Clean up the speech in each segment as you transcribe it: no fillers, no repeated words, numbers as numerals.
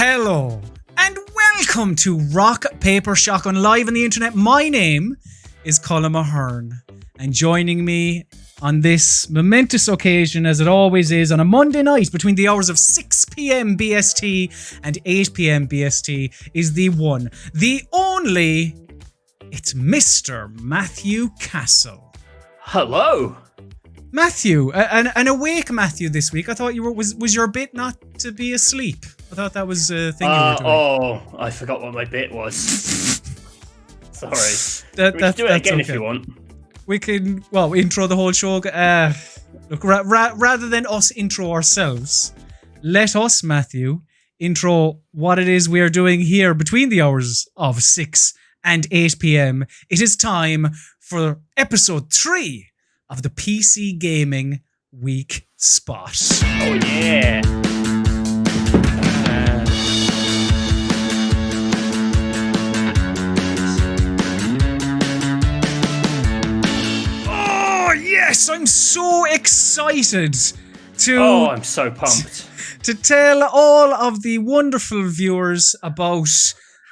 Hello, and welcome to Rock, Paper, Shotgun live on the internet. My name is Colm Ahern, and joining me on this momentous occasion, as it always is, on a Monday night between the hours of 6 p.m. BST and 8 p.m. BST, is the one, the only, it's Mr. Matthew Castle. Hello. Matthew, an awake Matthew this week. I thought you were, was your bit not to be asleep? I thought that was a thing you were doing. Oh, I forgot what my bit was. Sorry. We can do it again if you want. We can, well, intro the whole show. Look, rather than us intro ourselves, let us, Matthew, intro what it is we are doing here between the hours of 6 and 8 p.m. It is time for episode 3 of the PC Gaming Weekspot. Oh, yeah. Yes, I'm so excited to... Oh, I'm so pumped. To tell all of the wonderful viewers about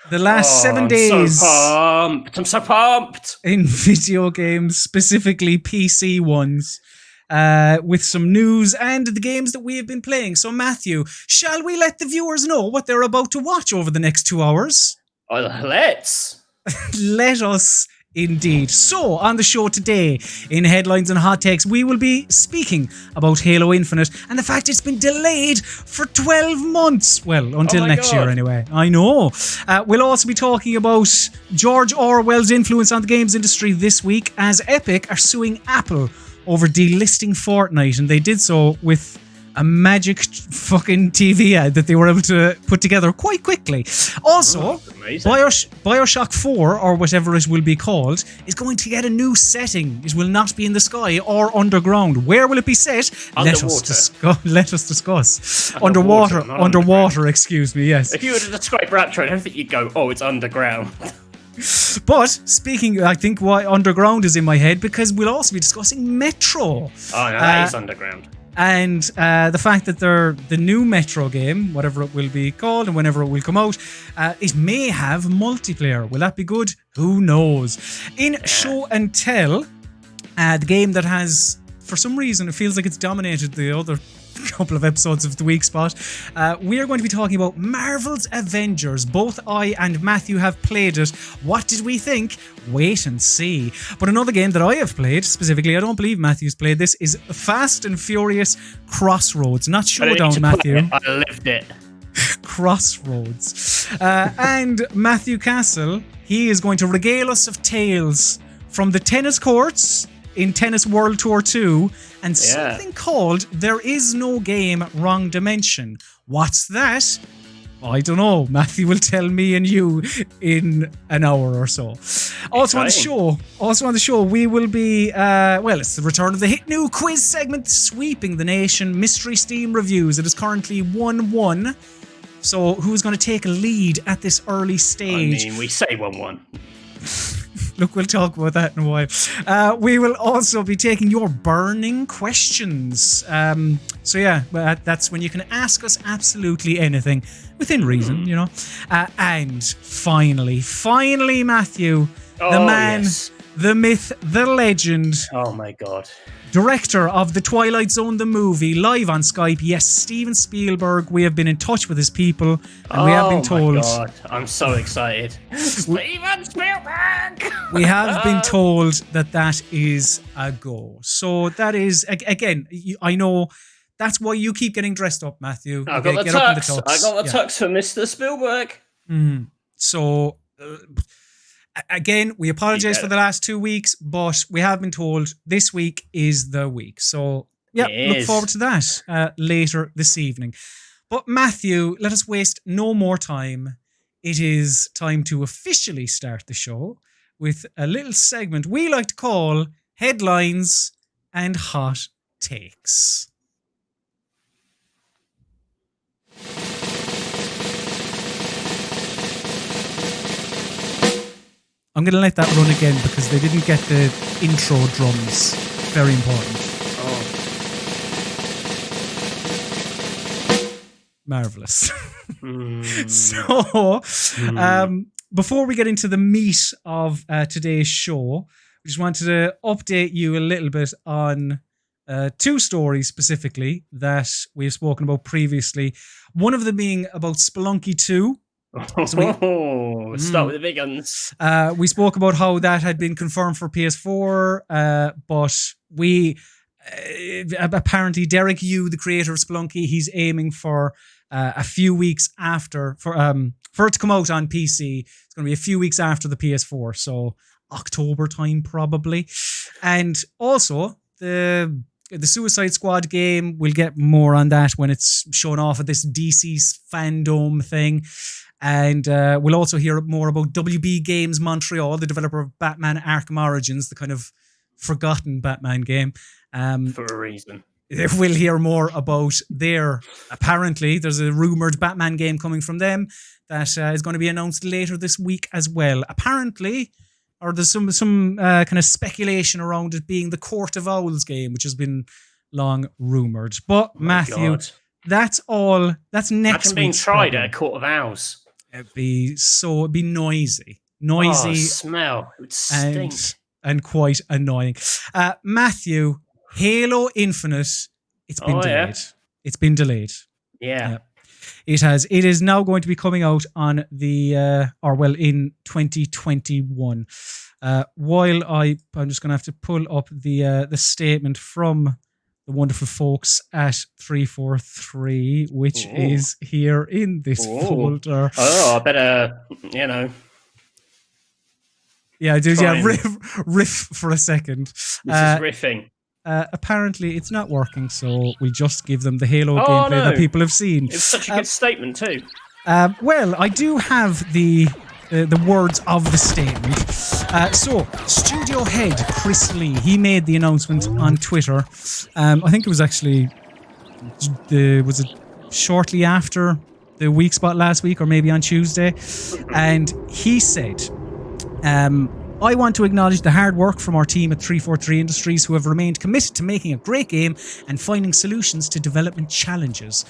the last 7 days... I'm so pumped! In video games, specifically PC ones, with some news and the games that we have been playing. So, Matthew, shall we let the viewers know what they're about to watch over the next 2 hours? Let's. Let us... Indeed. So, on the show today, in Headlines and Hot Takes, we will be speaking about Halo Infinite and the fact it's been delayed for 12 months. Well, until next year anyway. I know. We'll also be talking about George Orwell's influence on the games industry this week, as Epic are suing Apple over delisting Fortnite, and they did so with a magic fucking TV ad that they were able to put together quite quickly. Also, BioShock 4, or whatever it will be called, is going to get a new setting. It will not be in the sky or underground. Where will it be set? Let us discuss. Underwater, excuse me, yes. If you were to describe Rapture, I don't think you'd go, oh, it's underground. But speaking, I think why underground is in my head, because we'll also be discussing Metro. Oh, no, that is underground. And the fact that the new Metro game, whatever it will be called and whenever it will come out, it may have multiplayer. Will that be good? Who knows? In Show and Tell, the game that has, for some reason, it feels like it's dominated the other couple of episodes of the Weekspot. We are going to be talking about Marvel's Avengers. Both I and Matthew have played it. What did we think? Wait and see. But another game that I have played, specifically, I don't believe Matthew's played this, is Fast and Furious Crossroads. Not Showdown, Matthew. I lived it. Crossroads. And Matthew Castle, he is going to regale us of tales from the tennis courts in Tennis World Tour 2, and something called There Is No Game Wrong Dimension. What's that? I don't know. Matthew will tell me and you in an hour or so. Also on the show, we will be, it's the return of the hit new quiz segment sweeping the nation, Mystery Steam Reviews. It is currently 1-1. So who's going to take a lead at this early stage? I mean, we say 1-1. Look, we'll talk about that in a while. We will also be taking your burning questions. That's when you can ask us absolutely anything within reason, you know. And finally, Matthew, the man, the myth, the legend. Oh my God. Director of The Twilight Zone, the movie, live on Skype. Yes, Steven Spielberg. We have been in touch with his people, and we have been told... Oh my God, I'm so excited. Steven Spielberg! We have been told that is a go. So that is, again, I know that's why you keep getting dressed up, Matthew. I got the tux. I got the tux for Mr. Spielberg. So... again, we apologize for the last 2 weeks, but we have been told this week is the week. So, look forward to that later this evening. But Matthew, let us waste no more time. It is time to officially start the show with a little segment we like to call Headlines and Hot Takes. I'm going to let that run again because they didn't get the intro drums. Very important. Marvelous. Mm. So, before we get into the meat of today's show, we just wanted to update you a little bit on two stories specifically that we've spoken about previously. One of them being about Spelunky 2. So start with the big guns. We spoke about how that had been confirmed for PS4, but we apparently Derek Yu, the creator of Spelunky, he's aiming for a few weeks after for it to come out on PC. It's going to be a few weeks after the PS4, so October time probably. And also the Suicide Squad game, we'll get more on that when it's shown off at this DC fandom thing. And we'll also hear more about WB Games Montreal, the developer of Batman Arkham Origins, the kind of forgotten Batman game. For a reason. We'll hear more about apparently, there's a rumored Batman game coming from them that is going to be announced later this week as well. Apparently, or there's some kind of speculation around it being the Court of Owls game, which has been long rumored. But Matthew, God. that's all. That's next week. Imagine being tried at a Court of Owls. It'd be noisy, Oh, smell. It would stink. And quite annoying. Matthew, Halo Infinite, it's been delayed. Yeah. It's been delayed. Yeah. It has. It is now going to be coming out on in 2021. While I'm just going to have to pull up the statement from the wonderful folks at 343, which is here in this folder. Oh, I better, Yeah, dude. Yeah, riff for a second. This is riffing. Apparently, it's not working, so we'll just give them the Halo gameplay that people have seen. It's such a good statement too. Well, I do have the words of the statement. So, studio head Chris Lee, he made the announcement on Twitter. I think it was actually shortly after the Weekspot last week, or maybe on Tuesday, and he said, I want to acknowledge the hard work from our team at 343 Industries, who have remained committed to making a great game and finding solutions to development challenges.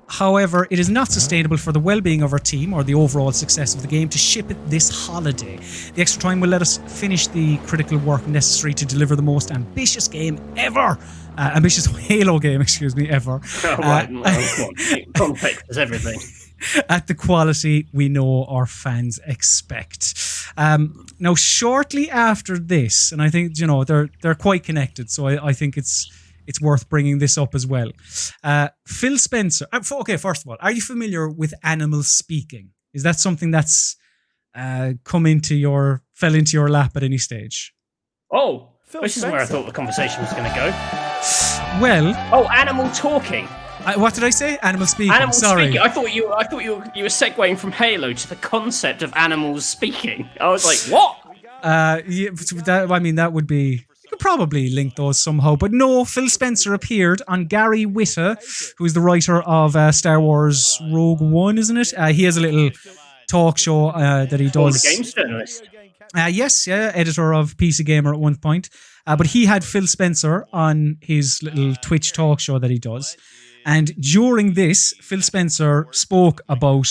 However, it is not sustainable for the well-being of our team or the overall success of the game to ship it this holiday. The extra time will let us finish the critical work necessary to deliver the most ambitious game ever. Ambitious Halo game, ever. Context is everything. At the quality we know our fans expect. Now, shortly after this, and I think they're quite connected, so I think it's worth bringing this up as well. Phil Spencer. Okay, first of all, are you familiar with animal speaking? Is that something that's fell into your lap at any stage? Oh, this is where I thought the conversation was going to go. Well, animal talking. What did I say? Animal speaking. Animal Sorry. speaking. I thought you were segueing from Halo to the concept of animals speaking. I was like, what? That would be. You could probably link those somehow, but no. Phil Spencer appeared on Gary Whitta, who is the writer of Star Wars Rogue One, isn't it? He has a little talk show that he does. The games journalist. Yes, editor of PC Gamer at one point. But he had Phil Spencer on his little Twitch talk show that he does. And during this, Phil Spencer spoke about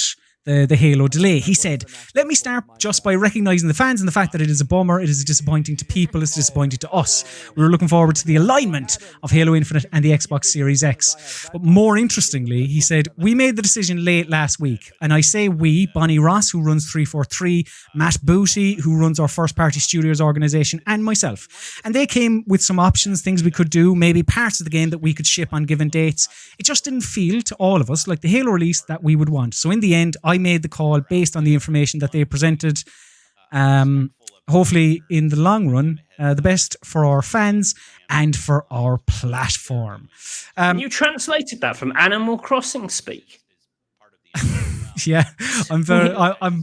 the Halo delay. He said, "Let me start just by recognising the fans and the fact that it is a bummer, it is disappointing to people, it's disappointing to us. We were looking forward to the alignment of Halo Infinite and the Xbox Series X. But more interestingly," he said, "we made the decision late last week. And I say we, Bonnie Ross, who runs 343, Matt Booty, who runs our first party studios organisation, and myself. And they came with some options, things we could do, maybe parts of the game that we could ship on given dates. It just didn't feel to all of us like the Halo release that we would want. So in the end, I made the call based on the information that they presented. Hopefully, in the long run, the best for our fans and for our platform." You translated that from Animal Crossing speak. Yeah, I'm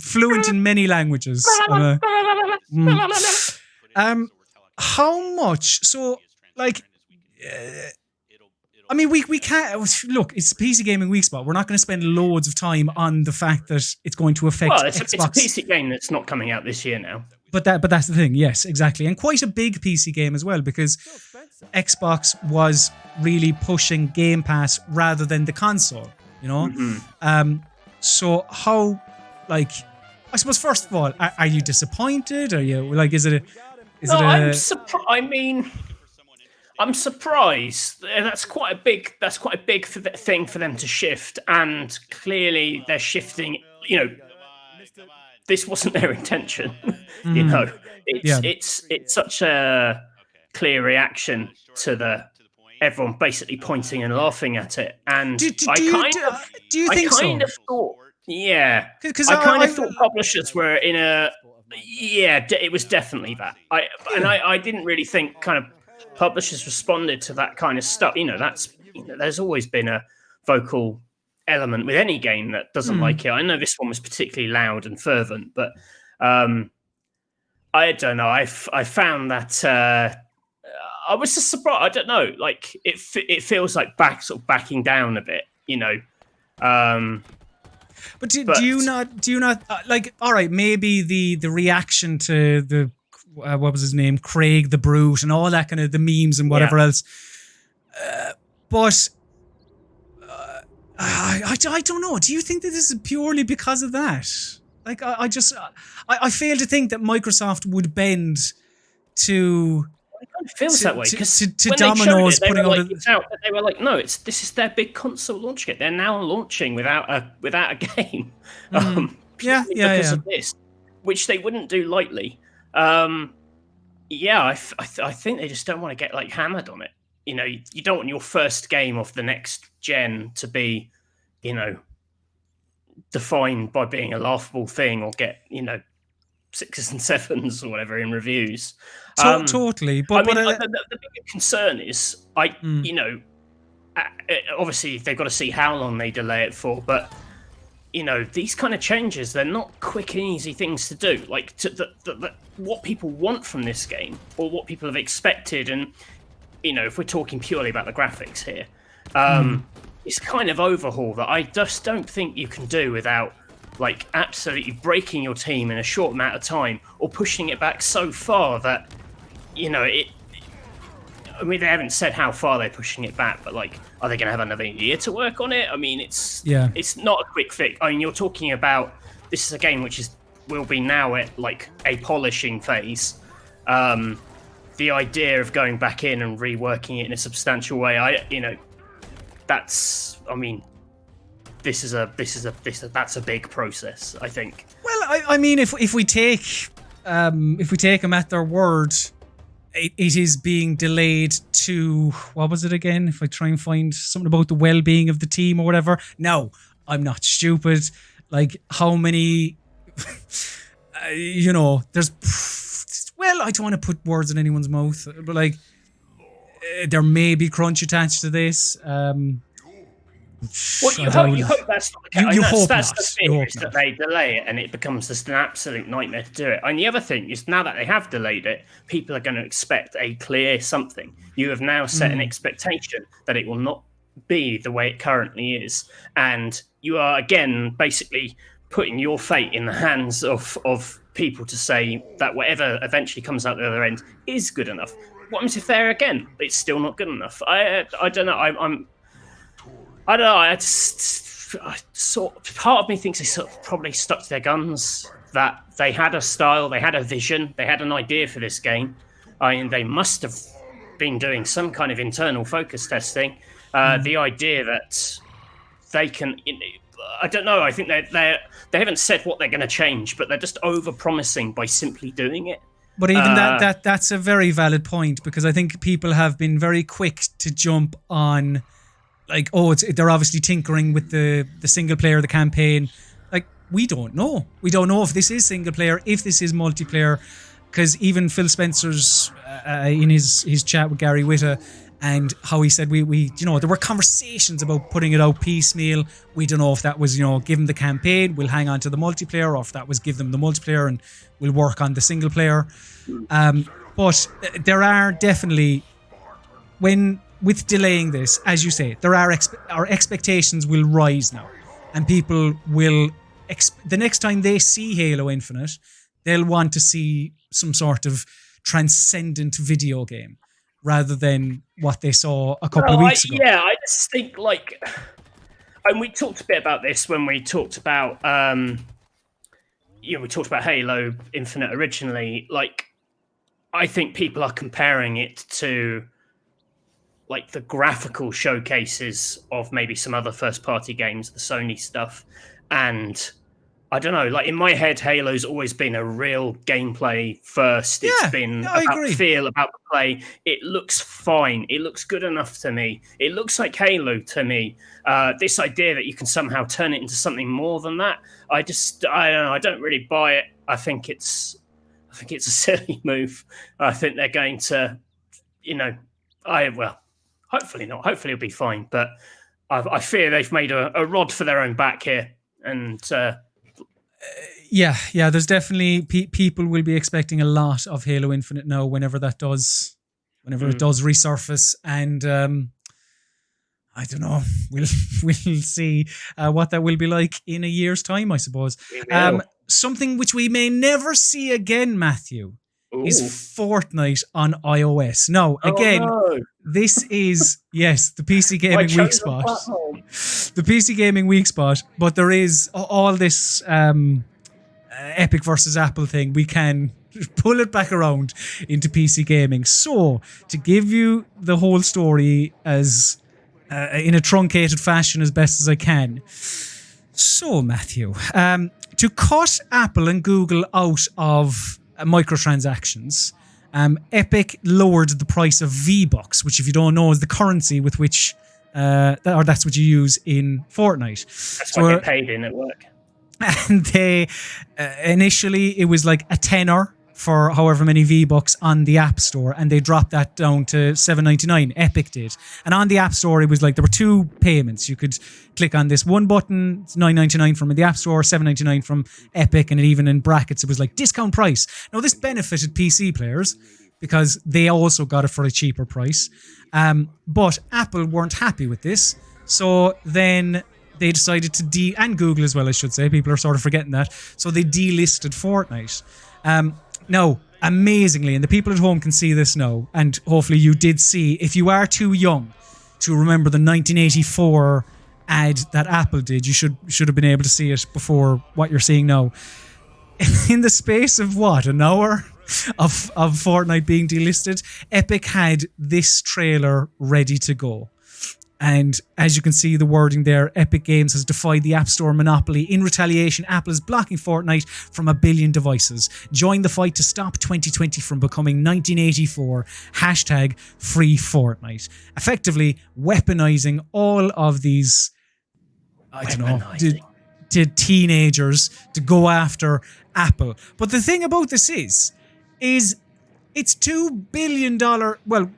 fluent in many languages. How much? So, like. I mean, we can't look. It's PC Gaming Weekspot. We're not going to spend loads of time on the fact that it's going to affect. Well, Xbox. It's a PC game that's not coming out this year now. But that's the thing. Yes, exactly, and quite a big PC game as well, because Xbox was really pushing Game Pass rather than the console. you know? Mm-hmm. So how, like, I suppose, first of all, are you disappointed? Are you, like, is it No, a... I'm surprised. I mean, I'm surprised. That's quite a big. That's quite a big thing for them to shift, and clearly they're shifting. You know, this wasn't their intention. You know, Yeah. it's such a clear reaction to the everyone basically pointing and laughing at it, and Do you I think kind so? of thought, yeah, 'Cause I kind of thought publishers were in a, yeah, it was definitely that. I didn't really think kind of publishers responded to that kind of stuff. You know, there's always been a vocal element with any game that doesn't like it. I know this one was particularly loud and fervent, but I don't know. I found that I was just surprised. I don't know. Like it feels like backing down a bit. You know. But do you not like? All right, maybe the reaction to the what was his name, Craig the Brute, and all that kind of the memes and whatever else. But I don't know. Do you think that this is purely because of that? Like I fail to think that Microsoft would bend to. It kind of feels that way because to Domino's putting out, they were like, no, this is their big console launch kit. They're now launching without a game, because of this, which they wouldn't do lightly. I think they just don't want to get like hammered on it. You know, you don't want your first game of the next gen to be, you know, defined by being a laughable thing or get, you know, 6s and 7s or whatever in reviews. Totally, but I mean, the bigger concern is, you know, obviously they've got to see how long they delay it for, but you know, these kind of changes, they're not quick and easy things to do. Like what people want from this game or what people have expected, and you know, if we're talking purely about the graphics here, it's kind of overhaul that I just don't think you can do without like absolutely breaking your team in a short amount of time or pushing it back so far that, you know, I mean, they haven't said how far they're pushing it back, but like, are they going to have another year to work on it? I mean, it's not a quick fix. I mean, you're talking about, this is a game which will be now at like a polishing phase. The idea of going back in and reworking it in a substantial way, that's a big process, I think. Well, I mean, if we take them at their word, it is being delayed to, what was it again? If I try and find something about the well-being of the team or whatever. No, I'm not stupid. Like, how many, you know, there's, well, I don't want to put words in anyone's mouth, but like, there may be crunch attached to this. Well, you hope that's not the case. That's the fear, is that they delay it and it becomes just an absolute nightmare to do it. And the other thing is, now that they have delayed it, people are going to expect a clear something. You have now set an expectation that it will not be the way it currently is. And you are, again, basically putting your fate in the hands of people to say that whatever eventually comes out the other end is good enough. What happens if they're, again, it's still not good enough? I don't know. I don't know. Part of me thinks they sort of probably stuck to their guns, that they had a style, they had a vision, they had an idea for this game. I mean, they must have been doing some kind of internal focus testing. The idea that they can, I don't know. I think they haven't said what they're going to change, but they're just over-promising by simply doing it. But even that's a very valid point, because I think people have been very quick to jump on, like, oh, they're obviously tinkering with the single player, the campaign. Like, we don't know. We don't know if this is single player, if this is multiplayer, because even Phil Spencer's in his chat with Gary Whitta, and how he said we you know, there were conversations about putting it out piecemeal. We don't know if that was, you know, give them the campaign, we'll hang on to the multiplayer, or if that was give them the multiplayer and we'll work on the single player. But there are definitely, with delaying this, as you say, there are our expectations will rise now, and people will the next time they see Halo Infinite, they'll want to see some sort of transcendent video game rather than what they saw a couple of weeks ago. Yeah, I just think, like, And we talked a bit about this when we talked about, we talked about Halo Infinite originally. Like, I think people are comparing it to like the graphical showcases of maybe some other first-party games, the Sony stuff, and I don't know, like in my head, Halo's always been a real gameplay first. It's been about feel, about play. It looks fine. It looks good enough to me. It looks like Halo to me. This idea that you can somehow turn it into something more than that, I don't know. I don't really buy it. I think it's a silly move. I think they're going to, hopefully not. Hopefully it'll be fine. But I fear they've made a rod for their own back here. And yeah, there's definitely people will be expecting a lot of Halo Infinite now whenever it does resurface, and I don't know, we'll see what that will be like in a year's time, I suppose. Something which we may never see again, Matthew, is Fortnite on iOS. Now, again, this is, the PC Gaming Weekspot. The PC Gaming Weekspot, but there is all this Epic versus Apple thing. We can pull it back around into PC gaming. So, to give you the whole story as in a truncated fashion as best as I can. So, Matthew, to cut Apple and Google out of microtransactions, Epic lowered the price of V-Bucks, which, if you don't know, is the currency with which, that's what you use in Fortnite. That's what I get paid in at work. And they, initially, it was like a tenner for however many V-Bucks on the App Store, and they dropped that down to $7.99. Epic did. And on the App Store, it was like there were two payments. You could click on this one button, it's $9.99 from the App Store, $7.99 from Epic, and even in brackets, it was like discount price. Now, this benefited PC players because they also got it for a cheaper price. But Apple weren't happy with this, so then they decided to and Google as well, I should say. People are sort of forgetting that. So they delisted Fortnite. Now, amazingly, and the people at home can see this now, and hopefully you did see, if you are too young to remember the 1984 ad that Apple did, you should have been able to see it before what you're seeing now. In the space of an hour of Fortnite being delisted, Epic had this trailer ready to go. And as you can see the wording there, Epic Games has defied the App Store monopoly. In retaliation, Apple is blocking Fortnite from 1 billion devices. Join the fight to stop 2020 from becoming 1984. Hashtag free Fortnite. Effectively weaponizing all of these, to teenagers to go after Apple. But the thing about this is it's $2 billion,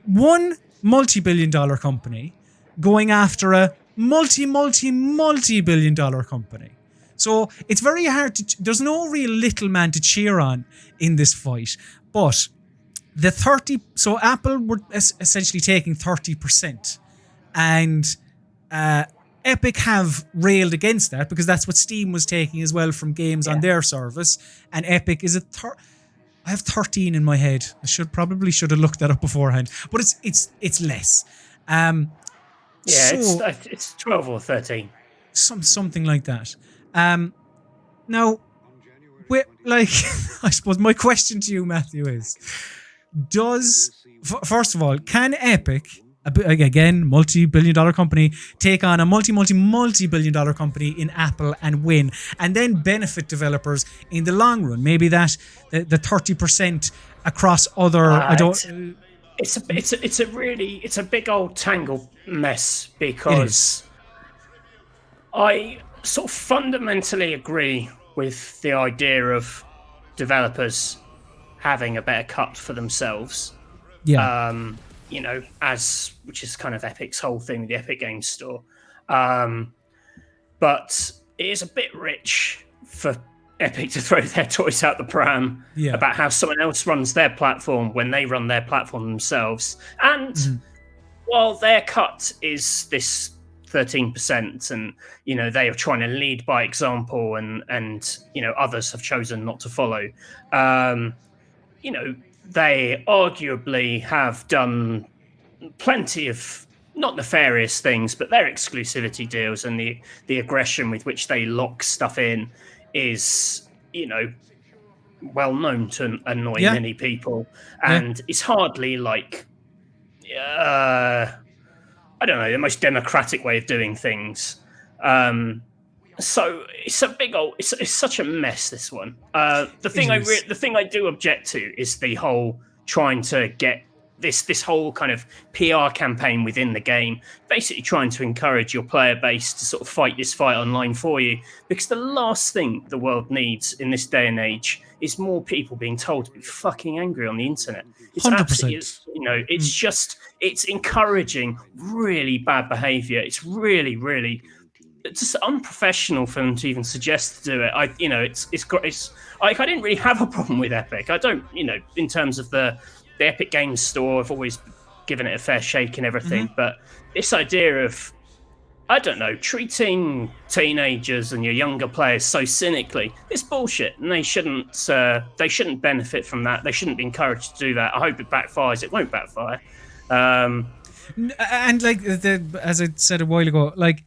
one multi-billion dollar company going after a multi-billion dollar company. So it's very hard there's no real little man to cheer on in this fight. But so Apple were essentially taking 30%. And Epic have railed against that because that's what Steam was taking as well from games on their service. And Epic is I have 13 in my head. I probably should have looked that up beforehand. But it's less. It's 12 or 13. Something like that. Now, I suppose my question to you, Matthew, is, first of all, can Epic, again, multi-billion dollar company, take on a multi-billion dollar company in Apple and win, and then benefit developers in the long run? Maybe that the 30% across other, It's a big old tangled mess because I sort of fundamentally agree with the idea of developers having a better cut for themselves. Yeah. Which is kind of Epic's whole thing with the Epic Games Store. But it is a bit rich for Epic to throw their toys out the pram about how someone else runs their platform when they run their platform themselves. And while their cut is this 13%, and they are trying to lead by example, and others have chosen not to follow, they arguably have done plenty of not nefarious things, but their exclusivity deals and the aggression with which they lock stuff in is, well known to annoy many people. And it's hardly like, I don't know, the most democratic way of doing things. So it's a big old, it's such a mess, this one. The thing I do object to is the whole trying to get this whole kind of PR campaign within the game, basically trying to encourage your player base to sort of fight this fight online for you. Because the last thing the world needs in this day and age is more people being told to be fucking angry on the internet. It's 100%. Absolutely, it's just, it's encouraging really bad behavior. It's really, really, it's just unprofessional for them to even suggest to do it. I didn't really have a problem with Epic. I don't, in terms of the Epic Games Store, I've always given it a fair shake and everything. But this idea of, I don't know, treating teenagers and your younger players so cynically, it's bullshit, and they shouldn't benefit from that. They shouldn't be encouraged to do that. I hope it backfires. It won't backfire. And like as I said a while ago, like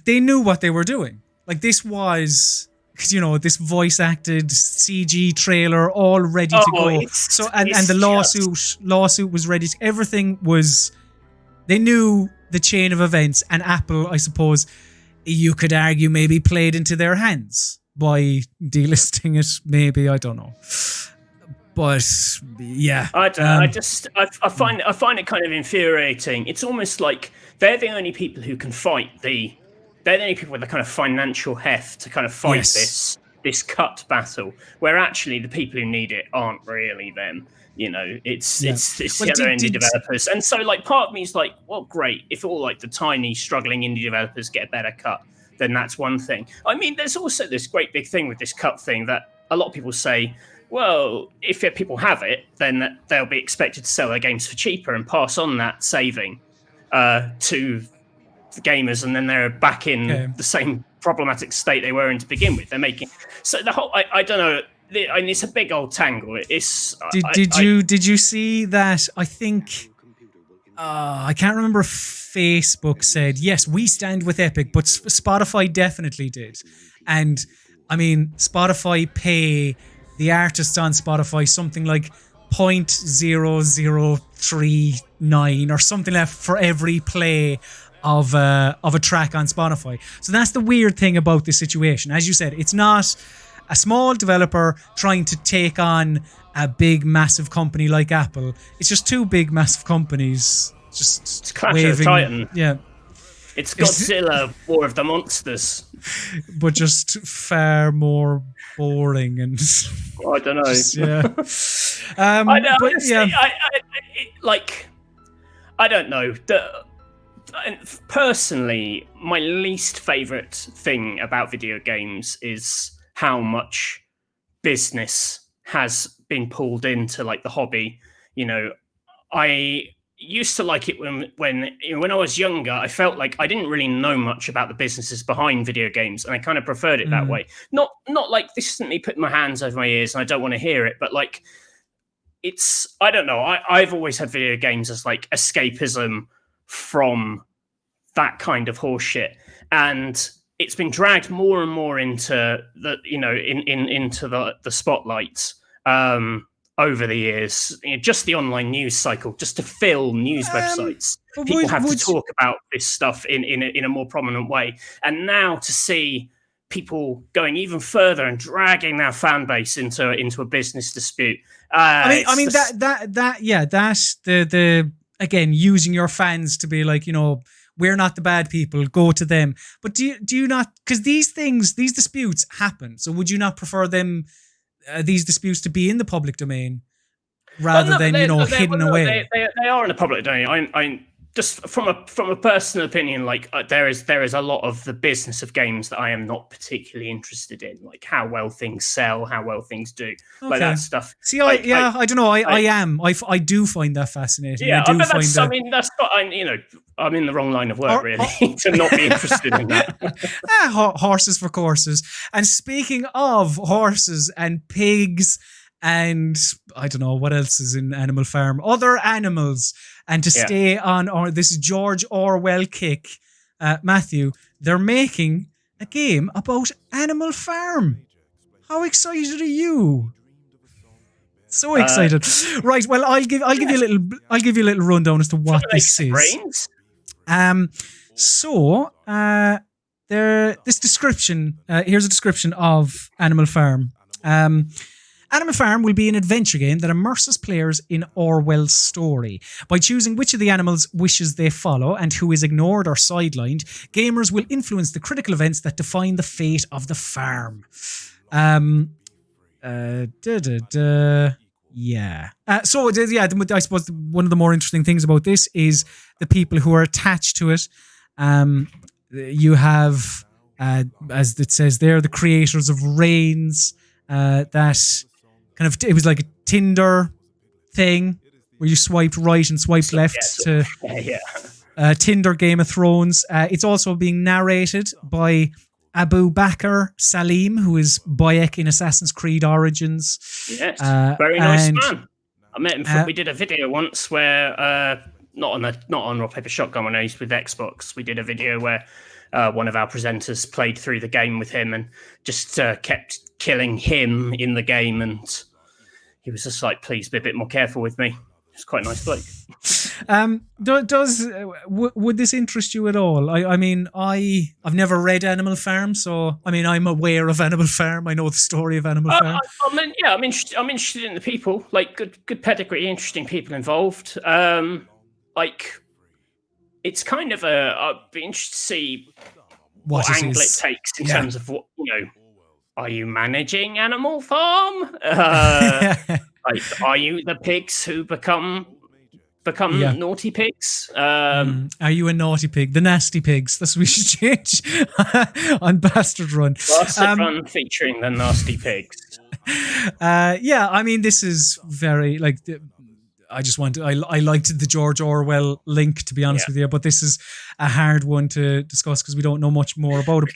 they knew what they were doing. Like this was, this voice acted CG trailer all ready to go. So and the lawsuit was ready. Everything was. They knew the chain of events, and Apple, I suppose, you could argue maybe played into their hands by delisting it. Maybe, I don't know. But yeah, I don't know. I find it kind of infuriating. It's almost like they're the only people who can fight they're the only people with the kind of financial heft to kind of fight this cut battle, where actually the people who need it aren't really them. It's the other indie developers. And so like part of me is like, well, great. If all like the tiny struggling indie developers get a better cut, then that's one thing. I mean, there's also this great big thing with this cut thing that a lot of people say, well, if people have it, then they'll be expected to sell their games for cheaper and pass on that saving to the gamers, and then they're back in the same problematic state they were in to begin with. They're making so the whole. I don't know. I mean, it's a big old tangle. It's. Did you see that? I think. I can't remember if Facebook said yes, we stand with Epic, but Spotify definitely did, and I mean, Spotify pay the artists on Spotify something like 0.0039 or something like that for every play of a track on Spotify. So that's the weird thing about this situation. As you said, it's not a small developer trying to take on a big, massive company like Apple. It's just two big, massive companies just Clash waving. Of the Titan. Yeah. It's Godzilla, War of the Monsters. But just far more boring and... I don't know. I don't know. Personally, my least favourite thing about video games is how much business has been pulled into like the hobby. I used to like it when I was younger. I felt like I didn't really know much about the businesses behind video games, and I kind of preferred it that way. Not like this isn't me putting my hands over my ears and I don't want to hear it, but like it's, I don't know. I've always had video games as like escapism from that kind of horseshit, and it's been dragged more and more into the into the spotlight over the years. Just the online news cycle, just to fill news websites, people have to talk about this stuff in a more prominent way. And now to see people going even further and dragging their fan base into a business dispute. That's the again, using your fans to be like, we're not the bad people, go to them. But do you not, because these disputes happen, so would you not prefer these disputes to be in the public domain rather than hidden away? They are in the public domain. I just from a personal opinion, like there is a lot of the business of games that I am not particularly interested in, like how well things sell, how well things do, like that stuff. See, I don't know. I do find that fascinating. Yeah, I'm in the wrong line of work really to not be interested in that. Horses for courses. And speaking of horses and pigs and I don't know what else is in Animal Farm. Other animals. And to stay on this is George Orwell kick, Matthew, they're making a game about Animal Farm. How excited are you? So excited. Right, well I'll give you a little rundown as to what this is. Brains? This description, here's a description of Animal Farm. Animal Farm will be an adventure game that immerses players in Orwell's story. By choosing which of the animals' wishes they follow and who is ignored or sidelined, gamers will influence the critical events that define the fate of the farm. I suppose one of the more interesting things about this is the people who are attached to it. You have, as it says there, the creators of Reigns, that kind of, it was like a Tinder thing where you swiped right and swiped left to Tinder Game of Thrones. It's also being narrated by Abu Bakr Salim, who is Bayek in Assassin's Creed Origins. Yes, very nice man. I met him. We did a video once where not on Rock Paper Shotgun when I used with Xbox. We did a video where one of our presenters played through the game with him and just kept killing him in the game, and he was just like, "Please be a bit more careful with me." It's quite a nice bloke. Would this interest you at all? I mean, I've never read Animal Farm, so I mean, I'm aware of Animal Farm. I know the story of Animal Farm. I'm interested in the people, like good pedigree, interesting people involved. It's kind of I'd be interested to see what angle it takes in terms of what, are you managing Animal Farm? Are you the pigs who become naughty pigs? Are you a naughty pig? The nasty pigs. That's what we should change on Bastard Run. Bastard Run featuring the nasty pigs. I mean, this is very I liked the George Orwell link, to be honest with you, but this is a hard one to discuss because we don't know much more about it.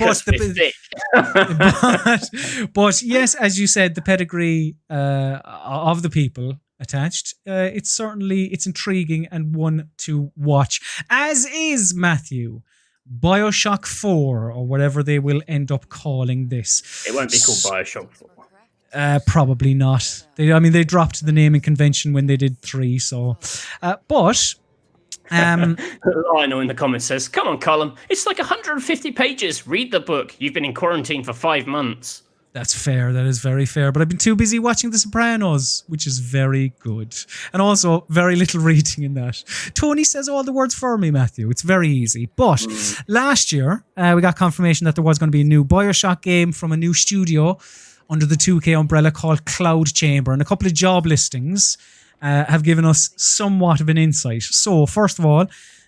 But yes, as you said, the pedigree of the people attached, it's intriguing and one to watch. As is, Matthew, BioShock 4, or whatever they will end up calling this. It won't be called BioShock 4. Probably not. They dropped the naming convention when they did 3. So, but Lionel in the comments says, "Come on, Colm. It's like 150 pages. Read the book. You've been in quarantine for 5 months." That's fair. That is very fair. But I've been too busy watching The Sopranos, which is very good, and also very little reading in that. Tony says all the words for me, Matthew. It's very easy. But last year, we got confirmation that there was going to be a new BioShock game from a new studio under the 2K umbrella called Cloud Chamber, and a couple of job listings have given us somewhat of an insight. So, first of all,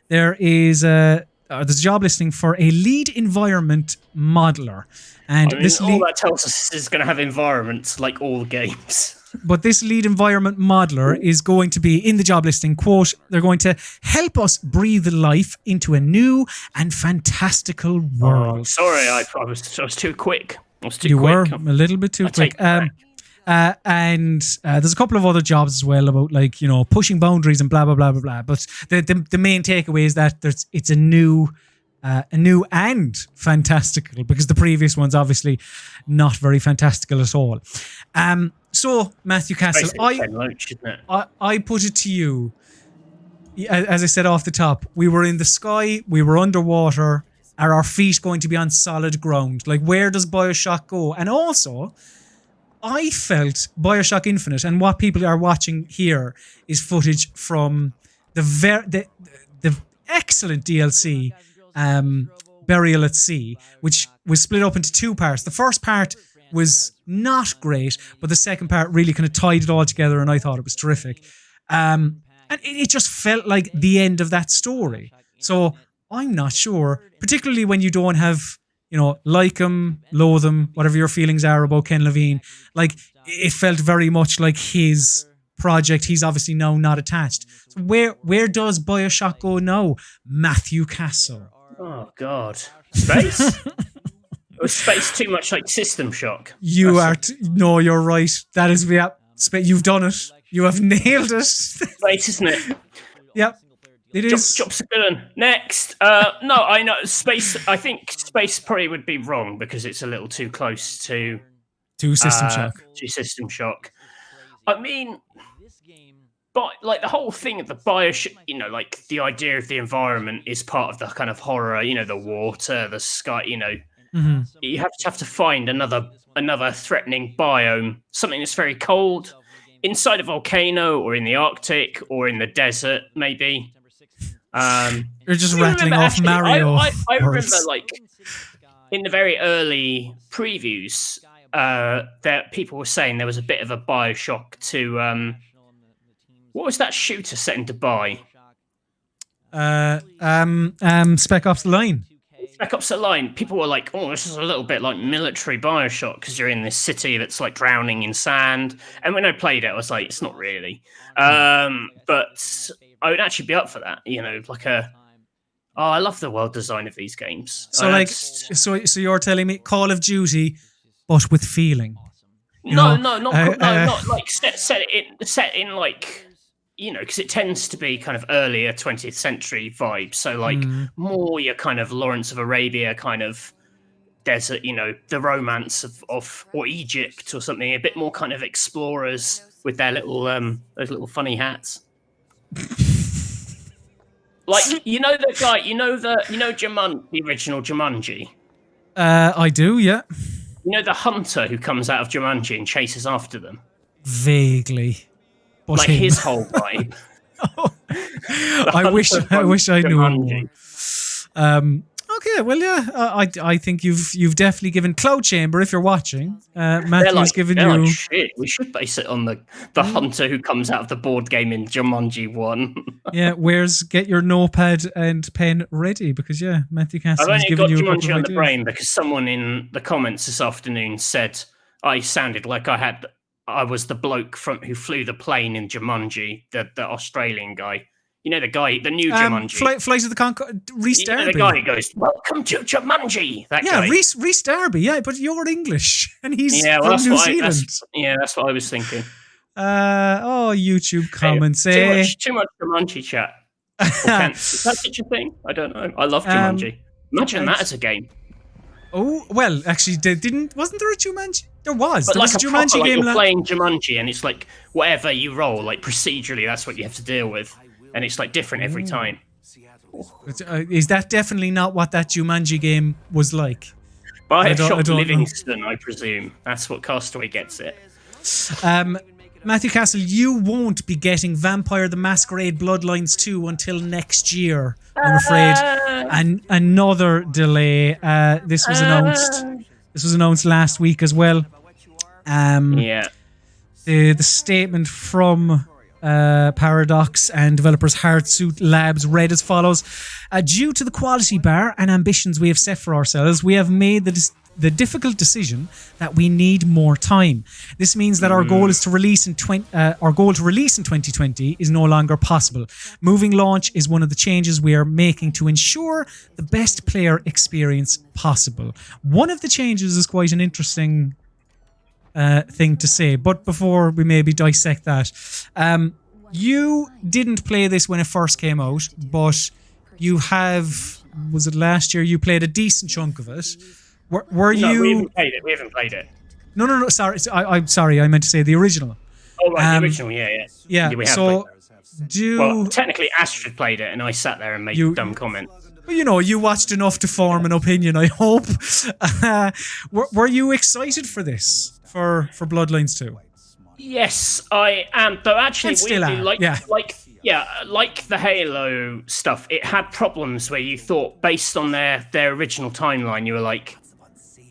there's a job listing for a lead environment modeler, and all that tells us is going to have environments like all games. But this lead environment modeler is going to be, in the job listing, quote, "They're going to help us breathe life into a new and fantastical world." Sorry, I was too quick. You were a little bit too quick. And there's a couple of other jobs as well about pushing boundaries and blah blah blah blah blah. But the main takeaway is that it's a new and fantastical, because the previous one's obviously not very fantastical at all. So Matthew Castle, I put it to you. As I said off the top, we were in the sky, we were underwater. Are our feet going to be on solid ground? Where does BioShock go? And also, I felt BioShock Infinite, and what people are watching here is footage from the excellent DLC, Burial at Sea, which was split up into 2 parts. The first part was not great, but the second part really kind of tied it all together, and I thought it was terrific. And it just felt like the end of that story. So I'm not sure, particularly when you don't have, like him, loathe him, whatever your feelings are about Ken Levine. It felt very much like his project. He's obviously now not attached. So where does BioShock go now, Matthew Castle? Oh, God. Space? Was space too much like System Shock? You're right. That is, You've done it. You have nailed it. Right, isn't it? Yep. It is. Job's a good one. Next. No, I know. Space. I think space probably would be wrong because it's a little too close to System Shock. To System Shock. I mean, but like the whole thing of the BioShock, like the idea of the environment is part of the kind of horror. The water, the sky. You have to find another threatening biome, something that's very cold, inside a volcano, or in the Arctic, or in the desert, maybe. You're just rattling off Mario. I remember, like, in the very early previews, that people were saying there was a bit of a BioShock to what was that shooter set in Dubai? Spec Ops: The Line. Spec Ops: The Line. People were like, "Oh, this is a little bit like military BioShock because you're in this city that's like drowning in sand." And when I played it, I was like, "It's not really." But I would actually be up for that. Like I love the world design of these games. So so you're telling me Call of Duty, but with feeling? Not like set in like. Because it tends to be kind of earlier 20th century vibes. So like more your kind of Lawrence of Arabia kind of desert, the romance of or Egypt or something, a bit more kind of explorers with their little those little funny hats. Like the guy, the original Jumanji. I do, yeah. The hunter who comes out of Jumanji and chases after them. Vaguely. But like his whole vibe. I wish I knew more. Okay, well, yeah, I think you've definitely given Cloud Chamber, if you're watching. Matthew's given you. Like, shit, we should base it on the hunter who comes out of the board game in Jumanji 1. Yeah, get your notepad and pen ready because Matthew Castle has given you a couple of ideas. I've only got Jumanji on the brain because someone in the comments this afternoon said I sounded like I was the bloke who flew the plane in Jumanji, the Australian guy. The new Jumanji. Flight of the Conchords, Rhys Darby. The guy who goes, "Welcome to Jumanji." That guy. Rhys Darby. Yeah, but you're English and he's from New Zealand. That's what I was thinking. YouTube comments. Too much Jumanji chat. Is that such a thing? I don't know. I love Jumanji. Imagine that as a game. Oh, well, actually, wasn't there a Jumanji? There was. But there was a Jumanji game. You're playing Jumanji, and it's like whatever you roll, like procedurally, that's what you have to deal with, and it's like different every time. Is that definitely not what that Jumanji game was like? BioShock Livingston, I presume. That's what Castaway gets it. Matthew Castle, you won't be getting Vampire the Masquerade Bloodlines 2 until next year, I'm afraid. And another delay. This was announced last week as well. The statement from Paradox and developers Hardsuit Labs read as follows. Due to the quality bar and ambitions we have set for ourselves, we have made the difficult decision that we need more time. This means that our goal to release in 2020 is no longer possible. Moving launch is one of the changes we are making to ensure the best player experience possible. One of the changes is quite an interesting thing to say, but before we maybe dissect that, you didn't play this when it first came out, but you have, was it last year, you played a decent chunk of it. Were you? No, we haven't played it. No. Sorry, I'm sorry. I meant to say the original. Oh, right, the original. Yeah. We have well, technically, Astrid played it, and I sat there and made dumb comments. Well, you watched enough to form an opinion, I hope. Were you excited for this, for Bloodlines 2? Yes, I am. Though actually, like the Halo stuff, it had problems where you thought, based on their original timeline, you were like,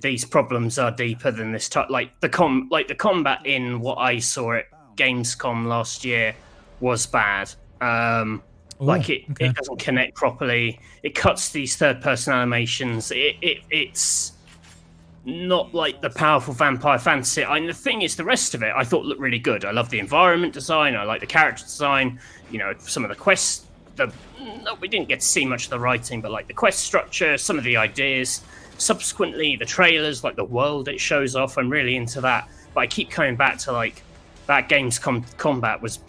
these problems are deeper than this. Like the combat in what I saw at Gamescom last year was bad. It doesn't connect properly. It cuts these third-person animations. It's not like the powerful vampire fantasy. And the thing is, the rest of it I thought looked really good. I love the environment design. I like the character design. Some of the quests. We didn't get to see much of the writing, but like the quest structure, some of the ideas. Subsequently, the trailers, like the world it shows off, I'm really into that. But I keep coming back to like that game's combat was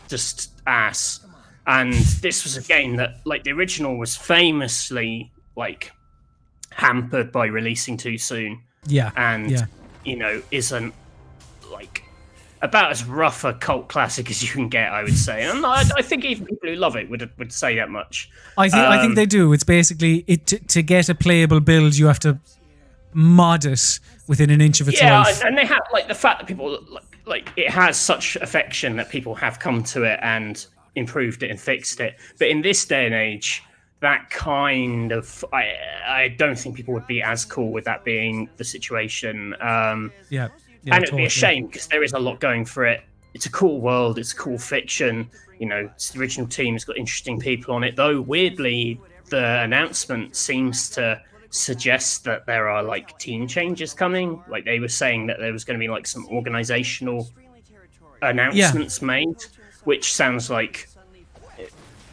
just ass. And this was a game that, like, the original was famously, like, hampered by releasing too soon. Yeah. And, you know, isn't, like, about as rough a cult classic as you can get, I would say. And I think even people who love it would say that much. I think they do. It's basically, to get a playable build, you have to mod it within an inch of its life. Yeah, and they have, like, the fact that people, like, it has such affection that people have come to it and improved it and fixed it. But in this day and age, that kind of, I don't think people would be as cool with that being the situation. And it'd be a shame because there is a lot going for it. It's a cool world. It's cool fiction. You know, it's the original team. It's got interesting people on it. Though, weirdly, the announcement seems to suggest that there are, like, team changes coming. Like, they were saying that there was going to be, like, some organizational announcements made, which sounds like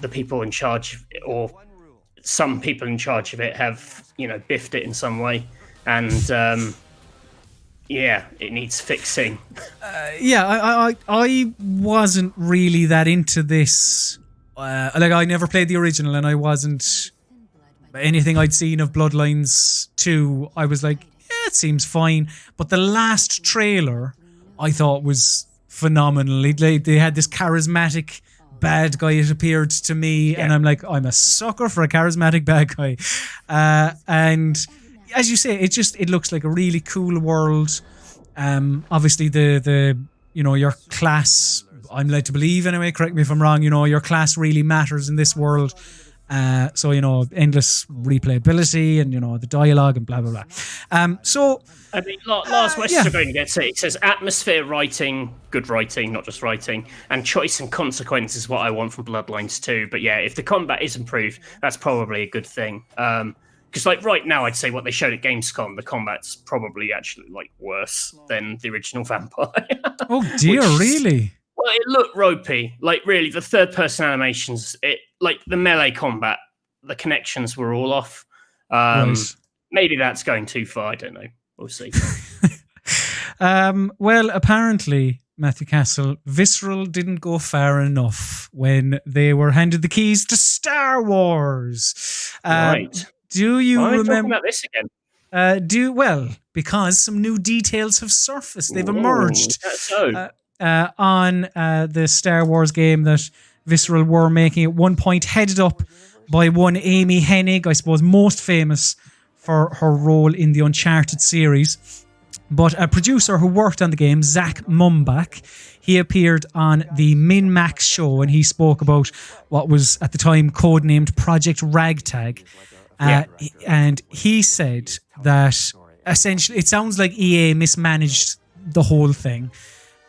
the people in charge of it, or some people in charge of it have, you know, biffed it in some way. And, yeah, it needs fixing. I wasn't really that into this. Like, I never played the original, and I wasn't anything I'd seen of Bloodlines 2. I was like, yeah, it seems fine. But the last trailer, I thought was phenomenal. They had this charismatic bad guy. It appeared to me, and I'm like, I'm a sucker for a charismatic bad guy. And as you say, it looks like a really cool world. Obviously the you know, your class, I'm led to believe anyway, correct me if I'm wrong, you know, your class really matters in this world. So, you know, endless replayability and, you know, the dialogue and blah, blah, blah. So I mean, Lars Westergren gets it. It says atmosphere writing, good writing, not just writing, and choice and consequence is what I want from Bloodlines 2. But yeah, if the combat is improved, that's probably a good thing. Because, like, right now, I'd say what they showed at Gamescom, the combat's probably actually, like, worse than the original Vampire. Oh dear, really? Well, it looked ropey. Like, really, the third-person animations, like, the melee combat, the connections were all off. Right. Maybe that's going too far. I don't know. We'll see. Well, apparently, Matthew Castle, Visceral didn't go far enough when they were handed the keys to Star Wars. Right. Do you remember? Why are we talking about this again? Well, because some new details have surfaced. They've emerged on the Star Wars game that Visceral were making at one point, headed up by one Amy Hennig, I suppose most famous for her role in the Uncharted series. But a producer who worked on the game, Zach Mumbach, he appeared on the Min-Max show and he spoke about what was at the time codenamed Project Ragtag. And he said that essentially it sounds like EA mismanaged the whole thing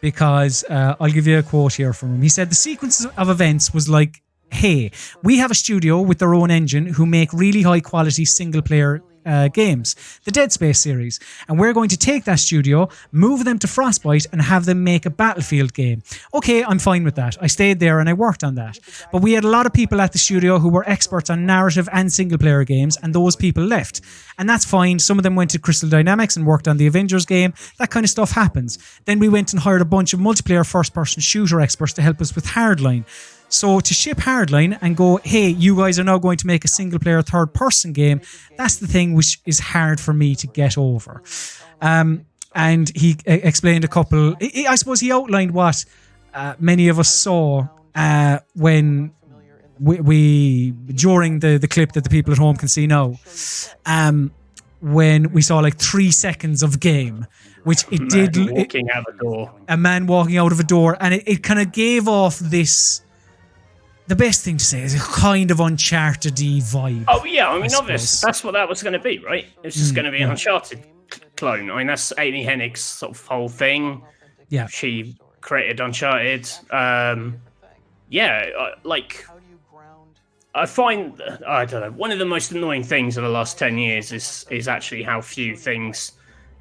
because I'll give you a quote here from him. He said the sequence of events was like, hey, we have a studio with their own engine who make really high quality single player games, the Dead Space series, and we're going to take that studio, move them to Frostbite and have them make a Battlefield game. Okay, I'm fine with that. I stayed there and I worked on that. But we had a lot of people at the studio who were experts on narrative and single player games, and those people left. And that's fine. Some of them went to Crystal Dynamics and worked on the Avengers game. That kind of stuff happens. Then we went and hired a bunch of multiplayer first-person shooter experts to help us with Hardline. So to ship Hardline and go, hey, you guys are now going to make a single-player third-person game, that's the thing which is hard for me to get over. And he explained a couple... I suppose he outlined what many of us saw when we during the clip that the people at home can see now, when we saw like 3 seconds of game, which it did... Walking out of a door. A man walking out of a door, and it kind of gave off this... The best thing to say is a kind of Uncharted-y vibe. Oh, yeah. I mean, obviously, that's what that was going to be, right? It was just going to be an Uncharted clone. I mean, that's Amy Hennig's sort of whole thing. Yeah. She created Uncharted. Like, I find, I don't know, one of the most annoying things of the last 10 years is actually how few things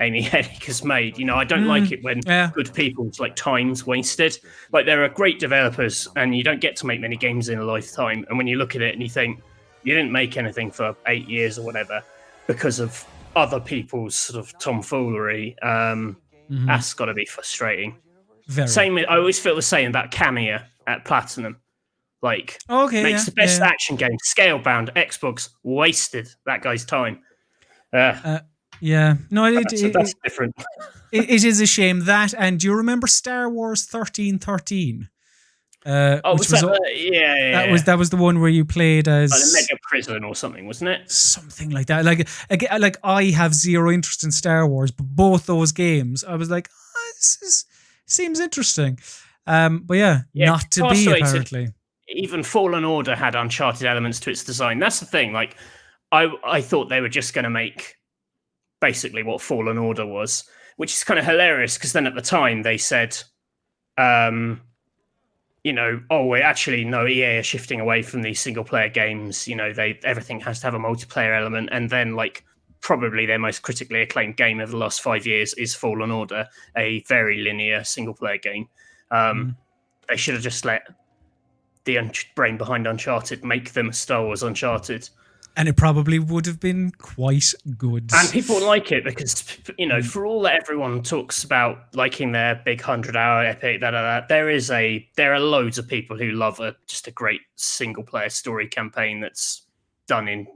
Amy Hennig has made. You know, I don't like it when good people's like time's wasted. Like, there are great developers and you don't get to make many games in a lifetime. And when you look at it and you think you didn't make anything for 8 years or whatever because of other people's sort of tomfoolery, that's got to be frustrating. Same with, I always feel the same about Cameo at Platinum. Like, makes the best action game, scale-bound, Xbox, wasted that guy's time. No, that's different. It is a shame that, and do you remember Star Wars 1313? That was the one where you played as a mega prison or something, wasn't it? Something like that. Like I have zero interest in Star Wars, but both those games, I was like, seems interesting. But not to be apparently. Even Fallen Order had Uncharted elements to its design. That's the thing. Like, I thought they were just going to make basically what Fallen Order was, which is kind of hilarious because then at the time they said, EA are shifting away from these single player games. Everything has to have a multiplayer element, and then like probably their most critically acclaimed game of the last 5 years is Fallen Order, a very linear single player game. They should have just let the brain behind Uncharted make them Star Wars Uncharted. And it probably would have been quite good. And people like it because, for all that everyone talks about liking their big 100-hour epic, there are loads of people who love just a great single-player story campaign that's done in,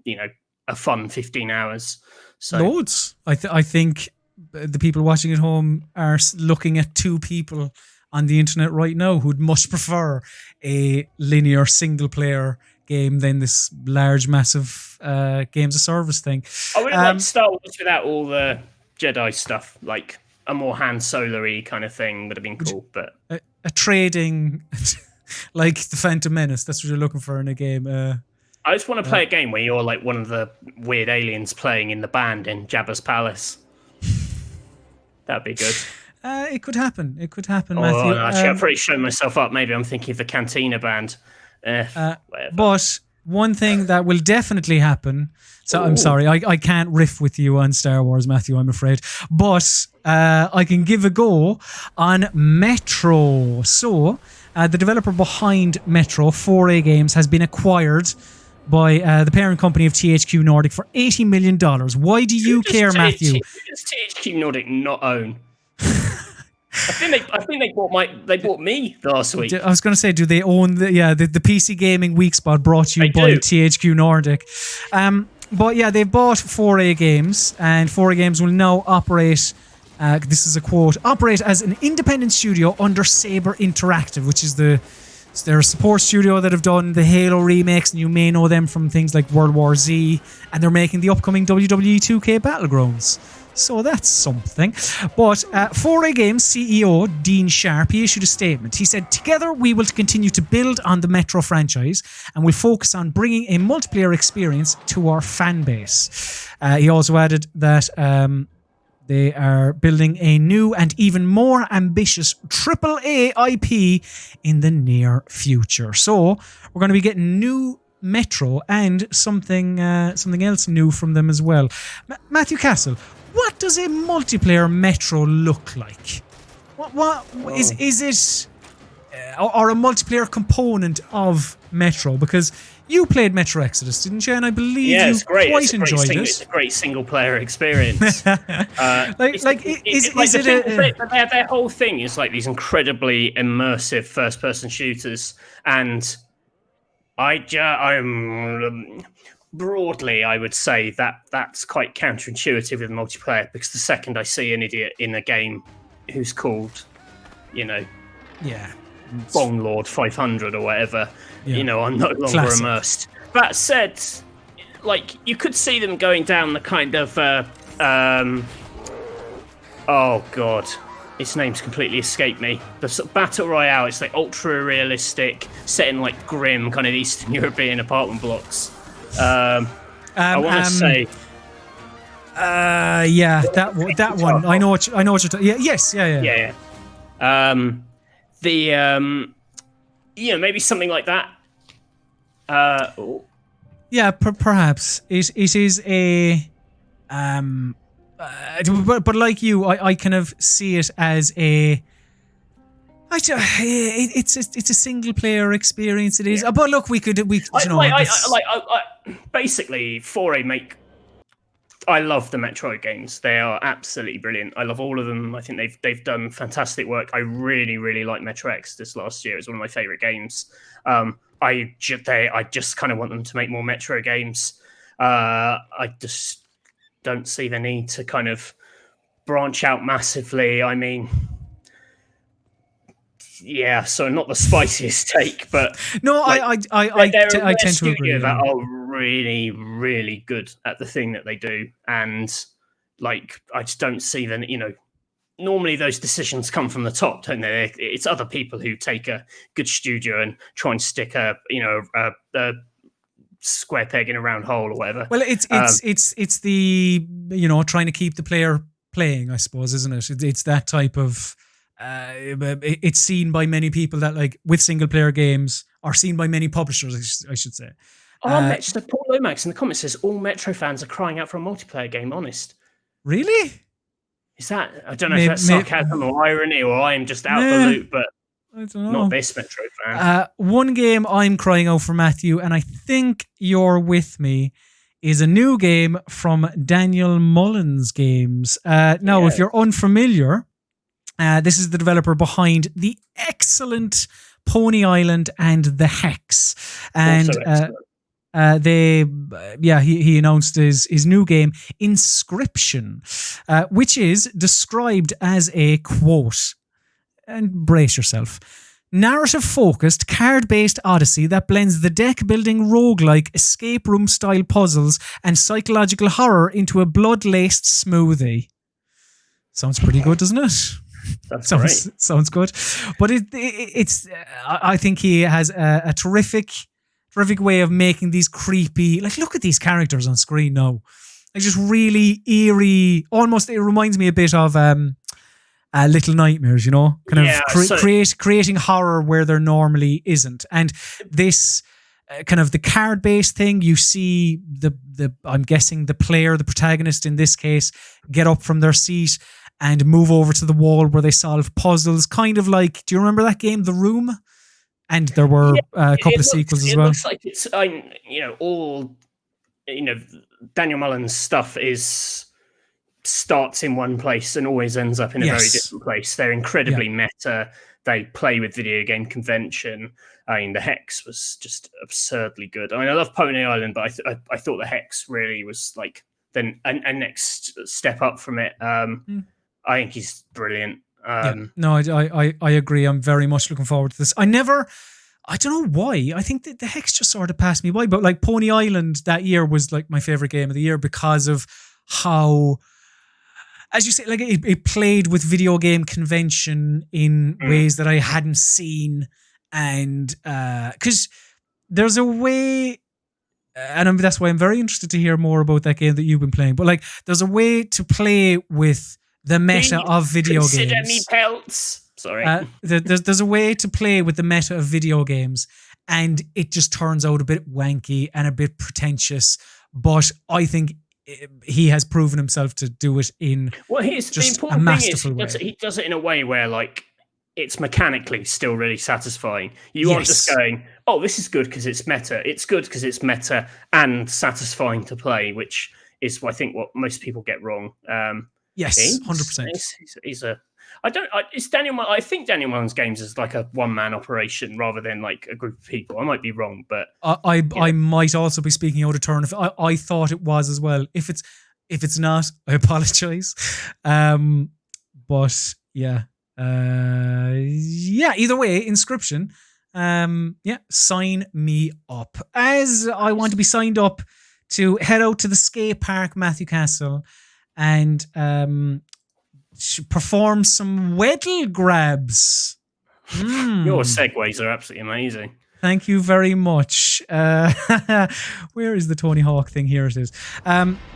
a fun 15 hours. So loads. I think the people watching at home are looking at two people on the internet right now who'd much prefer a linear single-player game than this large, massive games of service thing. I would have liked Star Wars without all the Jedi stuff, like a more Han Solo-y kind of thing would have been cool. But a trading, like the Phantom Menace, that's what you're looking for in a game. I just want to play a game where you're like one of the weird aliens playing in the band in Jabba's palace. That'd be good. It could happen, Matthew. No, actually, I'm pretty showing myself up. Maybe I'm thinking of the Cantina band. But one thing that will definitely happen, I'm sorry, I can't riff with you on Star Wars, Matthew, I'm afraid, but I can give a go on Metro. So the developer behind Metro, 4A Games, has been acquired by the parent company of THQ Nordic for $80 million. Why do you care, Matthew? Who does THQ Nordic not own? I think they bought me last week. I was going to say, do they own the PC Gaming Weekspot brought to you by THQ Nordic? But yeah, they've bought 4A Games, and 4A Games will now operate. This is a quote: operate as an independent studio under Saber Interactive, which is they're a support studio that have done the Halo remakes, and you may know them from things like World War Z, and they're making the upcoming WWE 2K Battlegrounds. So that's something. But 4A Games CEO Dean Sharp, he issued a statement. He said, "Together we will continue to build on the Metro franchise and we'll focus on bringing a multiplayer experience to our fan base." He also added that they are building a new and even more ambitious AAA IP in the near future. So we're going to be getting new Metro and something else new from them as well. Matthew Castle, what does a multiplayer Metro look like? Is it or a multiplayer component of Metro? Because you played Metro Exodus, didn't you? And I believe you quite enjoyed it. It's a great single-player experience. Their whole thing is like these incredibly immersive first-person shooters, and I'm broadly, I would say that's quite counterintuitive with multiplayer, because the second I see an idiot in a game who's called, Bong Lord 500 or whatever, I'm no longer immersed. That said, like, you could see them going down the kind of, oh god, its name's completely escaped me. The sort of battle royale, it's like ultra realistic, set in like grim kind of Eastern European apartment blocks. I want to say, that one. I know what you're talking. Yeah. Maybe something like that. Yeah, perhaps it is a but like you, I kind of see it as it's a single player experience. It is, but look, basically 4A make I love the Metroid games. They are absolutely brilliant. I love all of them. I think they've done fantastic work. I really, really like Metro Exodus last year. It was one of my favorite games. I just kind of want them to make more Metro games. I just don't see the need to kind of branch out massively. I mean, yeah, so not the spiciest take, but no, like, I tend to agree. That are really, really good at the thing that they do, and like I just don't see them. Normally those decisions come from the top, don't they? It's other people who take a good studio and try and stick a square peg in a round hole or whatever. Well, it's the trying to keep the player playing, I suppose, isn't it? It's that type of. It's seen by many people that, like, with single player games, are seen by many publishers, I should say. So Paul Lomax in the comments says all Metro fans are crying out for a multiplayer game. Honest, really? Is that? I don't know if that's sarcasm or irony, or I am just out of the loop. But I don't know. Not this Metro fan. One game I'm crying out for, Matthew, and I think you're with me, is a new game from Daniel Mullins Games. Now, if you're unfamiliar. This is the developer behind the excellent Pony Island and The Hex. And he announced his new game, Inscryption, which is described as a, quote, and brace yourself, narrative-focused, card-based odyssey that blends the deck-building roguelike escape room-style puzzles and psychological horror into a blood-laced smoothie. Sounds pretty good, doesn't it? Sounds good, but it's. I think he has a terrific way of making these creepy. Like, look at these characters on screen now. Like, just really eerie. Almost, it reminds me a bit of Little Nightmares. Creating horror where there normally isn't. And this kind of the card-based thing. You see I'm guessing the protagonist in this case, get up from their seat and move over to the wall where they solve puzzles, kind of like, do you remember that game, The Room? And there were a couple of sequels as well. It looks like it's, Daniel Mullins' stuff starts in one place and always ends up in a very different place. They're incredibly meta. They play with video game convention. I mean, The Hex was just absurdly good. I mean, I love Pony Island, but I thought The Hex really was like then a next step up from it. I think he's brilliant. No, I agree. I'm very much looking forward to this. I don't know why. I think that The Hex just sort of passed me by. But like Pony Island that year was like my favorite game of the year because of how, as you say, like it played with video game convention in ways that I hadn't seen. And because there's a way, and that's why I'm very interested to hear more about that game that you've been playing. But like, there's a way to play with the meta of video games. Consider me pelts. Sorry. There's a way to play with the meta of video games, and it just turns out a bit wanky and a bit pretentious. But I think he has proven himself to do it in just a masterful way. He does it in a way where, like, it's mechanically still really satisfying. You aren't just going, oh, this is good because it's meta. It's good because it's meta and satisfying to play, which is, I think, what most people get wrong. Yes, 100%. I think Daniel Mullins Games is like a one-man operation rather than like a group of people. I might be wrong, but I might also be speaking out of turn. If I thought it was as well. If it's not, I apologize. But yeah. Either way, Inscryption. Sign me up. As I want to be signed up to head out to the skate park, Matthew Castle, and perform some Weddle grabs. Your segues are absolutely amazing. Thank you very much. Where is the Tony Hawk thing? Here it is.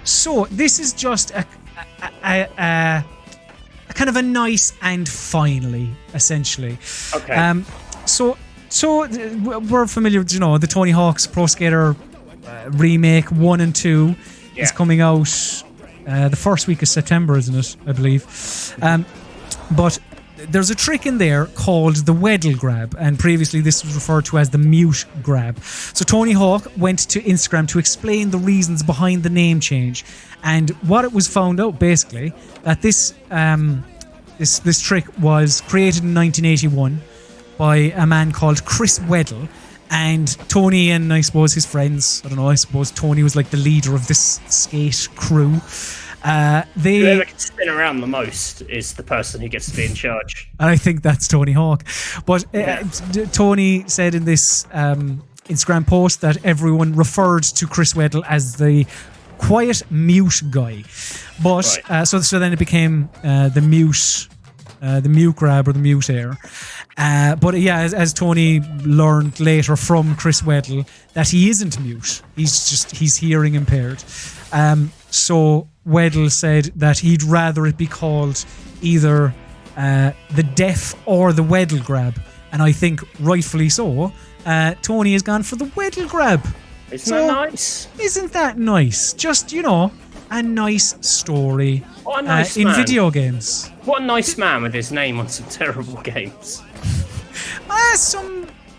So this is just a kind of a nice and finally, essentially. Okay. So we're familiar with, the Tony Hawk's Pro Skater remake 1 and 2 is coming out the first week of September, isn't it? I believe. But there's a trick in there called the Weddle grab, and previously this was referred to as the mute grab. So Tony Hawk went to Instagram to explain the reasons behind the name change, and what it was found out basically that this trick was created in 1981 by a man called Chris Weddle, and Tony and I suppose his friends, I don't know, I suppose Tony was like the leader of this skate crew. Whoever can spin around the most is the person who gets to be in charge. And I think that's Tony Hawk. But Tony said in this Instagram post that everyone referred to Chris Weddle as the quiet mute guy. But so then it became the mute grab or the mute air. But yeah, as Tony learned later from Chris Weddle that he isn't mute. He's hearing impaired. So Weddle said that he'd rather it be called either the deaf or the Weddle grab. And I think rightfully so. Tony has gone for the Weddle grab. Isn't that nice? Isn't that nice? Just, a nice story what a nice in man. Video games. What a nice man with his name on some terrible games.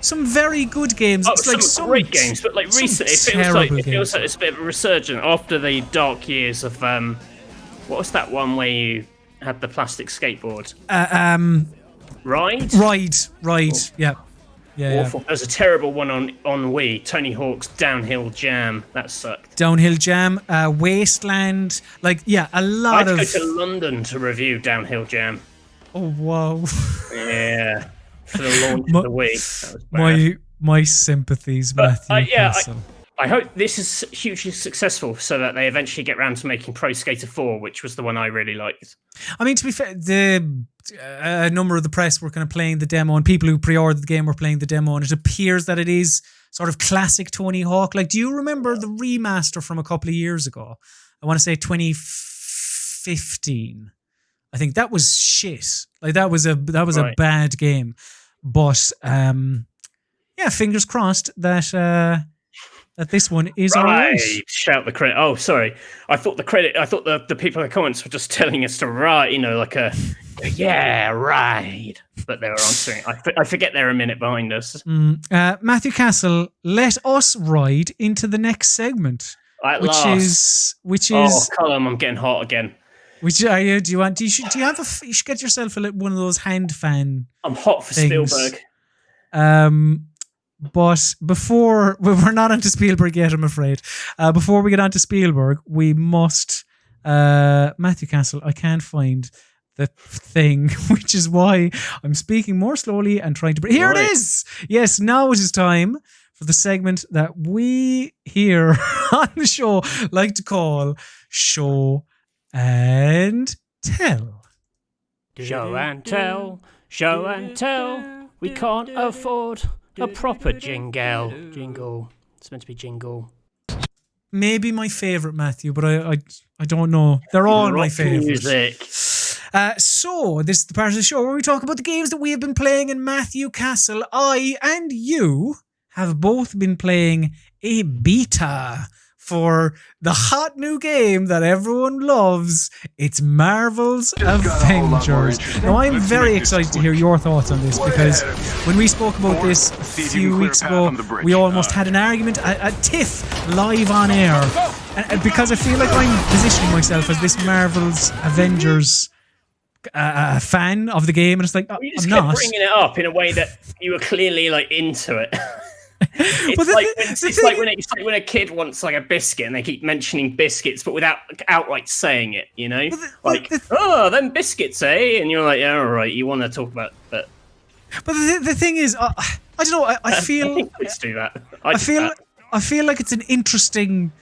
Some very good games. It's like some great games, but like recently, it feels like it's a bit of a resurgence after the dark years of what was that one where you had the plastic skateboard? Ride. Yeah. Awful. There's a terrible one on Wii. Tony Hawk's Downhill Jam. That sucked. Downhill Jam, Wasteland. A lot of. I had to go to London to review Downhill Jam. Oh wow. Yeah. For the launch of the Wii. That was bad. My sympathies, Matthew Castle. I hope this is hugely successful so that they eventually get around to making Pro Skater 4, which was the one I really liked. I mean, to be fair, a number of the press were kind of playing the demo, and people who pre-ordered the game were playing the demo, and it appears that it is sort of classic Tony Hawk. Like, do you remember the remaster from a couple of years ago? I want to say 2015. I think that was shit. Like, that was a bad game. But fingers crossed that this one is alright. Shout the credit. Oh, sorry. I thought the people in the comments were just telling us to write, like a ride. But they were answering. I forget they're a minute behind us. Matthew Castle, let us ride into the next segment. Which is oh, Colm, I'm getting hot again. Which are you? Do you want? You should get yourself one of those hand fan. I'm hot for things. Spielberg. But before we're not onto Spielberg yet, I'm afraid. Before we get on to Spielberg, we must. Matthew Castle, I can't find the thing, which is why I'm speaking more slowly and trying to. Here it is. Yes, now it is time for the segment that we here on the show like to call Show and Tell. Show and tell, show and tell. We can't afford a proper jingle. It's meant to be jingle. Maybe my favourite, Matthew, but I don't know. They're all my favourites. Music. So this is the part of the show where we talk about the games that we have been playing. And Matthew Castle, I and you have both been playing a beta for the hot new game that everyone loves. It's Marvel's Avengers. Now, I'm very excited to hear your thoughts on this, because when we spoke about this a few weeks ago, we almost had an argument, a tiff live on air. And because I feel like I'm positioning myself as this Marvel's Avengers fan of the game, and it's like, you just I'm kept not bringing it up in a way that you were clearly into it. It's like when a kid wants like a biscuit and they keep mentioning biscuits but without outright saying it, them biscuits, eh? And you're like, yeah, all right, you want to talk about that. But the thing is, I don't know. I feel. I think let's do that. I feel like it's an interesting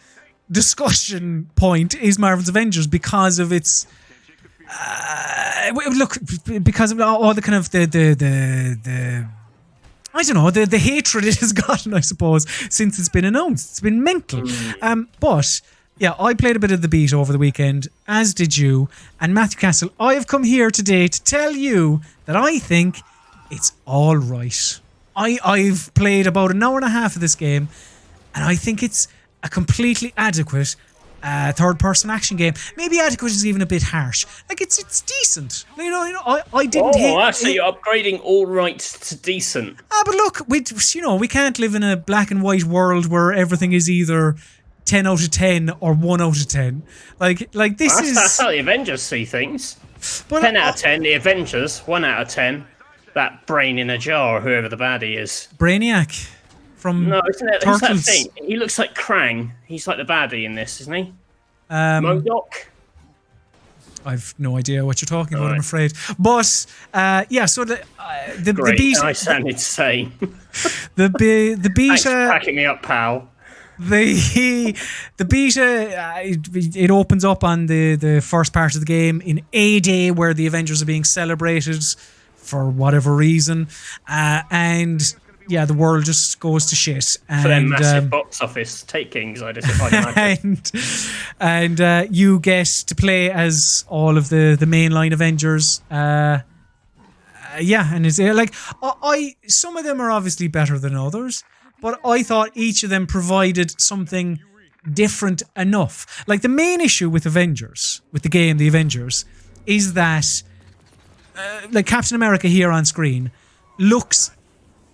discussion point. Is Marvel's Avengers because of its because of all the kind of the I don't know, the hatred it has gotten, I suppose, since it's been announced. It's been mental. But yeah, I played a bit of the beat over the weekend, as did you. And Matthew Castle, I have come here today to tell you that I think it's all right. I've played about an hour and a half of this game, and I think it's a completely adequate third-person action game. Maybe adequate is even a bit harsh. Like it's decent. You know, I didn't hate. So you're upgrading all right to decent. But look, we can't live in a black and white world where everything is either 10 out of 10 or 1 out of 10. Like this is. That's how the Avengers see things. But 10 out of 10, the Avengers. 1 out of 10, that brain in a jar, whoever the baddie is. Brainiac. From isn't it? Turtles. Who's that thing? He looks like Krang. He's like the baddie in this, isn't he? MODOK? I've no idea what you're talking about, I'm afraid. But so the beta. I sound insane. the beta. Thanks for backing me up, pal. The beta it opens up on the first part of the game in a day where the Avengers are being celebrated for whatever reason, and the world just goes to shit. And, for their massive box office takings, I'd imagine. and you get to play as all of the mainline Avengers. And it's like some of them are obviously better than others, but I thought each of them provided something different enough. Like the main issue with Avengers, with the game, The Avengers, is that like Captain America here on screen looks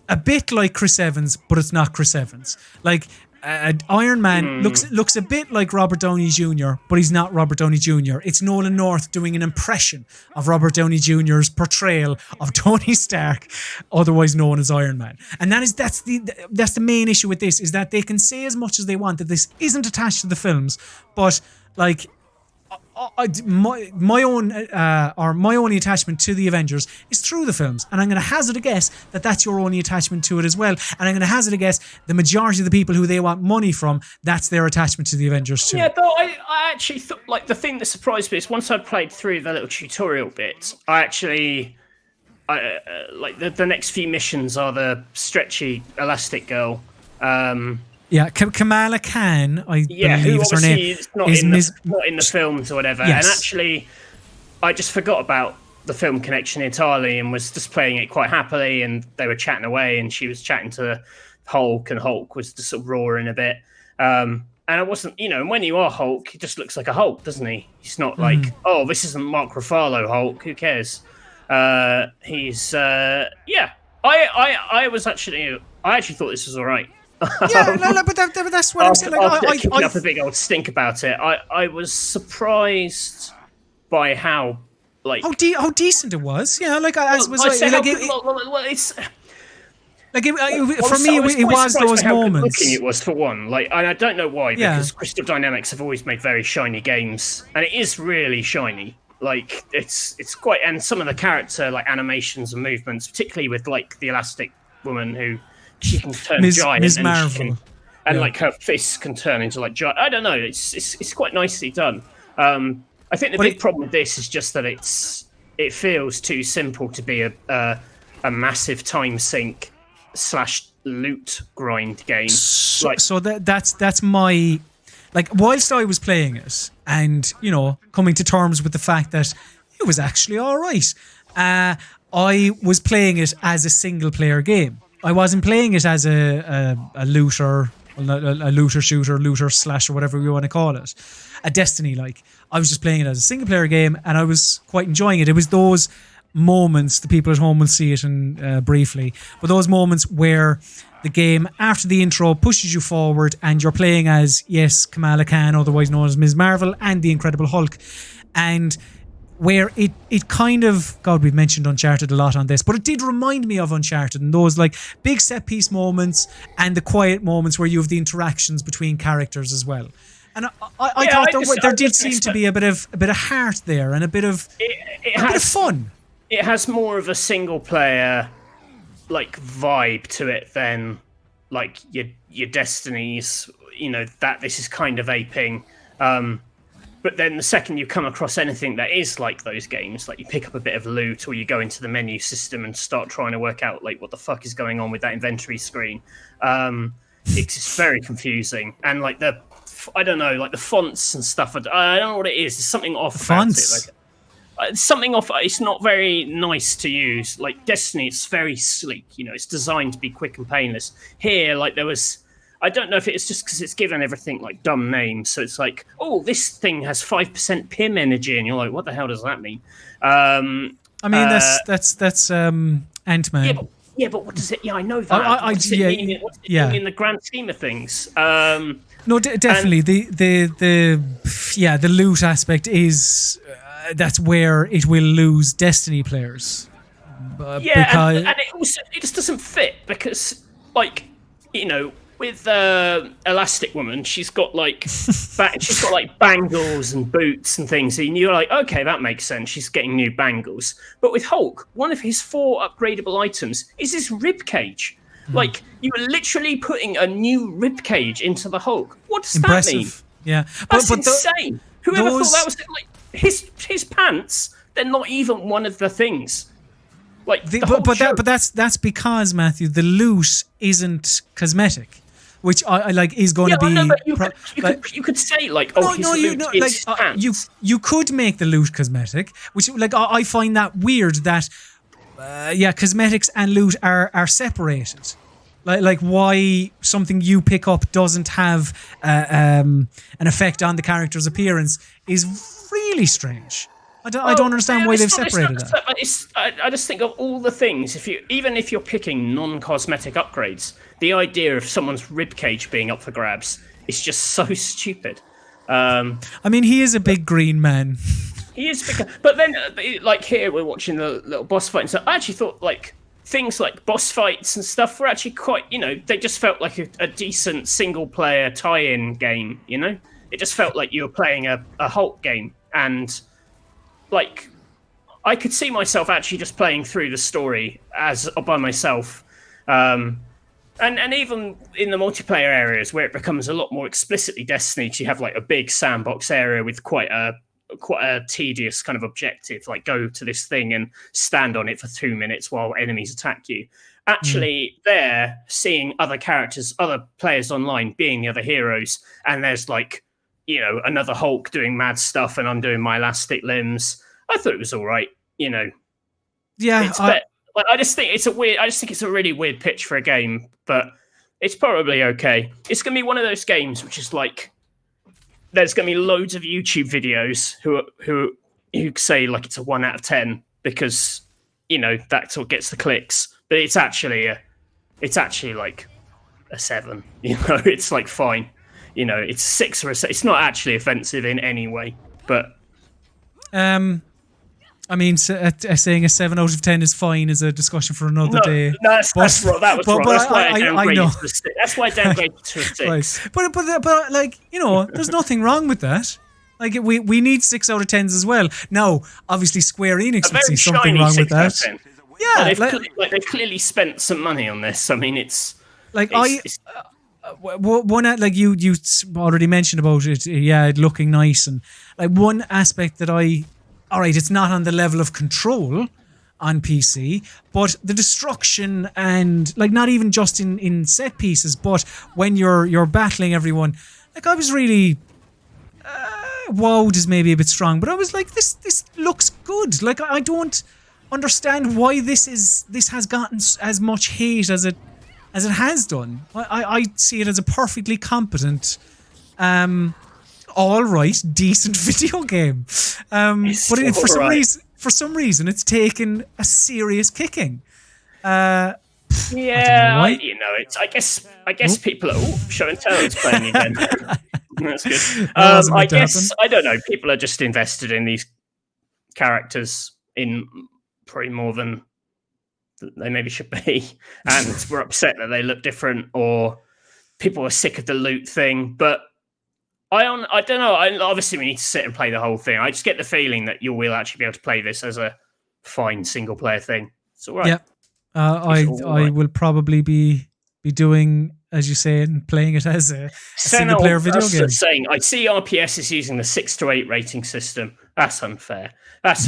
a bit like Chris Evans, but it's not Chris Evans. Like Iron Man looks a bit like Robert Downey Jr., but he's not Robert Downey Jr. It's Nolan North doing an impression of Robert Downey Jr.'s portrayal of Tony Stark, otherwise known as Iron Man. And that's the main issue with this, is that they can say as much as they want that this isn't attached to the films, but like my only attachment to the Avengers is through the films, and I'm going to hazard a guess that that's your only attachment to it as well. And I'm going to hazard a guess the majority of the people who they want money from, that's their attachment to the Avengers too. Yeah, though I actually thought, like, the thing that surprised me is once I played through the little tutorial bit, like the next few missions are the stretchy elastic girl. Kamala Khan, I believe is her name. Is not in the films or whatever. Yes. And actually, I just forgot about the film connection entirely and was just playing it quite happily. And they were chatting away, and she was chatting to Hulk, and Hulk was just sort of roaring a bit. And I wasn't, and when you are Hulk, he just looks like a Hulk, doesn't he? He's not like, this isn't Mark Ruffalo Hulk. Who cares? He's I actually thought this was all right. But that's what I'm saying. Like, I up a big old stink about it. I was surprised by how decent it was. Yeah, for me, it was those moments. Looking it was for one, and I don't know why, because Crystal Dynamics have always made very shiny games, and it is really shiny. Like it's quite, and some of the character animations and movements, particularly with the Elastic Woman who. She can turn giant, Ms. Marvel. Her fists can turn into giant. I don't know. It's quite nicely done. I think the big problem with this is just that it feels too simple to be a massive time sink / loot grind game. So that's my whilst I was playing it and coming to terms with the fact that it was actually all right. I was playing it as a single player game. I wasn't playing it as a looter, a looter shooter, looter slash or whatever you want to call it, a Destiny like. I was just playing it as a single player game, and I was quite enjoying it. It was those moments, the people at home will see it briefly, but those moments where the game, after the intro, pushes you forward and you're playing as, Kamala Khan, otherwise known as Ms. Marvel, and the Incredible Hulk, and where it kind of, God, we've mentioned Uncharted a lot on this, but it did remind me of Uncharted, and those big set piece moments and the quiet moments where you have the interactions between characters as well. And I thought there did seem to be a bit of heart there and a bit of fun. It has more of a single player vibe to it than your Destinies. That this is kind of aping. But then the second you come across anything that is like those games, you pick up a bit of loot or you go into the menu system and start trying to work out what the fuck is going on with that inventory screen. It's just very confusing. And the fonts and stuff, I don't know what it is. There's something off about it. Something off. It's not very nice to use. Destiny, it's very sleek. It's designed to be quick and painless. Here, there was, I don't know if it's just because it's given everything like dumb names. So it's like, oh, this thing has 5% PIM energy, and you're like, what the hell does that mean? I mean, that's Ant-Man. Yeah, but what does it? Yeah, I know that. What does it mean in the grand scheme of things? No, definitely. The loot aspect is that's where it will lose Destiny players. And it just doesn't fit because, like, you know, with Elastic Woman, she's got like bangles and boots and things, and you're like, okay, that makes sense. She's getting new bangles. But with Hulk, one of his 4 upgradable items is his rib cage. Like, you are literally putting a new rib cage into the Hulk. What does that mean? Yeah, that's insane. Whoever thought that was like his pants? They're not even one of the things. Like, that's because, Matthew, the loot isn't cosmetic, which I like is going to be. No, but you could say like, pants. You could make the loot cosmetic, which like I find that weird that cosmetics and loot are separated. Like why something you pick up doesn't have an effect on the character's appearance is really strange. I don't understand why they've separated that. I just think of all the things. Even if you're picking non-cosmetic upgrades, the idea of someone's ribcage being up for grabs is just so stupid. I mean, he is a big green man. He is big, but then, like here, we're watching the little boss fight, and so I actually thought like things like boss fights and stuff were actually quite, they just felt like a decent single-player tie-in game. It just felt like you were playing a Hulk game, and like, I could see myself actually just playing through the story by myself. And even in the multiplayer areas where it becomes a lot more explicitly Destiny, you have like a big sandbox area with quite a tedious kind of objective, like go to this thing and stand on it for 2 minutes while enemies attack you. Actually, there, seeing other characters, other players online being the other heroes, and there's like, another Hulk doing mad stuff, and I'm doing my elastic limbs. I thought it was all right. Yeah, I just think it's a really weird pitch for a game, but it's probably okay. It's gonna be one of those games which is like, there's gonna be loads of YouTube videos who say like it's a 1 out of 10 because that's what gets the clicks, but it's actually like a 7. It's like fine. It's 6 or a 7. It's not actually offensive in any way, but I mean, saying a 7 out of 10 is fine is a discussion for another day. No, that's wrong. That was wrong. That's why I downgraded to a 6. That's why I downgraded to a 6. Right. But like, there's nothing wrong with that. Like, we need 6 out of 10s as well. Now, obviously, Square Enix would see something wrong with that. Yeah, they've clearly spent some money on this. I mean, it's like one like you already mentioned about it. Yeah, it looking nice, and like one aspect that all right, it's not on the level of Control on PC, but the destruction and like not even just in set pieces, but when you're battling everyone, like I was really wowed is maybe a bit strong, but I was like, this looks good. Like I don't understand why this has gotten as much hate as it has done. I see it as a perfectly competent, all right, decent video game. But for some reason, it's taken a serious kicking. It's. I guess people are show and tell is playing again. That's good. I don't know. People are just invested in these characters in probably more than they maybe should be, and we're upset that they look different, or people are sick of the loot thing. But I don't know. Obviously, we need to sit and play the whole thing. I just get the feeling that you will actually be able to play this as a fine single player thing. It's all right. Yeah, I will probably be doing, as you say, and playing it as a single player video game. Saying, I see RPS is using the 6 to 8 rating system. That's unfair. I've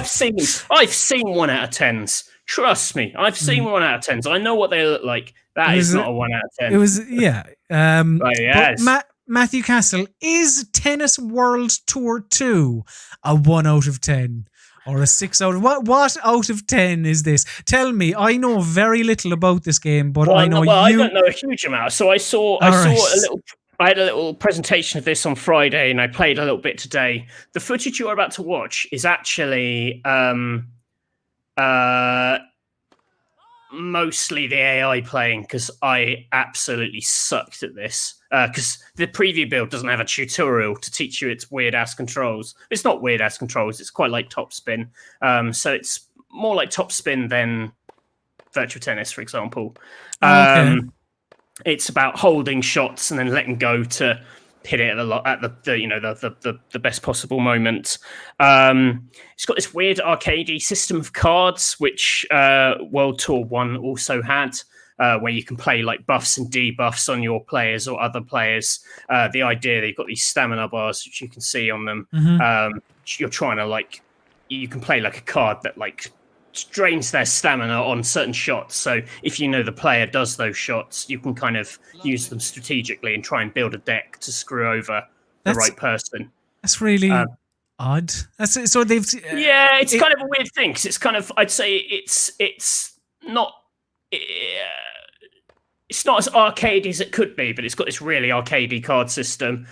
seen 1 out of 10s. Trust me, I've seen 1 out of 10s. I know what they look like. That is not a 1 out of 10. It was, yeah. Yes. But Matthew Castle, is Tennis World Tour 2 a 1 out of 10? Or a 6 out of what out of 10 is this? Tell me. I know very little about this game, but I know I don't know a huge amount. So I saw a little. I had a little presentation of this on Friday, and I played a little bit today. The footage you're about to watch is actually mostly the AI playing, because I absolutely sucked at this. Because the preview build doesn't have a tutorial to teach you its weird-ass controls. It's not weird-ass controls. It's quite like Top Spin. So it's more like Top Spin than Virtua Tennis, for example. Okay. It's about holding shots and then letting go to hit it at the best possible moment. It's got this weird arcadey system of cards, which World Tour 1 also had, where you can play like buffs and debuffs on your players or other players. The idea they've got these stamina bars, which you can see on them. You're trying to you can play like a card that like drains their stamina on certain shots. So if you know the player does those shots, you can kind of use them strategically and try and build a deck to screw over the right person. That's really odd. So they've it's kind of a weird thing, because it's kind of, I'd say it's not as arcadey as it could be, but it's got this really arcadey card system.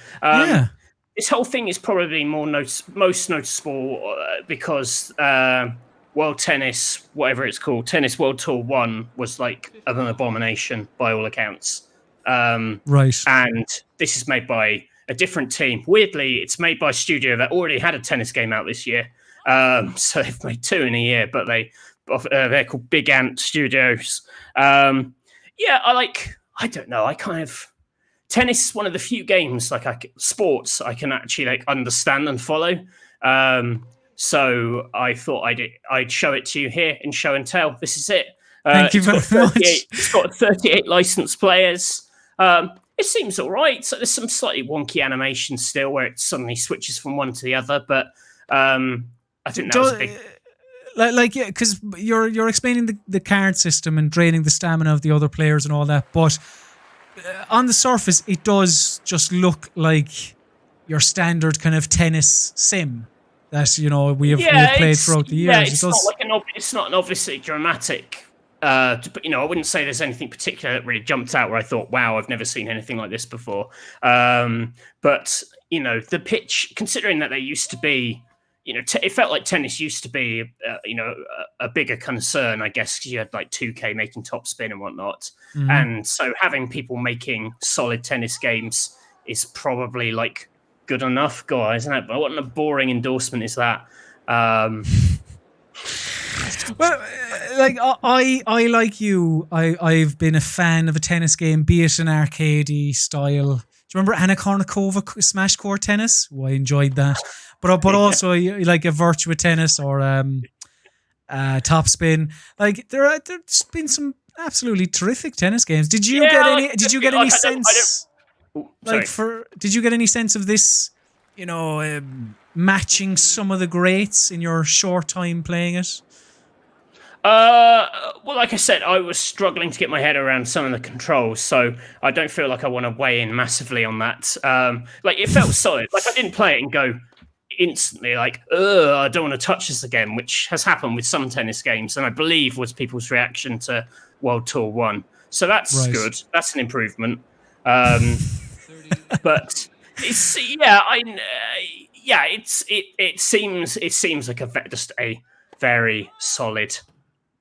This whole thing is probably most noticeable because World Tennis, whatever it's called, Tennis World Tour 1 was like an abomination by all accounts. Right. And this is made by a different team. Weirdly, it's made by a studio that already had a tennis game out this year. So they've made 2 in a year, but they're called Big Ant Studios. I don't know. Tennis is one of the few games, sports, I can actually understand and follow. So I thought I'd show it to you here in Show and Tell. This is it. Thank you very much. It's got 38 licensed players. It seems all right. So there's some slightly wonky animations still, where it suddenly switches from one to the other. But I think that was a big... because you're explaining the card system and draining the stamina of the other players and all that, but on the surface, it does just look like your standard kind of tennis sim that we have played throughout the years. It's not an obviously dramatic. But I wouldn't say there's anything particular that really jumped out where I thought, wow, I've never seen anything like this before. But the pitch, considering that they used to be, it felt like tennis used to be, a bigger concern, I guess, because you had like 2K making Top Spin and whatnot. Mm-hmm. And so having people making solid tennis games is probably like good enough, guys, isn't it? But what a boring endorsement is that? Well, I like you. I've been a fan of a tennis game, be it an arcadey style. Do you remember Anna Kournikova Smash Court Tennis? Oh, I enjoyed that. But also like a Virtua Tennis or Top Spin. Like there's been some absolutely terrific tennis games. Did you get any? Did you get any sense? Did you get any sense of this? Matching some of the greats in your short time playing it? Well, like I said, I was struggling to get my head around some of the controls, so I don't feel like I want to weigh in massively on that. It felt solid. Like, I didn't play it and go instantly like, I don't want to touch this again, which has happened with some tennis games, and I believe was people's reaction to World Tour 1. So that's good. That's an improvement. But it's it seems like just a very solid.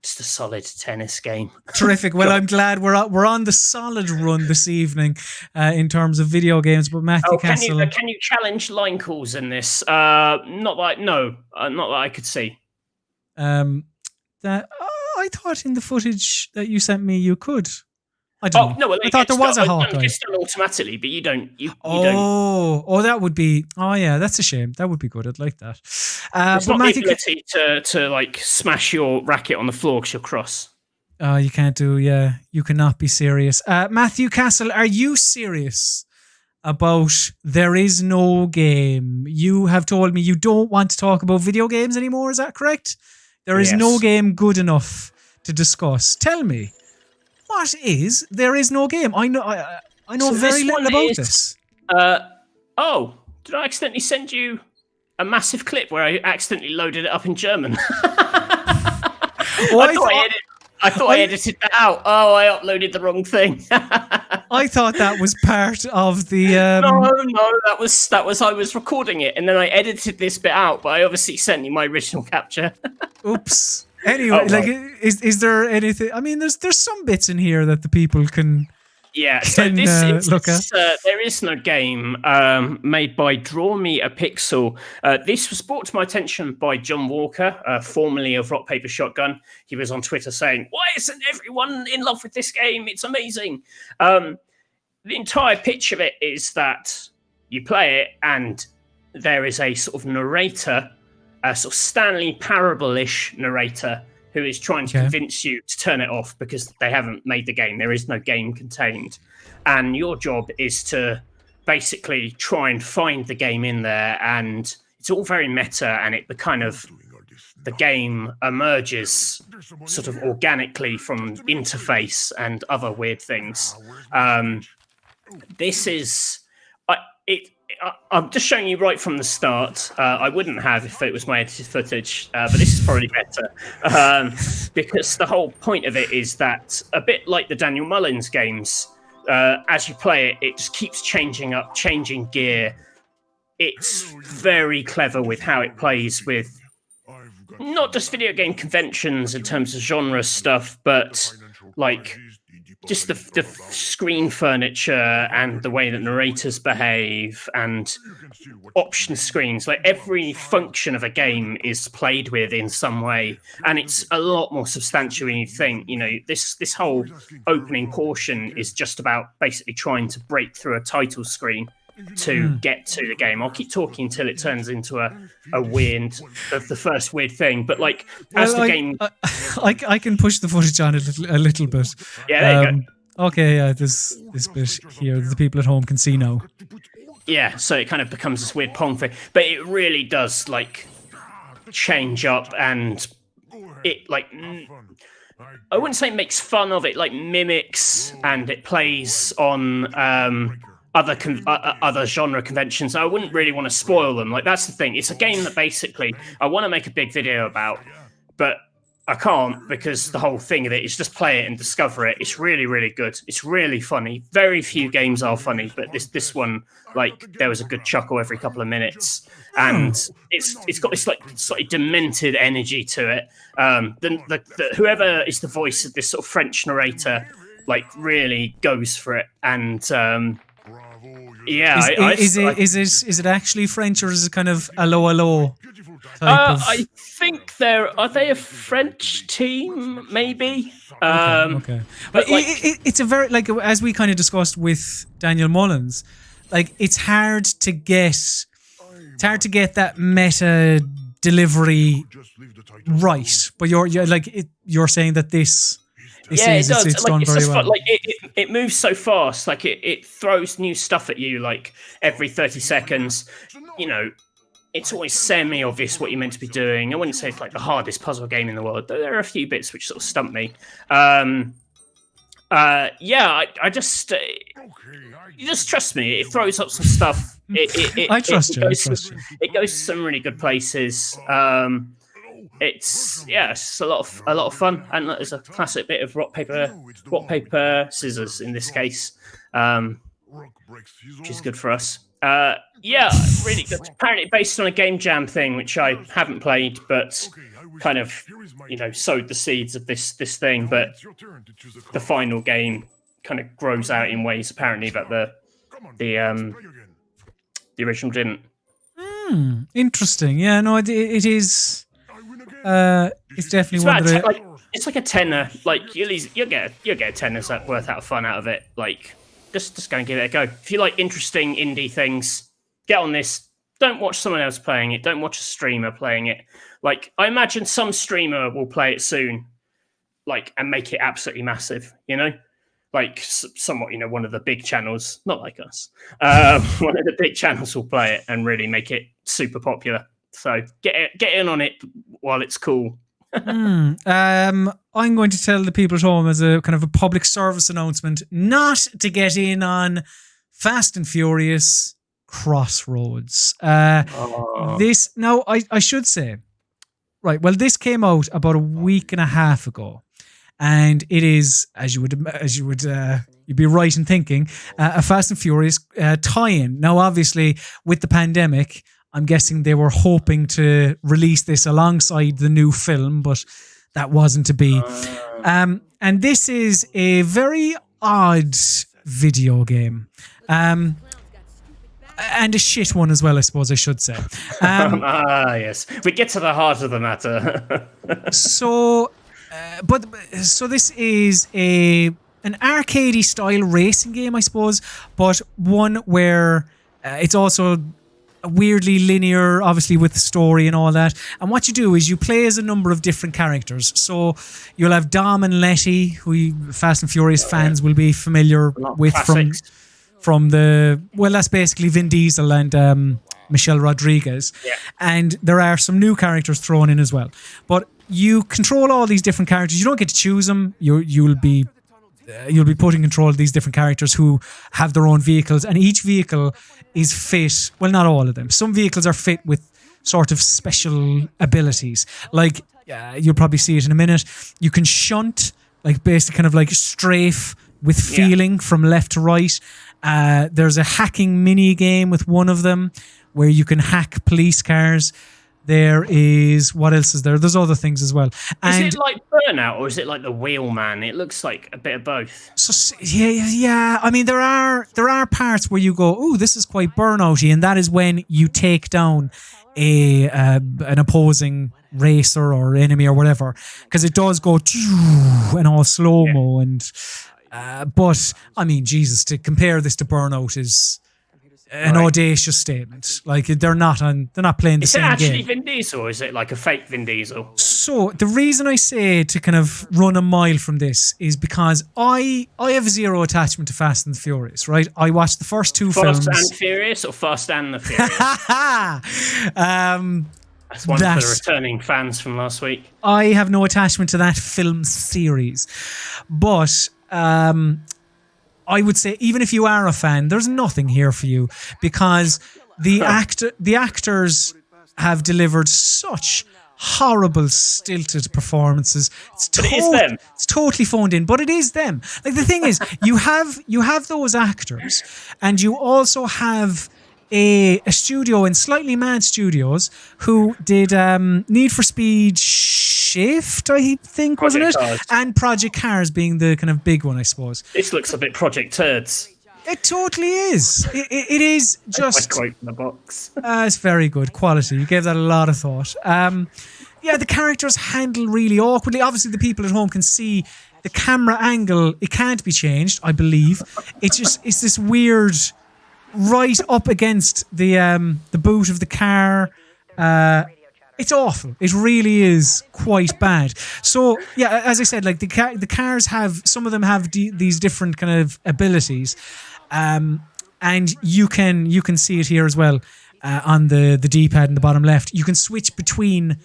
Just a solid tennis game. Terrific. Well, I'm glad we're on the solid run this evening in terms of video games. But Matthew Castle, can you challenge line calls in this? Not that I could see. That I thought in the footage that you sent me you could. I don't know. No, well, I thought there was a Hawkeye. It's done automatically, but you don't. You don't. That would be. Oh yeah, that's a shame. That would be good. I'd like that. It's not the ability to like smash your racket on the floor because you're cross. You can't do. Yeah, you cannot be serious. Matthew Castle, are you serious about there is no game? You have told me you don't want to talk about video games anymore. Is that correct? There is no game good enough to discuss. Tell me. What is there is no game? I know very little about this. Did I accidentally send you a massive clip where I accidentally loaded it up in German. I thought I edited that out. Oh, I uploaded the wrong thing. I thought that was part of the. No, that was I was recording it, and then I edited this bit out. But I obviously sent you my original capture. Oops. Anyway, like, is there anything? I mean, there's some bits in here that the people can. Yeah, so look at. There is no game made by Draw Me a Pixel. This was brought to my attention by John Walker, formerly of Rock Paper Shotgun. He was on Twitter saying, "Why isn't everyone in love with this game? It's amazing." The entire pitch of it is that you play it and there is a sort of narrator, a sort of Stanley Parable-ish narrator, who is trying to convince you to turn it off because they haven't made the game. There is no game contained. And your job is to basically try and find the game in there. And it's all very meta, and the game emerges sort of organically from interface and other weird things. This is... I'm just showing you right from the start. I wouldn't have if it was my edited footage, but this is probably better because the whole point of it is that, a bit like the Daniel Mullins games, as you play it, it just keeps changing gear. It's very clever with how it plays with not just video game conventions in terms of genre stuff, but like just the screen furniture and the way that narrators behave and option screens. Like, every function of a game is played with in some way, and it's a lot more substantial than you think. You know, this whole opening portion is just about basically trying to break through a title screen to get to the game. I'll keep talking until it turns into the first weird thing. But like, as the game, I can push the footage on a little bit. Yeah, there you go. Okay, yeah, this bit here, the people at home can see now. Yeah, so it kind of becomes this weird Pong thing, but it really does like change up, and it like I wouldn't say it makes fun of it, like mimics, and it plays on other genre conventions. I wouldn't really want to spoil them. Like, that's the thing. It's a game that basically I want to make a big video about, but I can't because the whole thing of it is just play it and discover it. It's really, really good. It's really funny. Very few games are funny, but this one, like, there was a good chuckle every couple of minutes, and it's got this like slightly demented energy to it. Whoever is the voice of this sort of French narrator, like, really goes for it, and yeah, is it actually French, or is it kind of allo I think are they a French team, maybe? Okay. But like, it's a very, like, as we kind of discussed with Daniel Mullins, like, it's hard to get that meta delivery right. But you're saying that this it does. It's like, done very well. Like, it moves so fast. Like, it throws new stuff at you like every 30 seconds. You know, it's always semi-obvious what you're meant to be doing. I wouldn't say it's like the hardest puzzle game in the world. There are a few bits which sort of stump me. I just you just trust me. It throws up some stuff. I trust you. It goes to some really good places. It's a lot of fun, and there's a classic bit of rock paper scissors in this case, which is good for us. Really good. Apparently based on a Game Jam thing, which I haven't played, but kind of, you know, sowed the seeds of this thing. But the final game kind of grows out in ways apparently that the original didn't. Interesting. Yeah, no, it is. It's definitely one that it's like a tenner. Like, you'll get a tenner's worth out of fun out of it. Like, just go and give it a go. If you like interesting indie things, get on this. Don't watch someone else playing it. Don't watch a streamer playing it. Like, I imagine some streamer will play it soon, like, and make it absolutely massive. You know, like somewhat. You know, one of the big channels, not like us. One of the big channels will play it and really make it super popular. So get in on it while it's cool. I'm going to tell the people at home, as a kind of a public service announcement, not to get in on Fast and Furious, Crossroads. This now I should say, right? Well, this came out about a week and a half ago, and it is, as you'd be right in thinking, a Fast and Furious tie-in. Now, obviously, with the pandemic, I'm guessing they were hoping to release this alongside the new film, but that wasn't to be. And this is a very odd video game. And a shit one as well, I suppose I should say. Yes. We get to the heart of the matter. So this is an arcadey style racing game, I suppose, but one where it's also weirdly linear, obviously, with the story and all that. And what you do is you play as a number of different characters. So you'll have Dom and Letty, who Fast and Furious fans will be familiar with from the, well, that's basically Vin Diesel and Michelle Rodriguez. Yeah. And there are some new characters thrown in as well. But you control all these different characters. You don't get to choose them. You'll be put in control of these different characters who have their own vehicles, and each vehicle is fit. Well, not all of them. Some vehicles are fit with sort of special abilities. Like, you'll probably see it in a minute. You can shunt, like basically kind of like strafe with feeling from left to right. There's a hacking mini game with one of them where you can hack police cars. There is, what else is there? There's other things as well. And is it like Burnout, or is it like the Wheelman? It looks like a bit of both. So yeah. I mean, there are parts where you go, "Ooh, this is quite Burnouty," and that is when you take down an opposing racer or enemy or whatever, because it does go and all slow mo. And but I mean, Jesus, to compare this to Burnout is an audacious statement. Like, they're not playing the same game. Is it actually Vin Diesel, or is it like a fake Vin Diesel? So the reason I say to kind of run a mile from this is because I have zero attachment to Fast and the Furious, right? I watched the first two films. Fast and Furious or Fast and the Furious? That's one for the returning fans from last week. I have no attachment to that film series. But I would say, even if you are a fan, there's nothing here for you, because the actors have delivered such horrible, stilted performances. It's totally phoned in, but it is them. Like, the thing is, you have those actors, and you also have a studio in Slightly Mad Studios who did Need for Speed Shift, I think, wasn't it? Cars. And Project Cars being the kind of big one, I suppose. This looks a bit Project Turds. It totally is. It is just... quite from the box. It's very good quality. You gave that a lot of thought. The characters handle really awkwardly. Obviously, the people at home can see the camera angle. It can't be changed, I believe. It's this weird... right up against the boot of the car. It's awful. It really is quite bad. So yeah, as I said, like the cars have, some of them have these different kind of abilities, and you can see it here as well on the D-pad in the bottom left. You can switch between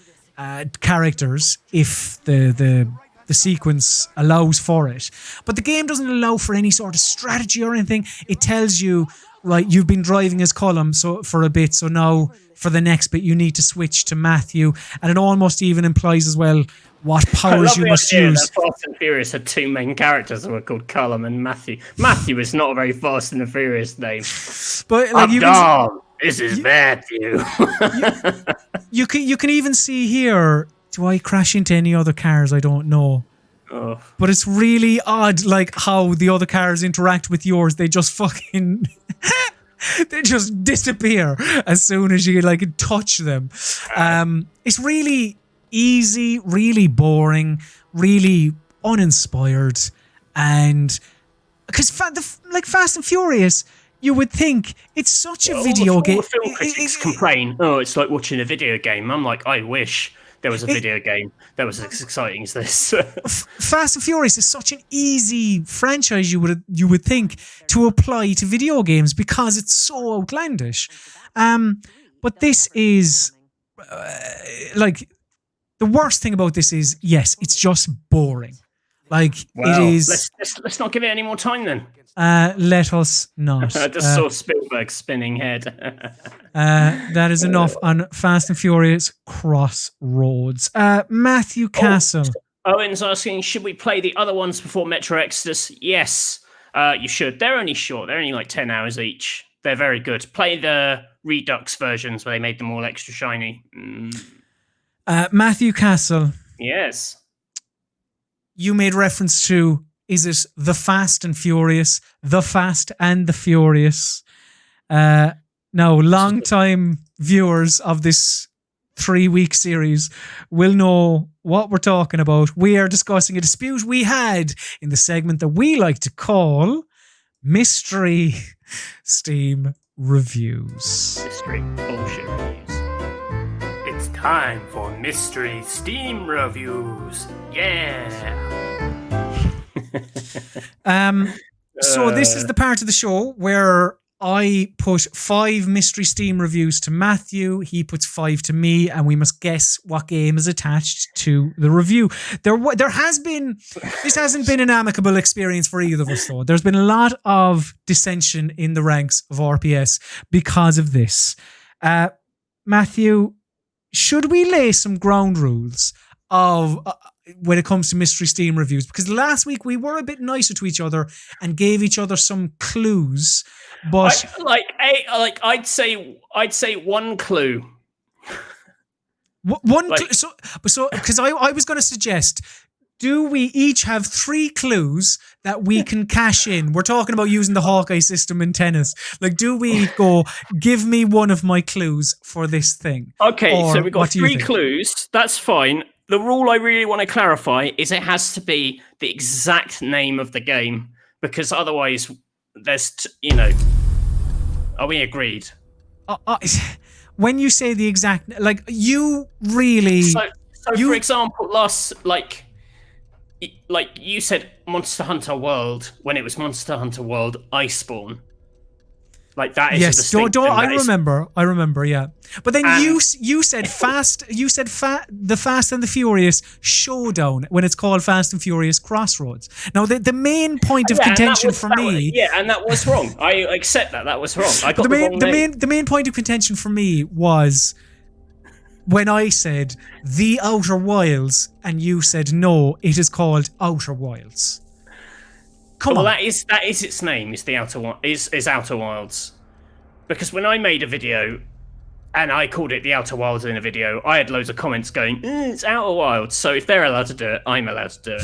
characters if the sequence allows for it, but the game doesn't allow for any sort of strategy or anything. It tells you, right, you've been driving as Colm for a bit, so now for the next bit you need to switch to Matthew, and it almost even implies as well what powers you must use. Fast and Furious had two main characters that were called Colm and Matthew. Matthew is not a very Fast and the Furious name. But like, this is Matthew. you can even see here. Do I crash into any other cars? I don't know. Oh. But it's really odd, like, how the other cars interact with yours. They just fucking... they just disappear as soon as you, like, touch them. It's really easy, really boring, really uninspired. And... because, Fast and Furious... you would think it's such a video game. All the film critics complain, it's like watching a video game. I'm like, I wish there was a video game that was as exciting as this. Fast and Furious is such an easy franchise, you would think, to apply to video games because it's so outlandish. But this is like, the worst thing about this is, yes, it's just boring. Like, well, it is... Let's not give it any more time then. Let us not. I just saw Spielberg's spinning head. That is enough on Fast and Furious Crossroads. Matthew Castle. Owen's asking, should we play the other ones before Metro Exodus? Yes, you should. They're only short. They're only like 10 hours each. They're very good. Play the Redux versions where they made them all extra shiny. Matthew Castle. Yes. You made reference to, is it The Fast and Furious, The Fast and the Furious? Now, long-time viewers of this 3-week series will know what we're talking about. We are discussing a dispute we had in the segment that we like to call Mystery Steam Reviews. Mystery bullshit reviews. It's time for Mystery Steam Reviews. Yeah. So this is the part of the show where I put 5 Mystery Steam reviews to Matthew. He puts 5 to me, and we must guess what game is attached to the review. This hasn't been an amicable experience for either of us, though. There's been a lot of dissension in the ranks of RPS because of this. Matthew, should we lay some ground rules of when it comes to Mystery Steam reviews? Because last week we were a bit nicer to each other and gave each other some clues. But I'd say one clue. Clue. So because I was going to suggest, do we each have 3 clues that we can cash in? We're talking about using the Hawkeye system in tennis. Like, do we go, give me one of my clues for this thing? Okay, so we've got 3 clues. That's fine. The rule I really want to clarify is it has to be the exact name of the game, because otherwise there's, are we agreed? When you say the exact, like, you really... So for example, you said Monster Hunter World when it was Monster Hunter World Iceborne. Like, that is yes. I remember. Yeah, but then you said the Fast and the Furious Showdown when it's called Fast and Furious Crossroads. Now, the main point of contention for me, and that was wrong. I accept that was wrong. I got the main point of contention for me was when I said The Outer Wilds, and you said no, it is called Outer Wilds. Well, that is its name. Is the Outer Wilds, because when I made a video and I called it the Outer Wilds in a video, I had loads of comments going, "It's Outer Wilds." So if they're allowed to do it, I'm allowed to do it.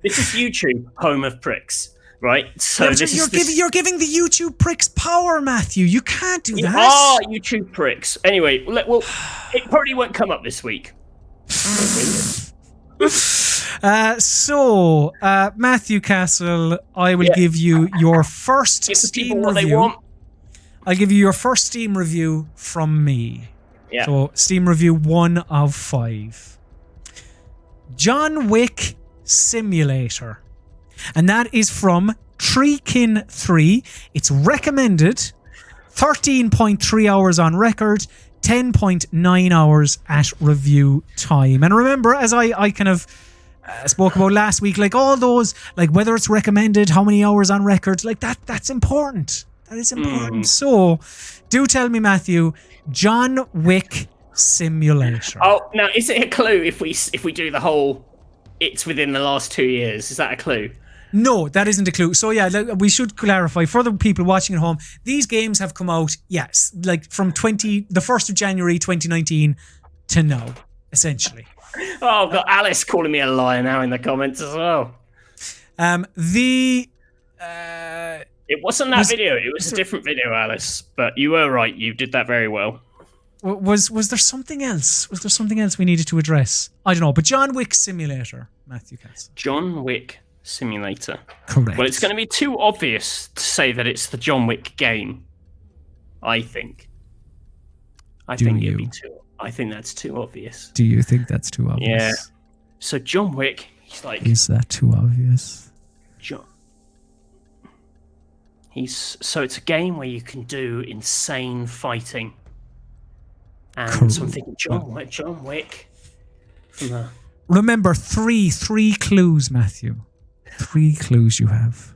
This is YouTube, home of pricks, right? So you're giving the YouTube pricks power, Matthew. You can't do that. Ah, YouTube pricks. Anyway, it probably won't come up this week. Matthew Castle, I will give you your first Steam review. I'll give you your first Steam review from me. Yeah. So, Steam review 1 of 5. John Wick Simulator. And that is from Treekin3. It's recommended 13.3 hours on record, 10.9 hours at review time. And remember, as I kind of spoke about last week, like all those, like whether it's recommended, how many hours on record, like that's important. That is important. So, do tell me, Matthew, John Wick Simulator. Oh, now is it a clue if we do the whole? It's within the last 2 years. Is that a clue? No, that isn't a clue. So yeah, we should clarify for the people watching at home. These games have come out, yes, like from the 1st of January 2019 to now, essentially. Oh, I've got Alice calling me a liar now in the comments as well. It wasn't that video. It was a different video, Alice. But you were right. You did that very well. Was there something else? Was there something else we needed to address? I don't know. But John Wick Simulator, Matthew Castle. John Wick Simulator. Correct. Well, it's going to be too obvious to say that it's the John Wick game. I think that's too obvious. Do you think that's too obvious? Yeah. So John Wick, he's like... Is that too obvious? So it's a game where you can do insane fighting. And so I'm thinking, John Wick. Remember, three clues, Matthew. 3 clues you have.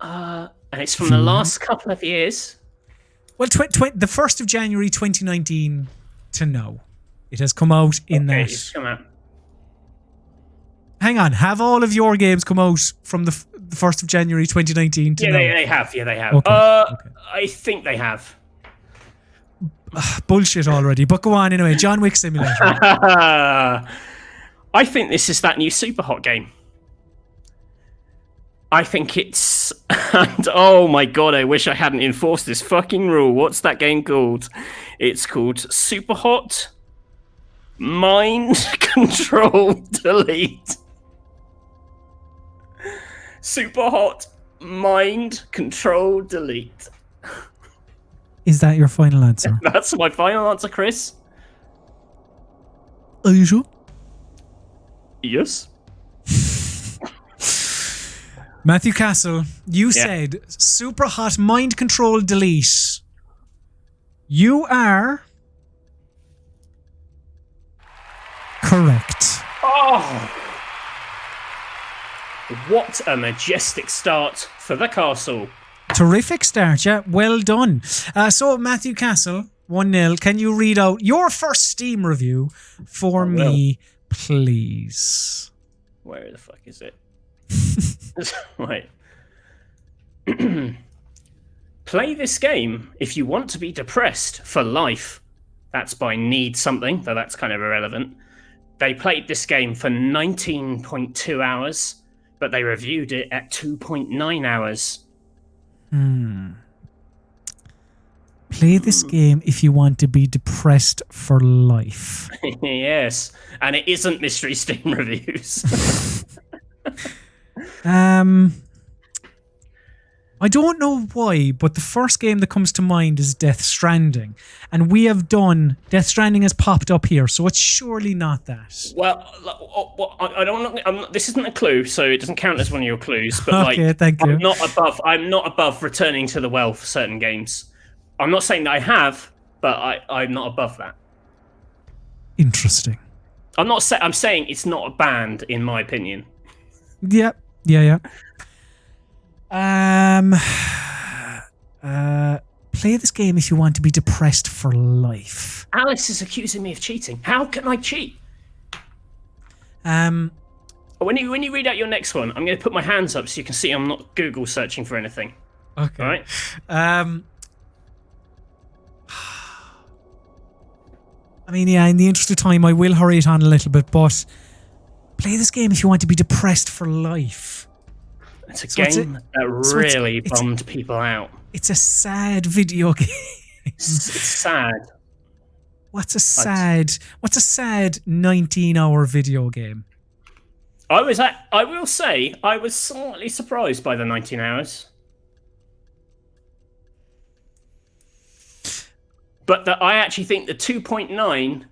And it's from the last couple of years. Well, the 1st of January 2019 to now. It has come out in that. It's come out. Hang on, have all of your games come out from the 1st of January 2019 to now? Yeah, they have. Yeah, they have. Okay. I think they have. Bullshit already, but go on anyway. John Wick Simulator. I think this is that new Superhot game. I think it's... And, oh my god, I wish I hadn't enforced this fucking rule. What's that game called? It's called Superhot Mind Control Delete. Superhot Mind Control Delete. Is that your final answer? That's my final answer, Chris. Are you sure? Yes. Matthew Castle, you said Superhot Mind Control Delete. You are correct. Oh! What a majestic start for the castle. Terrific start, yeah. Well done. So, Matthew Castle, 1-0. Can you read out your first Steam review for me, please? Where the fuck is it? Right. Play this game if you want to be depressed for life. That's by Need Something, though that's kind of irrelevant. They played this game for 19.2 hours, but they reviewed it at 2.9 hours. Play this game if you want to be depressed for life. Yes, and it isn't Mystery Steam Reviews. I don't know why, but the first game that comes to mind is Death Stranding. And we have done... Death Stranding has popped up here, so it's surely not that. Well, I don't. This isn't a clue, so it doesn't count as one of your clues. But okay, thank you. I'm not above returning to the well for certain games. I'm not saying that I have, but I'm not above that. Interesting. I'm saying it's not a band, in my opinion. Yeah. Play this game if you want to be depressed for life. Alice is accusing me of cheating. How can I cheat? When you read out your next one, I'm going to put my hands up so you can see I'm not Google searching for anything. Okay. All right? I mean, yeah, in the interest of time, I will hurry it on a little bit, but play this game if you want to be depressed for life. It's a game that really bummed people out. It's a sad video game. It's sad. What's a sad 19-hour video game? I will say, I was slightly surprised by the 19 hours. But I actually think the 2.9...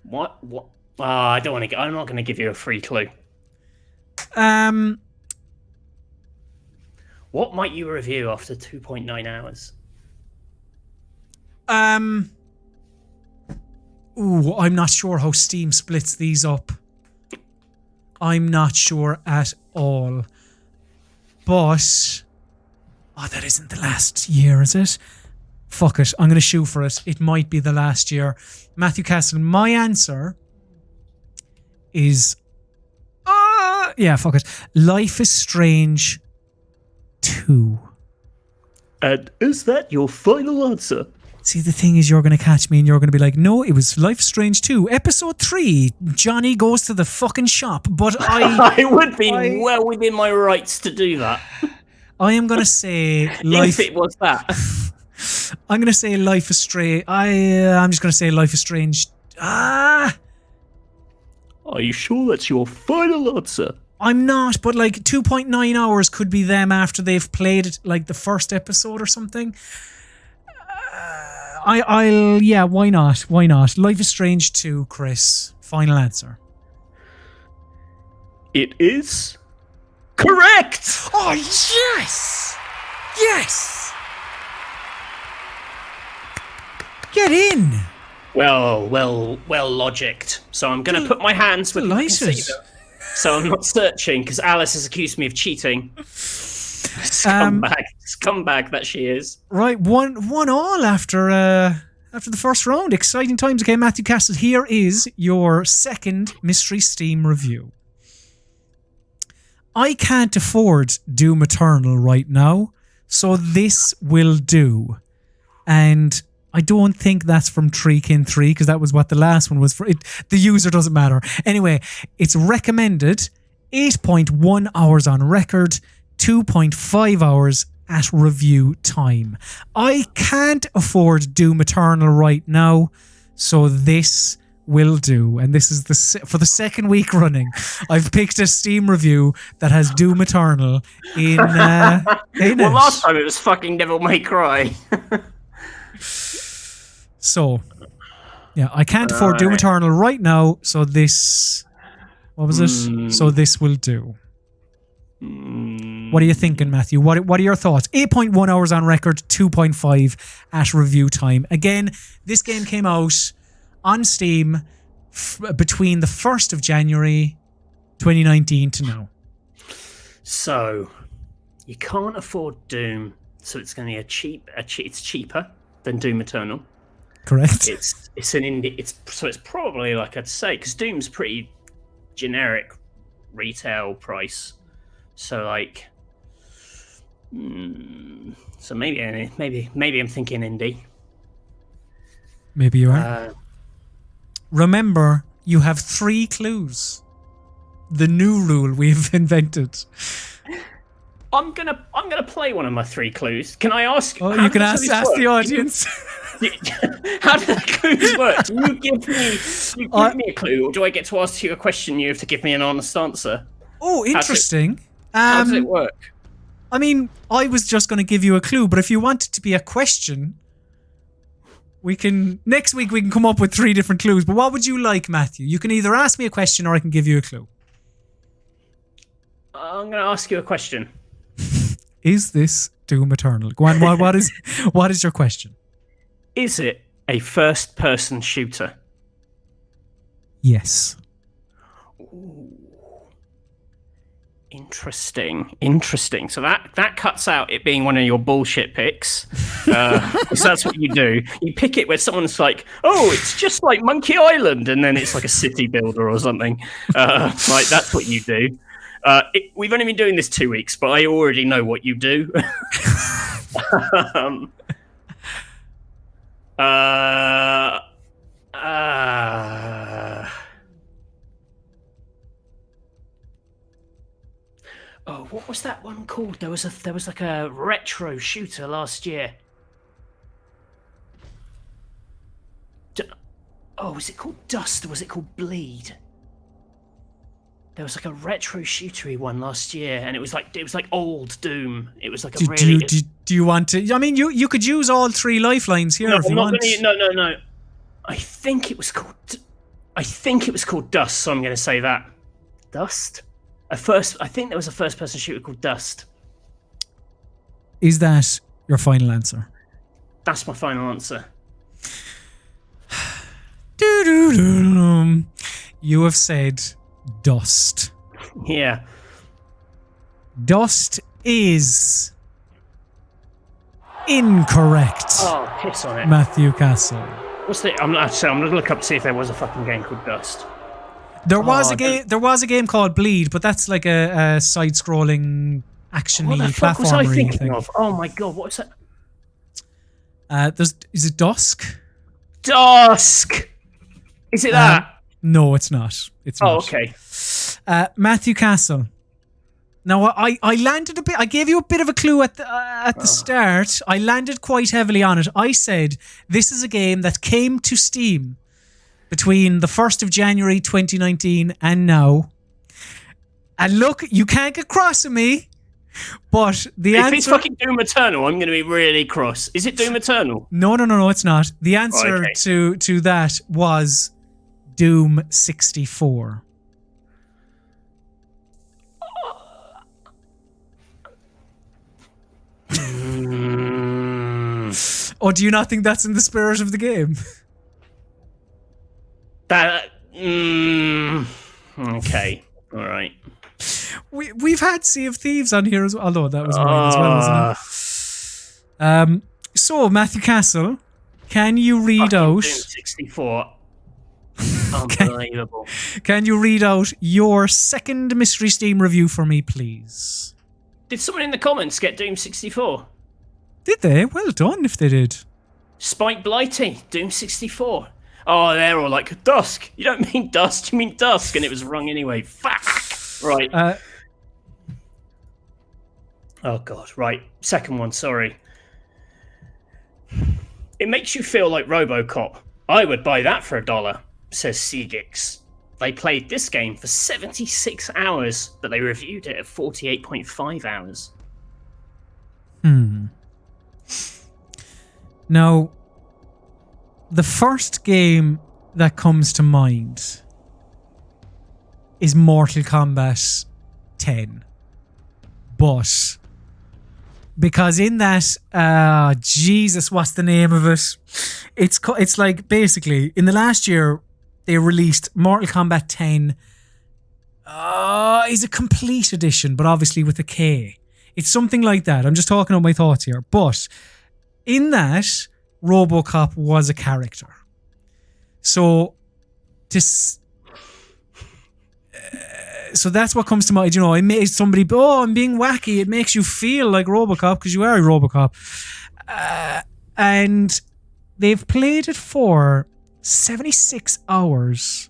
What? Oh, I don't want to... I'm not going to give you a free clue. What might you review after 2.9 hours? Ooh, I'm not sure how Steam splits these up. I'm not sure at all. But... Oh, that isn't the last year, is it? Fuck it. I'm going to shoot for it. It might be the last year. Matthew Castle, my answer is... yeah, fuck it. Life is Strange 2. And is that your final answer? See, the thing is, you're going to catch me and you're going to be like, no, it was Life is Strange 2. Episode 3, Johnny goes to the fucking shop. But I would be well within my rights to do that. I am going to say... If it was that. I'm going to say Life is Strange... I'm just going to say Life is Strange... Are you sure that's your final answer? I'm not, but like 2.9 hours could be them after they've played it, like the first episode or something. Yeah, why not? Why not? Life is Strange 2, Chris. Final answer. It is correct! Oh, yes! Yes! Get in! Well logicked. So I'm going to put my hands with... Delighted. So I'm not searching because Alice has accused me of cheating. Scumbag that she is. Right, 1-1 after the first round. Exciting times. Okay, Matthew Castle, here is your second Mystery Steam review. I can't afford Doom Eternal right now, so this will do. And I don't think that's from Treekin3 because that was what the last one was for. The user doesn't matter. Anyway, it's recommended 8.1 hours on record, 2.5 hours at review time. I can't afford Doom Eternal right now, so this will do. And this is for the second week running. I've picked a Steam review that has Doom Eternal in well, last time it was fucking Devil May Cry. So, yeah, I can't afford Doom Eternal right now, so this... What was it? So this will do. What are you thinking, Matthew? What are your thoughts? 8.1 hours on record, 2.5 at review time. Again, this game came out on Steam between the 1st of January 2019 to now. So, you can't afford Doom, so it's going to be it's cheaper than Doom Eternal. Correct. It's an indie. So it's probably, like I'd say, because Doom's pretty generic retail price. So like, so maybe I'm thinking indie. Maybe you are. Remember, you have 3 clues. The new rule we've invented. I'm gonna play one of my 3 clues. Can I ask? Oh, you can ask the audience. How do the clues work? Do you give me a clue, or do I get to ask you a question? You have to give me an honest answer. Oh, interesting. How does it work? I mean, I was just going to give you a clue, but if you want it to be a question, next week we can come up with 3 different clues. But what would you like, Matthew? You can either ask me a question or I can give you a clue. I'm going to ask you a question. Is this Doom Eternal? Go on, what is your question? Is it a first-person shooter? Yes. Ooh. Interesting. So that cuts out it being one of your bullshit picks. Because that's what you do. You pick it where someone's like, "Oh, it's just like Monkey Island," and then it's like a city builder or something. Like that's what you do. We've only been doing this 2 weeks, but I already know what you do. Oh, what was that one called? There was like a retro shooter last year. Was it called Dust or was it called Bleed? There was like a retro shootery one last year, and it was like old Doom. It was like do you want to? I mean, you could use all 3 lifelines here if you want. No. I think it was called Dust. So I'm going to say that Dust. I think there was a first-person shooter called Dust. Is that your final answer? That's my final answer. You have said Dust. Yeah. Dust is incorrect. Oh, piss on it. Matthew Castle. I'm going to look up to see if there was a fucking game called Dust. There was a game called Bleed, but that's like a side-scrolling action-y platformer. What the fuck was I thinking of? Oh my god, what is that? Is it Dusk? Dusk! Is it that? No, it's not. It's not. Oh, okay. Matthew Castle. Now, I landed a bit. I gave you a bit of a clue at the start. I landed quite heavily on it. I said this is a game that came to Steam between the 1st of January 2019 and now. And look, you can't get cross with me, but the answer... If it's fucking Doom Eternal, I'm going to be really cross. Is it Doom Eternal? No, it's not. The answer to that was Doom 64. Oh, do you not think that's in the spirit of the game? Okay. All right. We've had Sea of Thieves on here as well, although that was mine as well, wasn't it? So, Matthew Castle, can you read out... Doom 64. Unbelievable. Can you read out your second Mystery Steam review for me, please? Did someone in the comments get Doom 64? Did they? Well done if they did. Spike Blighty, Doom 64. Oh, they're all like, Dusk. You don't mean Dust, you mean Dusk. And it was wrong anyway. Fuck. Right. Oh, God. Right. Second one, sorry. It makes you feel like RoboCop. I would buy that for $1, says Seagix. They played this game for 76 hours, but they reviewed it at 48.5 hours. Now, the first game that comes to mind is Mortal Kombat 10. But because in that, Jesus, what's the name of it? It's like basically in the last year they released Mortal Kombat 10. Is a complete edition, but obviously with a K. It's something like that. I'm just talking about my thoughts here. But in that, RoboCop was a character. So so that's what comes to mind. You know, it makes somebody, I'm being wacky. It makes you feel like RoboCop because you are a RoboCop. And they've played it for 76 hours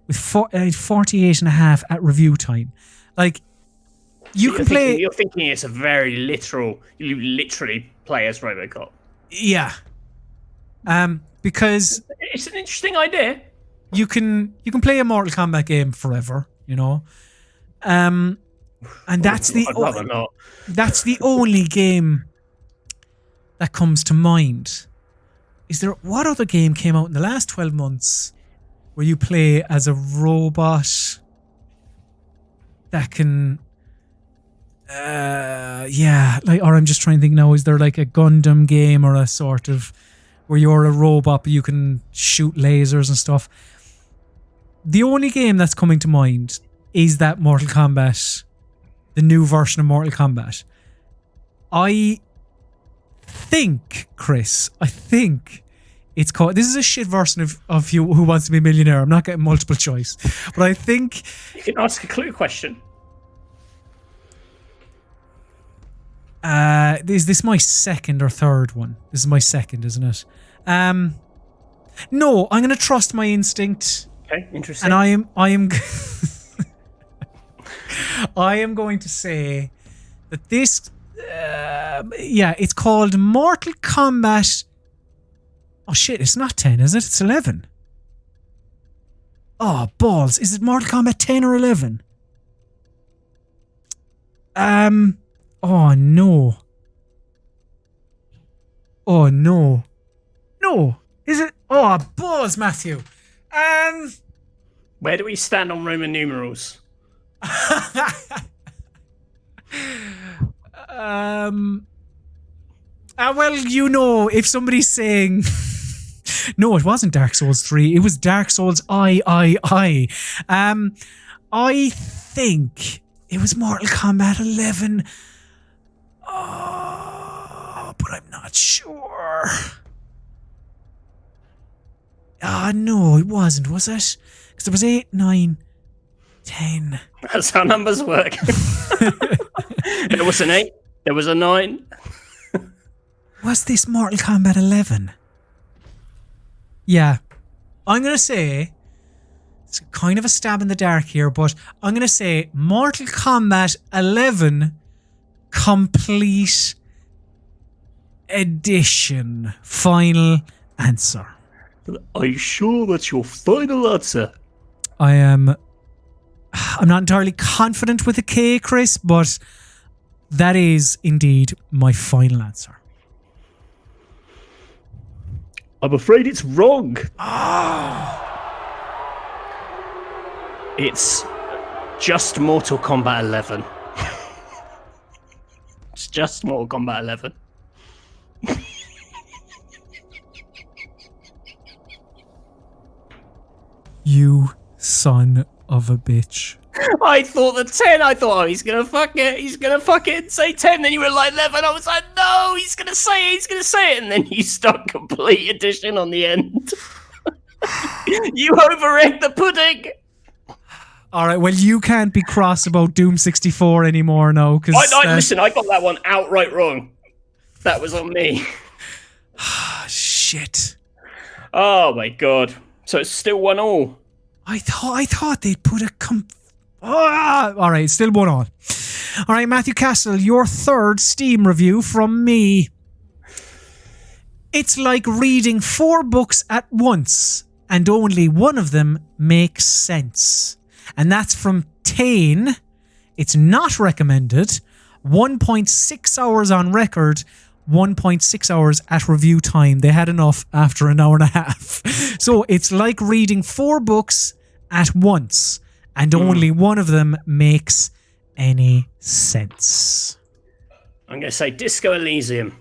with 48 and a half at review time. Like, you're thinking it's a very literal, you literally play as RoboCop. Yeah. Because it's an interesting idea. You can play a Mortal Kombat game forever, you know. And that's that's the only game that comes to mind. What other game came out in the last 12 months where you play as a robot that can or I'm just trying to think now, is there like a Gundam game or a sort of where you're a robot but you can shoot lasers and stuff? The only game that's coming to mind is that Mortal Kombat, the new version of Mortal Kombat. I think it's called, this is a shit version of you Who Wants to Be a Millionaire. I'm not getting multiple choice, but I think you can ask a clue question. Is this my second or third one? This is my second, isn't it? No, I'm going to trust my instinct. Okay, interesting. And I am I am going to say that this it's called Mortal Kombat. Oh shit, it's not 10, is it? It's 11. Oh, balls. Is it Mortal Kombat 10 or 11? Oh no. Oh no. No. Is it? Oh, balls, Matthew. Where do we stand on Roman numerals? Well, you know, if somebody's saying no, it wasn't Dark Souls 3, it was Dark Souls I think it was Mortal Kombat 11. Oh, but I'm not sure. No, it wasn't, was it? Because there was 8, 9, 10. That's how numbers work. There was an 8, there was a 9. Was this Mortal Kombat 11? Yeah. I'm going to say, it's kind of a stab in the dark here, but I'm going to say Mortal Kombat 11 Complete Edition. Final answer. Are you sure that's your final answer? I'm not entirely confident with the K, Chris, but that is indeed my final answer. I'm afraid it's wrong. It's just Mortal Kombat 11. It's just Mortal Kombat 11. You son of a bitch. I thought the 10. I thought, oh, he's gonna fuck it. He's gonna fuck it and say 10. Then you were like 11. I was like, no, he's gonna say it. He's gonna say it. And then you stuck complete addition on the end. You overegged the pudding. All right, well, you can't be cross about Doom 64 anymore now. Listen, I got that one outright wrong. That was on me. Shit. Oh, my God. So it's still 1-1. I thought they'd put a... all right, still 1-1. All right, Matthew Castle, your third Steam review from me. It's like reading 4 books at once, and only one of them makes sense. And that's from Tane. It's not recommended. 1.6 hours on record. 1.6 hours at review time. They had enough after an hour and a half. So it's like reading 4 books at once, and only one of them makes any sense. I'm going to say Disco Elysium.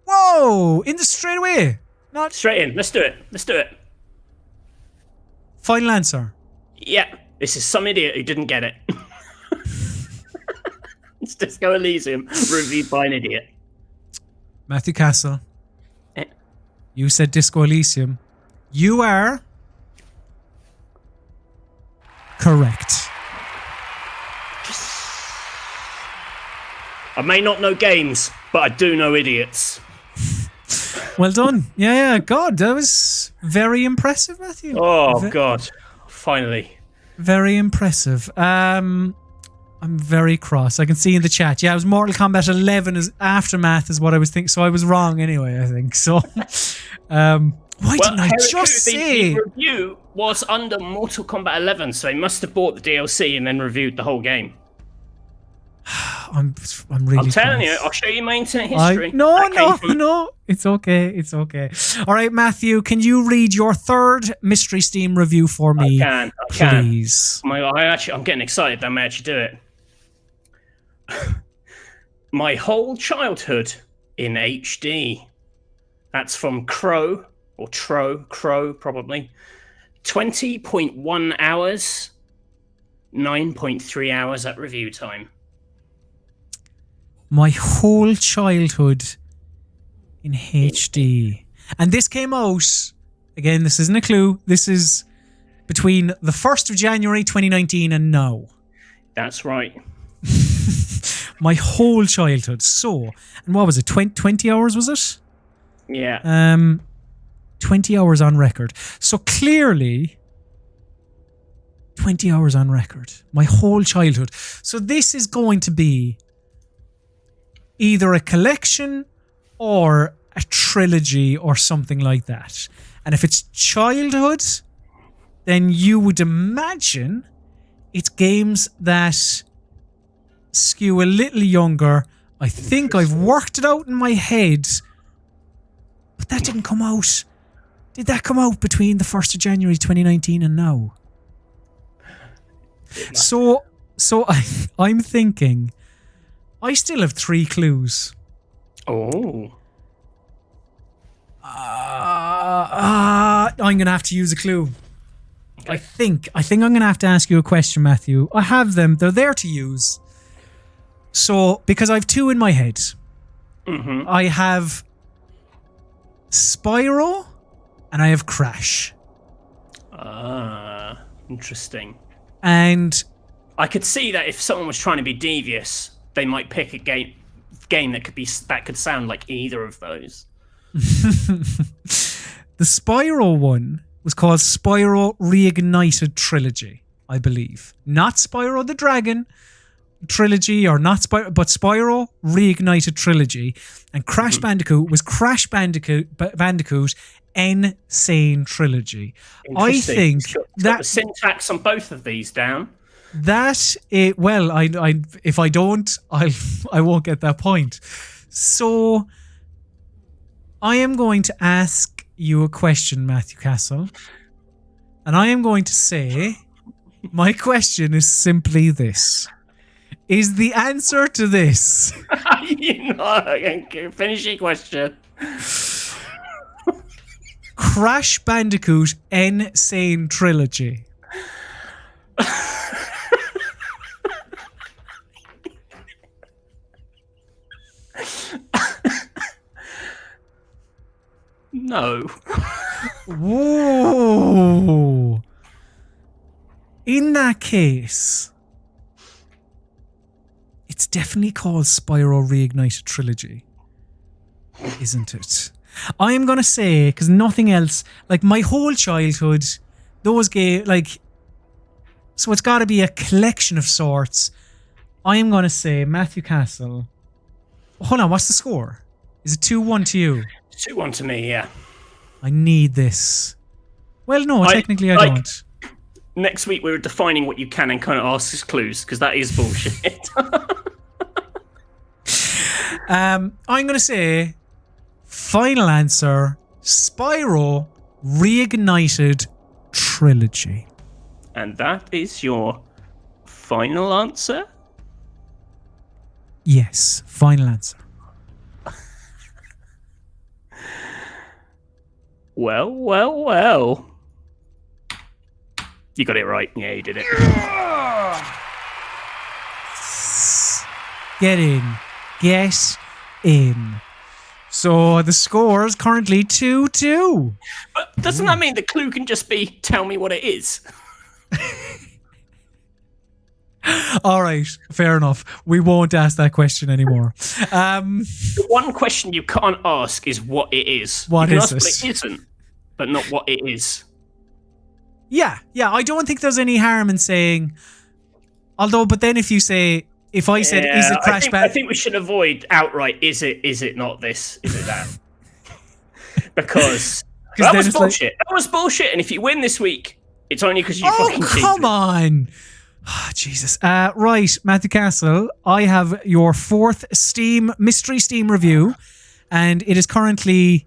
Whoa! In the straight away. Not straight in. Let's do it. Final answer. Yeah. This is some idiot who didn't get it. It's Disco Elysium, reviewed by an idiot. Matthew Castle. You said Disco Elysium. You are correct. I may not know games, but I do know idiots. Well done. Yeah. God, that was very impressive, Matthew. Oh, God. Finally. Very impressive. I'm very cross. I can see in the chat. Yeah, it was Mortal Kombat 11 as Aftermath is what I was thinking. So I was wrong anyway, I think. So why didn't I just say? The review was under Mortal Kombat 11, so they must have bought the DLC and then reviewed the whole game. I'm really I'm telling cross. you, I'll show you my internet history. No. It's okay. All right, Matthew, can you read your third Mystery Steam review for me? I can. Please. I'm getting excited. I may actually do it. My whole childhood in HD. That's from Crow, or Crow probably. 20.1 hours, 9.3 hours at review time. My whole childhood in HD. And this came out, again, this isn't a clue, this is between the 1st of January 2019 and now. That's right. My whole childhood. So, and what was it, 20 hours was it? Yeah. 20 hours on record. So clearly, 20 hours on record. My whole childhood. So this is going to be either a collection or a trilogy or something like that. And if it's childhood, then you would imagine it's games that skew a little younger. I think I've worked it out in my head, but that didn't come out. Did that come out between the 1st of January 2019 and now? So I'm thinking I still have 3 clues. Oh. I'm going to have to use a clue. Okay. I think I'm going to have to ask you a question, Matthew. I have them. They're there to use. So, because I have 2 in my head. Mm-hmm. I have Spyro and I have Crash. Ah, interesting. And I could see that if someone was trying to be devious, they might pick a game that could sound like either of those. The Spyro one was called Spyro Reignited Trilogy, I believe. Not Spyro the Dragon Trilogy, or not Spyro, but Spyro Reignited Trilogy. And Crash Bandicoot was Crash Bandicoot Insane Trilogy. I think that the syntax on both of these down. That it well, I if I don't, I won't get that point. So I am going to ask you a question, Matthew Castle, and I am going to say my question is simply this: is the answer to this? Finish your question. Crash Bandicoot Insane Trilogy. No. Whoa. In that case, it's definitely called Spyro Reignited Trilogy, isn't it? I am gonna say, because nothing else, like my whole childhood, those games, like, so it's got to be a collection of sorts. I am gonna say Matthew Castle. Hold on, what's the score? Is it 2-1 to you? 2-1 to me, yeah. I need this. Well, no, technically I don't. Next week we were defining what you can and can't ask as clues, because that is bullshit. I'm going to say, final answer, Spyro Reignited Trilogy. And that is your final answer? Yes, final answer. Well. You got it right. Yeah, you did it. Get in. So the score is currently 2-2. But doesn't that mean the clue can just be tell me what it is? All right, fair enough. We won't ask that question anymore. The one question you can't ask is what it is. What is it? it? What it isn't, but not what it is. Yeah. I don't think there's any harm in saying. Although, but then if I said, is it Crash Bandicoot? I think we should avoid outright. Is it not this? Is it that? Because that was bullshit. That was bullshit. And if you win this week, it's only because you fucking cheated. Oh, come on. Oh, Jesus. Right, Matthew Castle, I have your 4th mystery Steam review, and it is currently,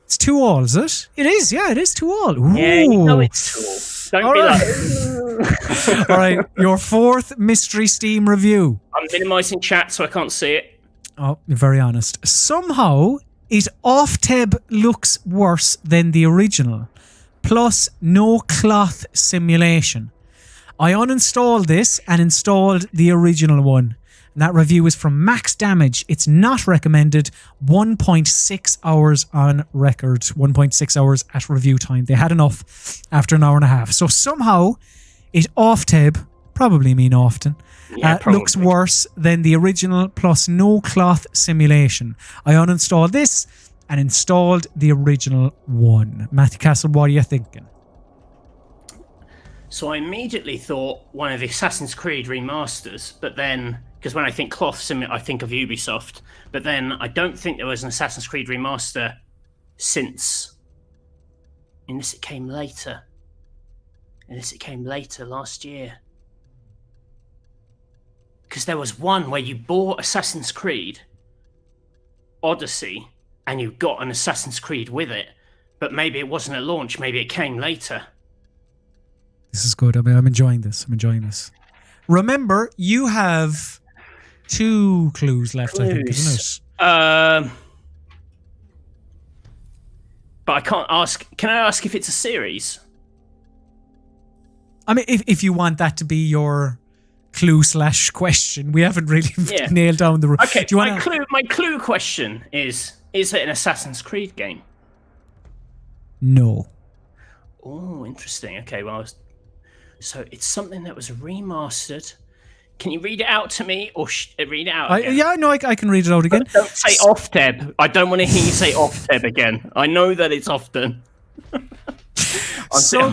it's 2-2, is it? It is, yeah, it is 2-2. Ooh. Yeah, you know it's 2-2. Don't be like... All right, your 4th mystery Steam review. I'm minimising chat so I can't see it. Oh, you're very honest. Somehow, it off-tab looks worse than the original, plus no cloth simulation. I uninstalled this and installed the original one. And that review is from Max Damage. It's not recommended. 1.6 hours on record. 1.6 hours at review time. They had enough after an hour and a half. So somehow, it off-tab, probably mean often, looks worse than the original, plus no cloth simulation. I uninstalled this and installed the original one. Matthew Castle, what are you thinking? So I immediately thought one of the Assassin's Creed remasters, but then, because when I think cloth sim, I think of Ubisoft, but then I don't think there was an Assassin's Creed remaster since, unless it came later last year. Because there was one where you bought Assassin's Creed Odyssey and you got an Assassin's Creed with it, but maybe it wasn't at launch, maybe it came later. This is good. I'm enjoying this. Remember, you have 2 clues left, I think, isn't it? But I can't ask. Can I ask if it's a series? I mean, if you want that to be your clue/question, we haven't really nailed down the. Okay. Do you my clue question is it an Assassin's Creed game? No. Oh, interesting. Okay, well, so it's something that was remastered. Can you read it out to me, or read it out again? Yeah, no, I can read it out again. But don't say off-tab. I don't want to hear you say off-tab again. I know that it's often. I'm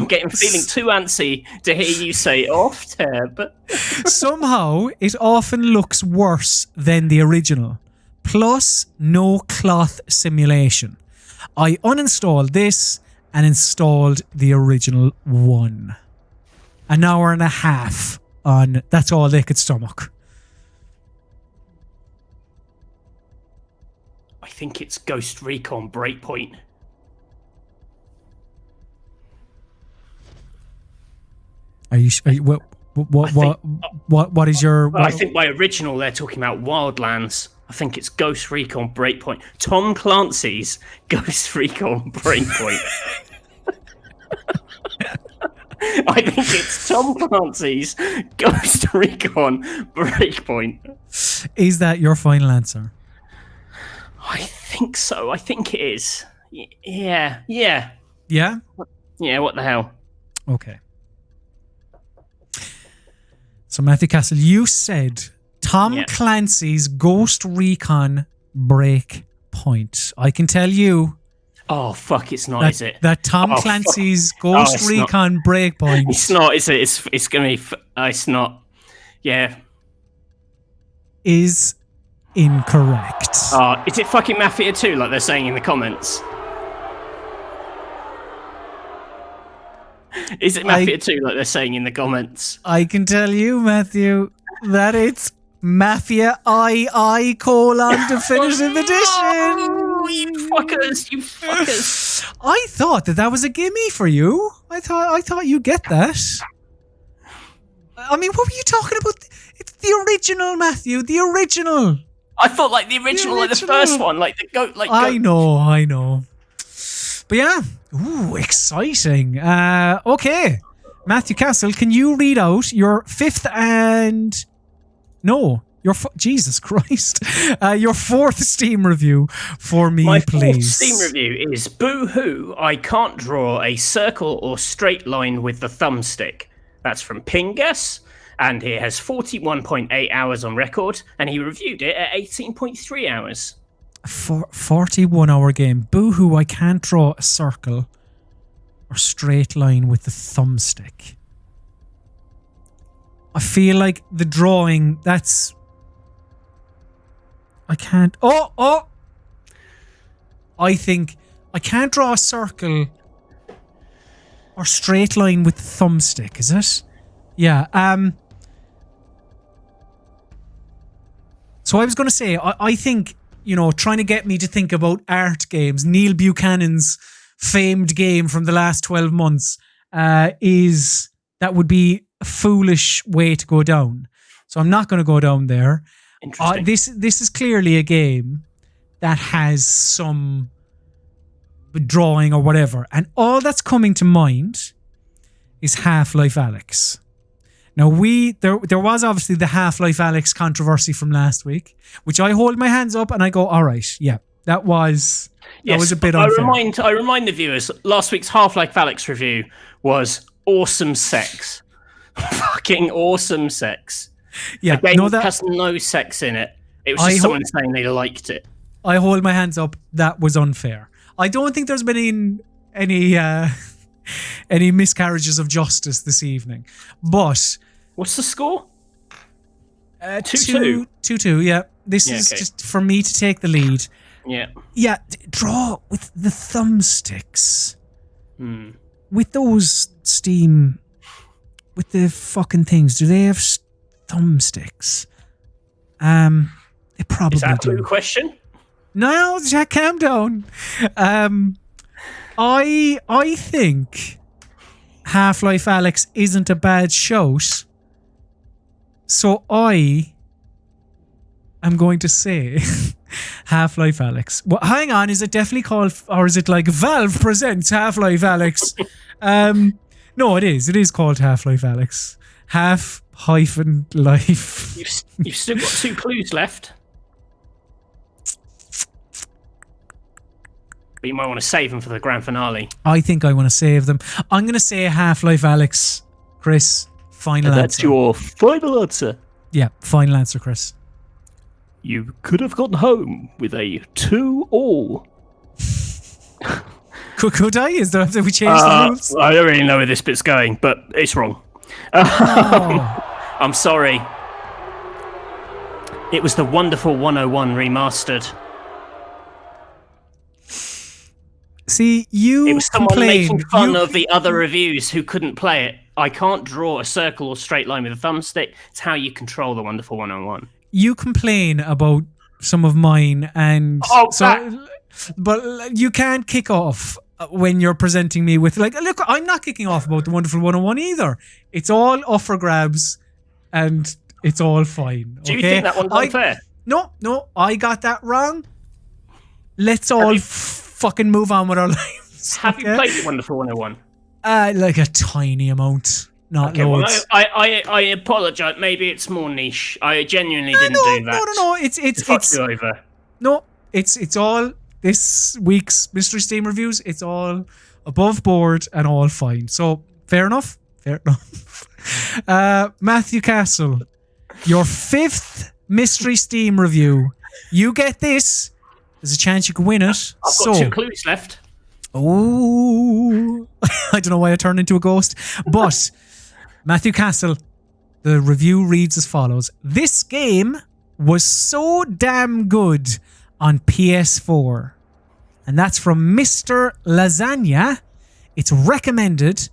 feeling too antsy to hear you say off-tab. Somehow, it often looks worse than the original. Plus, no cloth simulation. I uninstalled this and installed the original one. An hour and a half on, that's all they could stomach. I think it's Ghost Recon Breakpoint. Are you what is your... I think by original they're talking about Wildlands. I think it's Ghost Recon Breakpoint. Tom Clancy's Ghost Recon Breakpoint. I think it's Tom Clancy's Ghost Recon Breakpoint. Is that your final answer? I think so. I think it is. Yeah. Yeah? Yeah, what the hell? Okay. So, Matthew Castle, you said Tom Clancy's Ghost Recon Breakpoint. I can tell you... Oh, fuck, it's not, is it? That Tom Clancy's Ghost Recon Breakpoint... It's not, is it? It's going to be... it's not. Yeah. Is incorrect. Is it fucking Mafia 2, like they're saying in the comments? Is it Mafia 2, like they're saying in the comments? I can tell you, Matthew, that it's Mafia II colon definitive edition. You fuckers! I thought that was a gimme for you. I thought you'd get that. I mean, what were you talking about? It's the original, Matthew. The original. I thought like the original, like the first one, like the goat. Like I know. But yeah, ooh, exciting. Okay, Matthew Castle, can you read out your Jesus Christ, your fourth Steam review for me, My please? My fourth Steam review is Boo-hoo, I can't draw a circle or straight line with the thumbstick. That's from Pingus, and he has 41.8 hours on record, and he reviewed it at 18.3 hours. 41-hour game. Boo-hoo, I can't draw a circle or straight line with the thumbstick. I feel like the drawing, that's... I can't... Oh! I think I can't draw a circle or straight line with the thumbstick, is it? Yeah, so I was going to say, I think, you know, trying to get me to think about art games, Neil Buchanan's famed game from the last 12 months, that would be a foolish way to go down. So I'm not going to go down there. Interesting. This is clearly a game that has some drawing or whatever. And all that's coming to mind is Half-Life Alyx. Now, there was obviously the Half-Life Alyx controversy from last week, which I hold my hands up and I go, all right, yeah, that was a bit unfair. I remind the viewers, last week's Half-Life Alyx review was awesome sex. Fucking awesome sex. Yeah, the game has no sex in it. It was just someone saying they liked it. I hold my hands up. That was unfair. I don't think there's been any miscarriages of justice this evening. But what's the score? 2-2. 2-2, yeah. This is just for me to take the lead. Yeah. Yeah, draw with the thumbsticks. With those Steam... With the fucking things, do they have thumbsticks? They probably do. Is that a blue question? No, Jack, calm down. I think Half-Life Alyx isn't a bad shout. So I am going to say Half-Life Alyx. Well, hang on, is it definitely called, or is it like Valve presents Half-Life Alyx? No, it is. It is called Half-Life Alyx. Half-Life. You've still got 2 clues left. But you might want to save them for the grand finale. I think I want to save them. I'm going to say Half-Life Alyx. Chris, final answer. That's your final answer? Yeah, final answer, Chris. You could have gone home with a 2-all. Could I? Is there, have we changed the rules? I don't really know where this bit's going, but it's wrong. I'm sorry. It was the Wonderful 101 remastered. See, it was someone making fun of the other reviews who couldn't play it. I can't draw a circle or straight line with a thumbstick. It's how you control the Wonderful 101. You complain about some of mine, and but you can't kick off when you're presenting me with, like, look, I'm not kicking off about the Wonderful 101 either. It's all up for grabs, and it's all fine. Do you think that one's unfair? No, I got that wrong. Let's all fucking move on with our lives. Have you played the Wonderful 101? Like a tiny amount, not loads. Well, I apologise. Maybe it's more niche. I genuinely didn't do that. No. It's you over. No, it's all this week's Mystery Steam reviews, it's all above board and all fine. So, fair enough. Fair enough. Matthew Castle, your 5th Mystery Steam review. You get this. There's a chance you can win it. I've got 2 clues left. Oh, I don't know why I turned into a ghost. But, Matthew Castle, the review reads as follows. This game was so damn good on PS4. And that's from Mr. Lasagna. It's recommended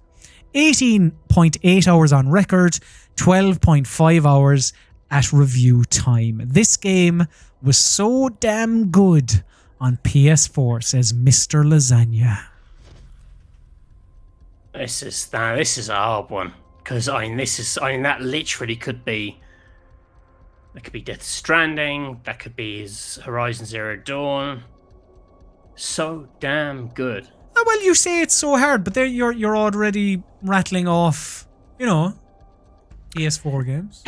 18.8 hours on record, 12.5 hours at review time. This game was so damn good on PS4, says Mr. Lasagna. This is a hard one. Because, that literally could be... That could be Death Stranding. That could be his Horizon Zero Dawn. So damn good. Oh, well, you say it's so hard, but there you're already rattling off, PS4 games.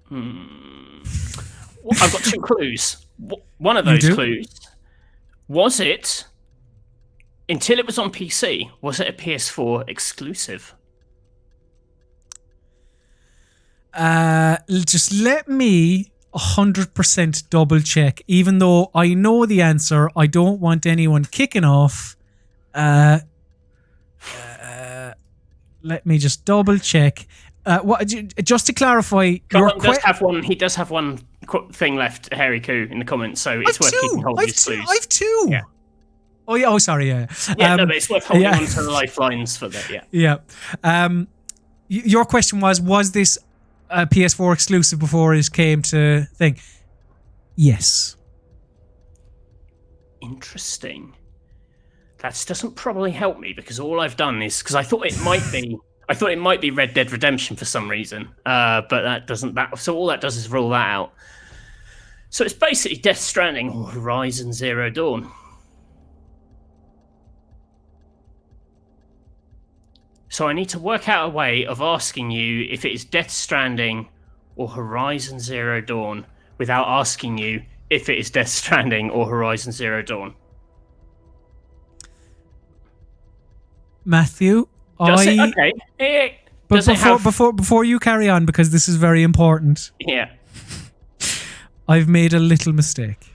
Well, I've got 2 clues. One of those clues, was it, until it was on PC, was it a PS4 exclusive? Just let me 100% double check. Even though I know the answer, I don't want anyone kicking off. Let me just double check. Just to clarify, he does have one thing left, Harry Koo, in the comments, so it's worth keeping hold of his clues. I've 2. Yeah. Oh yeah. Oh sorry. Yeah. No, but it's worth holding on to the lifelines for that. Yeah. Yeah. Your question was this a PS4 exclusive before it came to thing? Yes. Interesting. That doesn't probably help me because all I've done is because I thought it might be Red Dead Redemption for some reason, but that doesn't. So all that does is rule that out. So it's basically Death Stranding or Horizon Zero Dawn. So I need to work out a way of asking you if it is Death Stranding or Horizon Zero Dawn without asking you if it is Death Stranding or Horizon Zero Dawn. Matthew, okay. But before you carry on, because this is very important. Yeah. I've made a little mistake.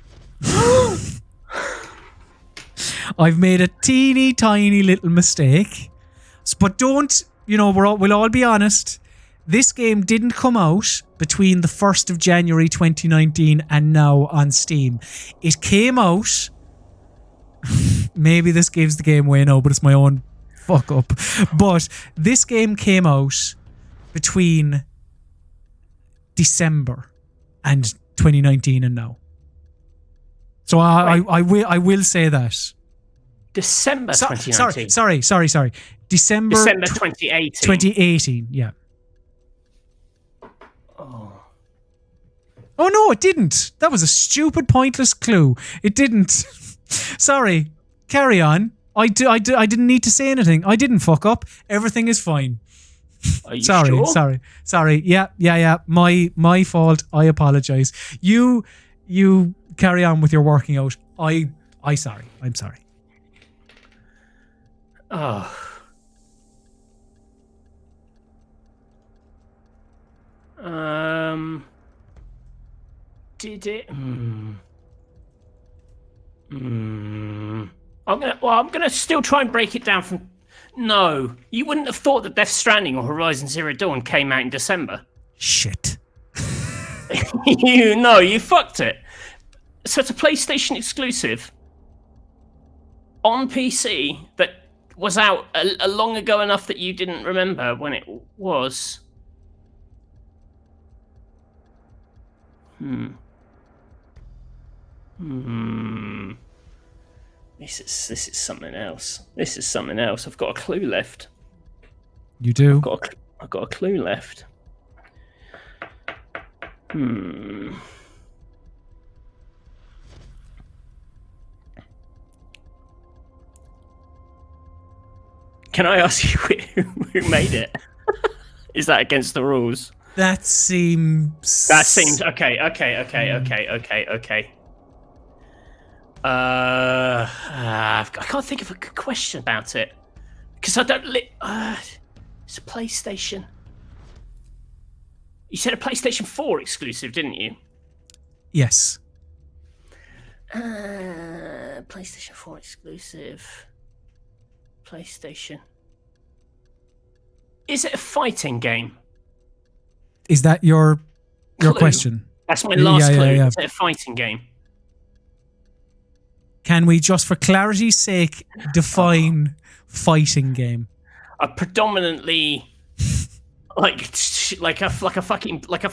I've made a teeny tiny little mistake. But don't, we'll all be honest. This game didn't come out between the 1st of January 2019 and now on Steam. It came out... Maybe this gives the game away now, but it's my own fuck up. But this game came out between December and 2019 and now. So I will say that. December 2019. Sorry. December 2018. 2018, yeah. Oh no, it didn't. That was a stupid, pointless clue. It didn't. Sorry. Carry on. I didn't need to say anything. I didn't fuck up. Everything is fine. Are you sure? Sorry. Yeah. My fault. I apologize. You carry on with your working out. I'm sorry. Oh. Did it? I'm gonna still try and break it down from. No, you wouldn't have thought that Death Stranding or Horizon Zero Dawn came out in December. Shit. You fucked it. So it's a PlayStation exclusive on PC that was out a long ago enough that you didn't remember when it was. This is something else. I've got a clue left. You do? I've got a clue left. Can I ask you who made it? Is that against the rules? That seems okay. I can't think of a good question about it because I don't. It's a PlayStation. You said a PlayStation 4 exclusive, didn't you? Yes. PlayStation 4 exclusive. PlayStation. Is it a fighting game? Is that your question? That's my last clue. Yeah. Is it a fighting game? Can we, just for clarity's sake, define fighting game? A predominantly like a fighting game, like a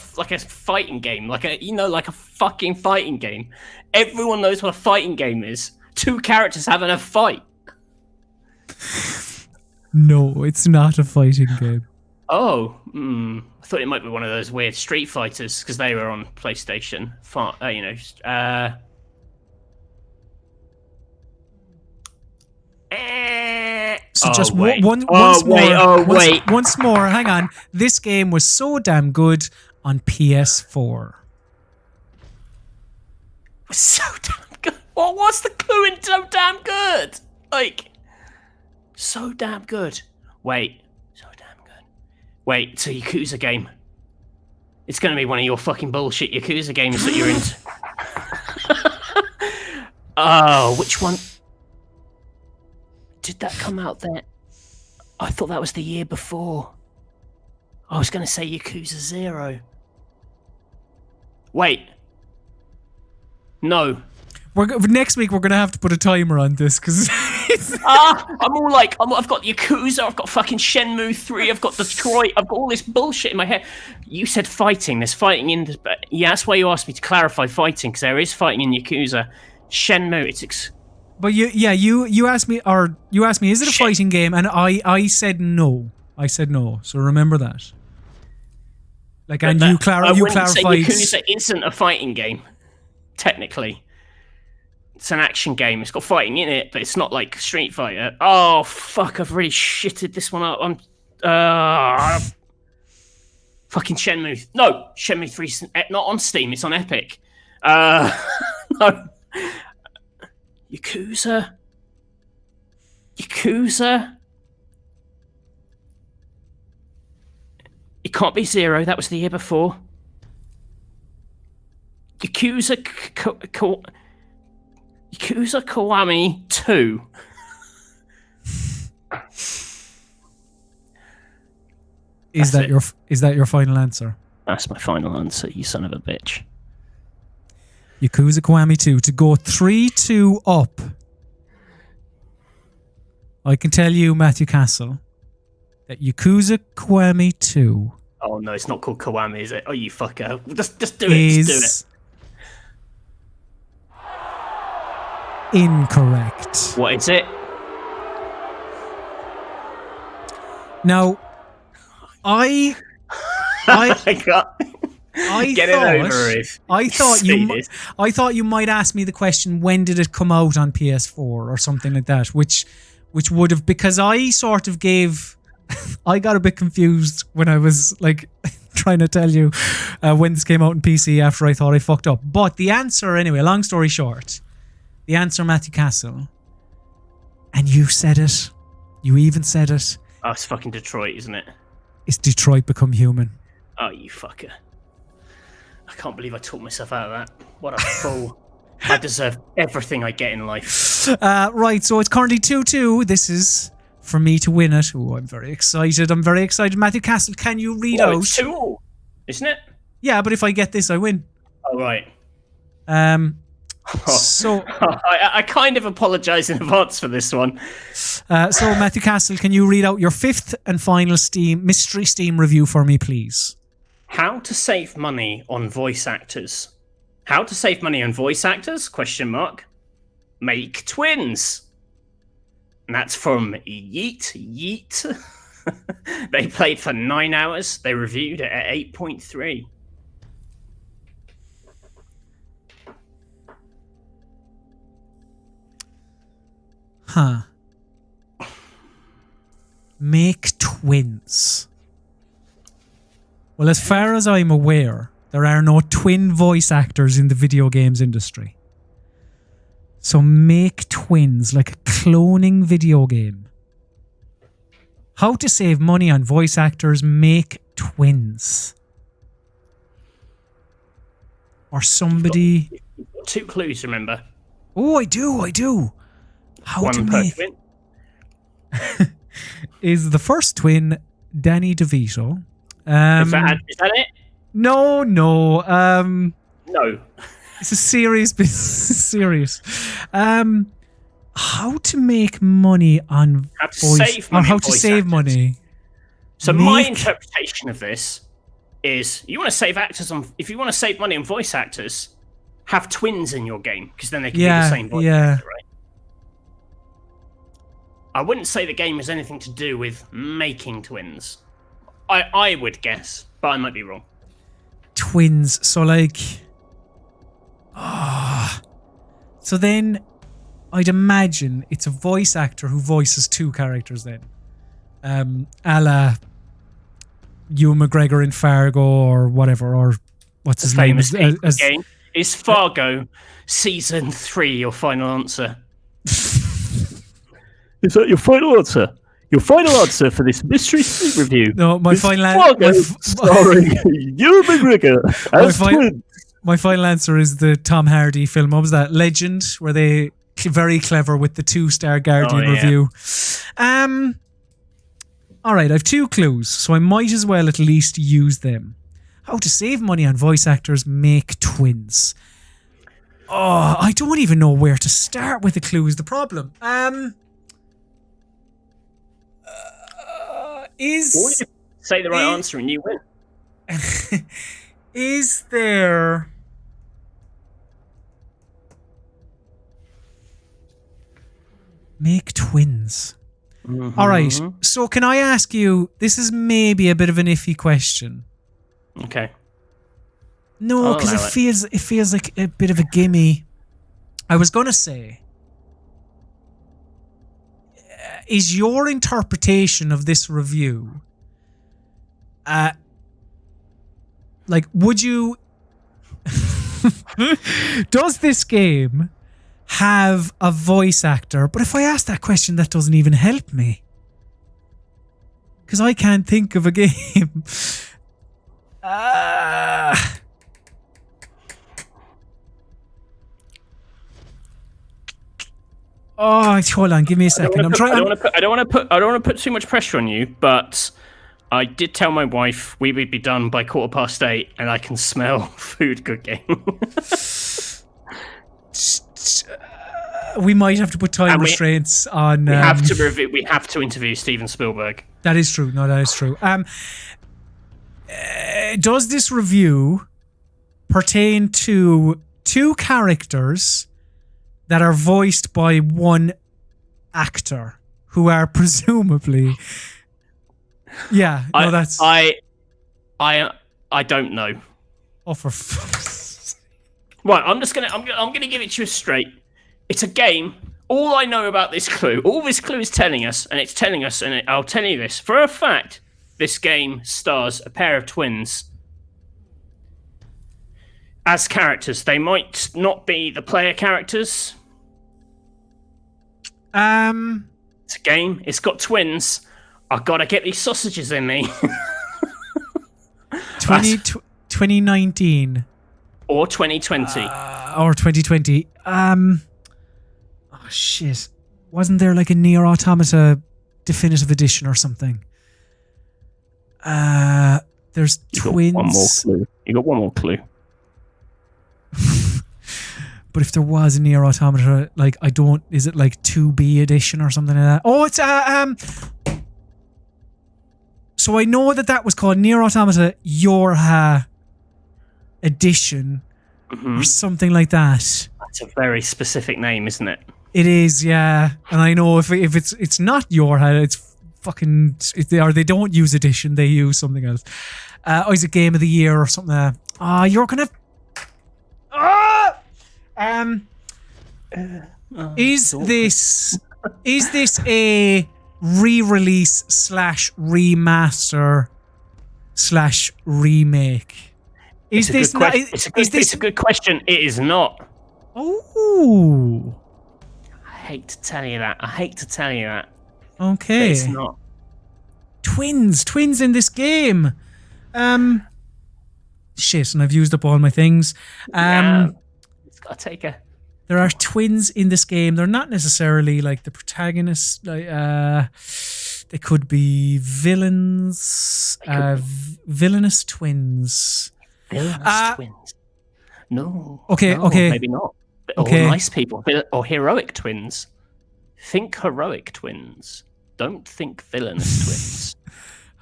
fucking fighting game. Everyone knows what a fighting game is. Two characters having a fight. No, it's not a fighting game. Oh, I thought it might be one of those weird Street Fighters because they were on PlayStation. So just wait. once more. Hang on. This game was so damn good on PS4. So damn good. Well, what's the clue in so damn good? Like, so damn good. Wait, so damn good. Wait, it's a Yakuza game. It's going to be one of your fucking bullshit Yakuza games that you're into. Oh, which one? Did that come out there? I thought that was the year before. I was going to say Yakuza 0. Wait. No. Next week we're going to have to put a timer on this because I'm all like, I've got Yakuza, I've got fucking Shenmue 3, I've got Detroit, I've got all this bullshit in my head. You said fighting, there's fighting in this, but yeah, that's why you asked me to clarify fighting, because there is fighting in Yakuza. Shenmue, But you asked me, is it a fighting game? And I said no. I said no. So remember that. Like, and you clarified. Yakuza isn't a fighting game, technically. It's an action game. It's got fighting in it, but it's not like Street Fighter. Oh fuck! I've really shitted this one up. Fucking Shenmue. No, Shenmue 3's not on Steam. It's on Epic. No. Yakuza. It can't be 0. That was the year before. Yakuza Kiwami 2. Is that your final answer? That's my final answer, you son of a bitch. Yakuza Kiwami 2 to go 3-2 up. I can tell you, Matthew Castle, that Yakuza Kiwami 2. Oh no, it's not called Kiwami, is it? Oh, you fucker! Just do it. Just do it. Incorrect. What is it? Now, I thought you might ask me the question, when did it come out on PS4 or something like that, which would have, because I sort of gave, I got a bit confused when I was like trying to tell you when this came out on PC after I thought I fucked up. But the answer, anyway, long story short, the answer, Matthew Castle, and you said it, you even said it. Oh, it's fucking Detroit, isn't it? It's Detroit Become Human. Oh, you fucker. I can't believe I talked myself out of that. What a fool. I deserve everything I get in life. Right, so it's currently 2-2. This is for me to win it. Oh, I'm very excited. Matthew Castle, can you read out... It's 2-2, isn't it? Yeah, but if I get this, I win. Oh, right. So I kind of apologise in advance for this one. So Matthew Castle, can you read out your 5th and final mystery Steam review for me, please? How to save money on voice actors. How to save money on voice actors? ? Make twins. And that's from Yeet. They played for 9 hours. They reviewed it at 8.3. Huh. Make twins. Well, as far as I'm aware, there are no twin voice actors in the video games industry. So make twins, like a cloning video game. How to save money on voice actors, make twins. Or somebody... You've got 2 clues, remember? Oh, I do. How One to per make... twin. Is the first twin Danny DeVito? Is that it? No. No. It's a serious business. How to make money on How to voice, save money. or how to save actors. money. So my interpretation of this is you want to save actors on. If you want to save money on voice actors, have twins in your game because then they can be the same voice actor, right? I wouldn't say the game has anything to do with making twins. I would guess, but I might be wrong. Twins. So like, so then I'd imagine it's a voice actor who voices 2 characters then, a la Ewan McGregor in Fargo or whatever, or what's his name? Game is Fargo season 3 your final answer? Is that your final answer? Your final answer for this mystery sleep review? No, my final answer. Starring Ewan McGregor as twins. My final answer is the Tom Hardy film. What was that? Legend, where they very clever with the 2-star Guardian review. All right, I have 2 clues, so I might as well at least use them. How to save money on voice actors, make twins. Oh, I don't even know where to start with the clue is the problem. Say the right answer and you win. Is there... Make twins. Mm-hmm. All right, so can I ask you, this is maybe a bit of an iffy question. Okay. No, because it feels like a bit of a gimme. I was going to say, is your interpretation of this review, like, would you... Does this game have a voice actor? But if I ask that question, that doesn't even help me. Because I can't think of a game. Oh, hold on, give me a second. I don't want to put too much pressure on you, but I did tell my wife we would be done by 8:15, and I can smell food cooking. We might have to put time restraints on. We have to interview Steven Spielberg. That is true. No, that is true. Does this review pertain to 2 characters that are voiced by 1 actor who are presumably... Yeah, no, that's... I don't know. Oh, for right, I'm gonna give it to you straight. It's a game. All I know about this clue, all this clue is telling us, and it's telling us, and I'll tell you this for a fact: this game stars a pair of twins as characters. They might not be the player characters. It's a game. It's got twins. I've got to get these sausages in me. 2019 or 2020 or 2020. Oh shit! Wasn't there like a Nier Automata definitive edition or something? There's twins. You got one more clue. But if there was a Nier Automata, like is it like 2B edition or something like that? Oh, it's so I know that was called Nier Automata Yorha edition or something like that. That's a very specific name, isn't it? It is, yeah. And I know if it's not Yorha, it's fucking... Or they don't use edition, they use something else. Is it Game of the Year or something? You're gonna... Is this a re-release / remaster / remake? Is this not? It's a good question. It is not. Oh. I hate to tell you that. Okay. But it's not. Twins in this game. Shit, and I've used up all my things. It's gotta take a. There are twins in this game. They're not necessarily like the protagonists. Like, they could be villains. Villainous twins. Villainous twins. No. Okay. Maybe not. Or nice people. Or heroic twins. Think heroic twins. Don't think villainous twins.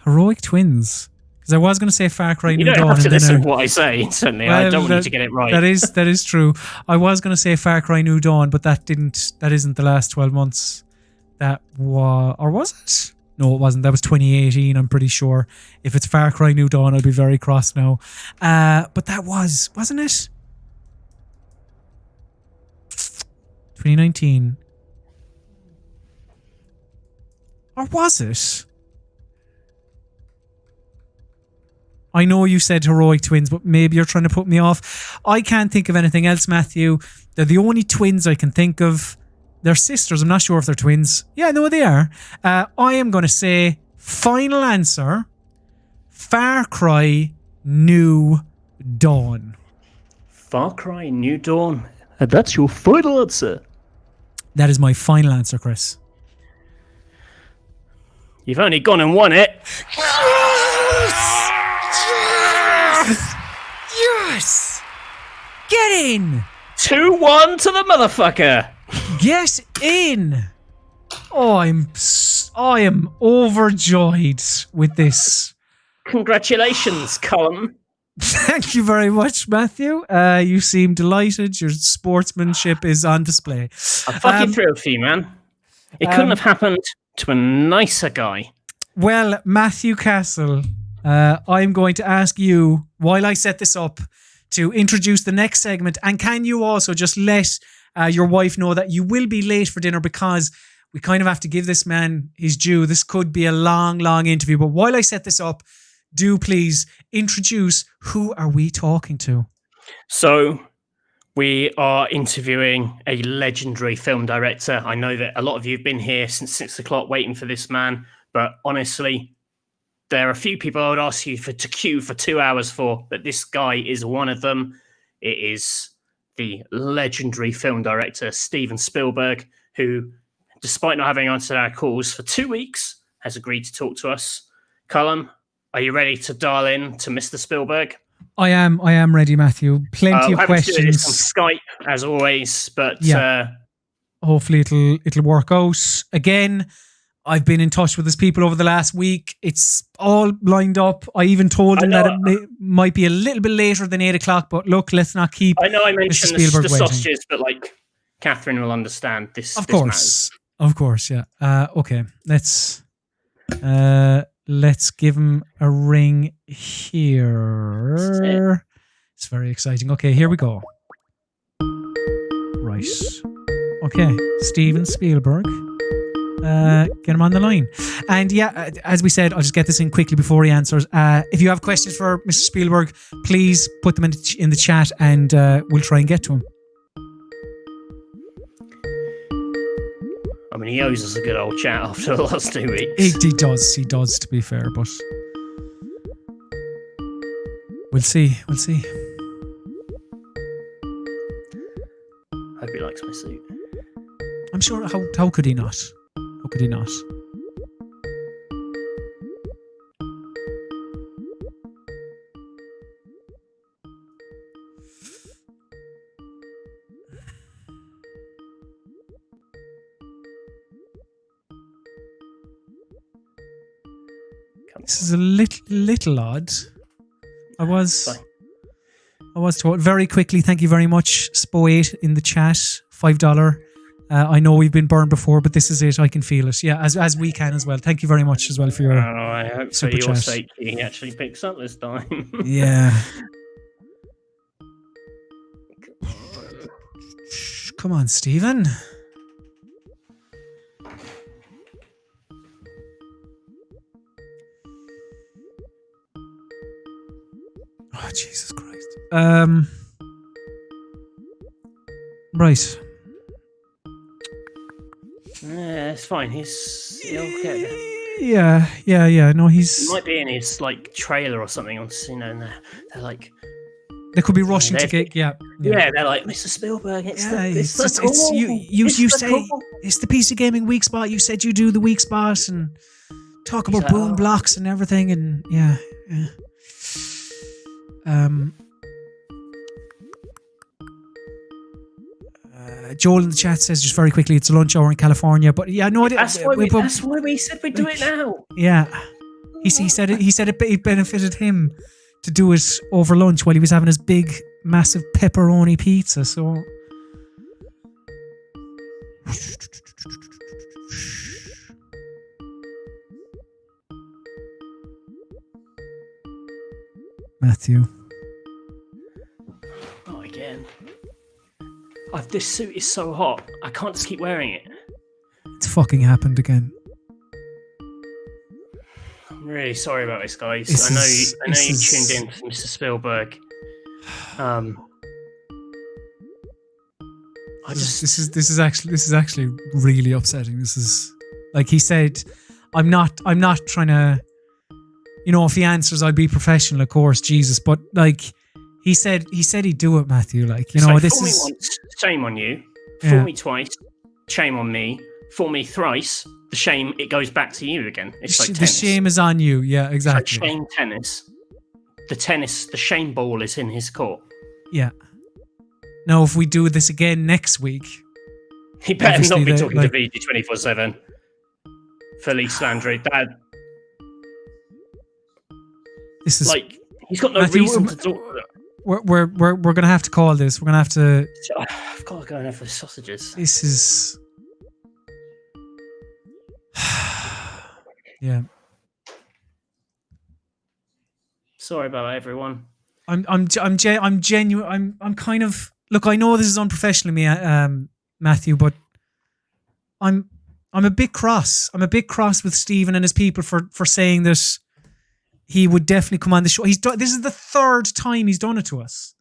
Heroic twins. Because I was going to say Far Cry New Dawn. You don't have to listen to what I say instantly. Well, I don't want you to get it right. That is true. I was going to say Far Cry New Dawn, but that isn't the last 12 months. Or was it? No, it wasn't. That was 2018, I'm pretty sure. If it's Far Cry New Dawn, I'll be very cross now. But that wasn't it? 2019. Or was it? I know you said heroic twins, but maybe you're trying to put me off. I can't think of anything else, Matthew. They're the only twins I can think of. They're sisters. I'm not sure if they're twins. Yeah, no, they are. I am going to say, final answer, Far Cry New Dawn. Far Cry New Dawn. And that's your final answer. That is my final answer, Chris. You've only gone and won it. Yes! Get in! 2-1 to the motherfucker. Get in! Oh, I am overjoyed with this. Congratulations, Colm. Thank you very much, Matthew. You seem delighted. Your sportsmanship is on display. I'm fucking thrilled for you, man. It couldn't have happened to a nicer guy. Well, Matthew Castle, I'm going to ask you, while I set this up, to introduce the next segment. And can you also just let your wife know that you will be late for dinner, because we kind of have to give this man his due. This could be a long, long interview. But while I set this up, do please introduce, who are we talking to? So we are interviewing a legendary film director. I know that a lot of you have been here since 6 o'clock waiting for this man, but honestly, there are a few people I would ask you to queue for 2 hours for, but this guy is one of them. It is the legendary film director, Steven Spielberg, who, despite not having answered our calls for 2 weeks, has agreed to talk to us. Colm, are you ready to dial in to Mr. Spielberg? I am ready, Matthew. Plenty of questions. To do this on Skype, as always, but hopefully it'll work out. Again, I've been in touch with his people over the last week. It's all lined up. I even told him that it might be a little bit later than 8 o'clock, but look, let's not keep. I know I mentioned the waiting. sausages, but like, Catherine will understand this. Of course, yeah. Okay, let's give him a ring here. It's very exciting. Okay, here we go. Right. Okay, Steven Spielberg. Get him on the line. And yeah, as we said, I'll just get this in quickly before he answers. If you have questions for Mr. Spielberg, please put them in the chat, and we'll try and get to him. I mean, he owes us a good old chat after the last 2 weeks. He does, to be fair, but we'll see. Hope he likes my suit. I'm sure. How could he not? How could he not? This is a little odd. I was told very quickly. Thank you very much, Spo8 in the chat. $5. I know we've been burned before, but this is it. I can feel it. Yeah, as we can as well. Thank you very much as well for your. I hope for your sake he actually picks up this time. Yeah. Come on, Steven. Oh, Jesus Christ. Right. Yeah, it's fine. He'll get there. Yeah. No, He might be in his like trailer or something. And they're like. They could be rushing to get. Yeah, they're like, Mr. Spielberg. You say it's the PC Gaming Weekspot. You said you do the Weekspot and talk about boom blocks and everything, and yeah. Joel in the chat says just very quickly, it's a lunch hour in California, but yeah, no, that's why we said we'd do it now. Yeah, he said it benefited him to do it over lunch while he was having his big, massive pepperoni pizza. So, Matthew. Oh, again. This suit is so hot. I can't just keep wearing it. It's fucking happened again. I'm really sorry about this, guys. I know you tuned in to Mr. Spielberg. This is actually really upsetting. This is like he said. I'm not trying to. If he answers, I'll be professional, of course, Jesus. But like he said he'd do it, Matthew. Like this fool is. Me once, shame on you. Fool me twice, shame on me. Fool me thrice. The shame, it goes back to you again. It's like tennis. The shame is on you. Yeah, exactly. It's like shame tennis. The shame ball is in his court. Yeah. Now, if we do this again next week, he better not be talking to VG 24/7. Fully slandering Dad. This is like he's got no reason to talk. We're gonna have to call this. We're gonna have to. I've got to go and have the sausages. This is. Yeah. Sorry about that, everyone. I'm genuine. I'm kind of look. I know this is unprofessional of me, Matthew, but I'm a bit cross. I'm a bit cross with Stephen and his people for saying that he would definitely come on the show. This is the third time he's done it to us.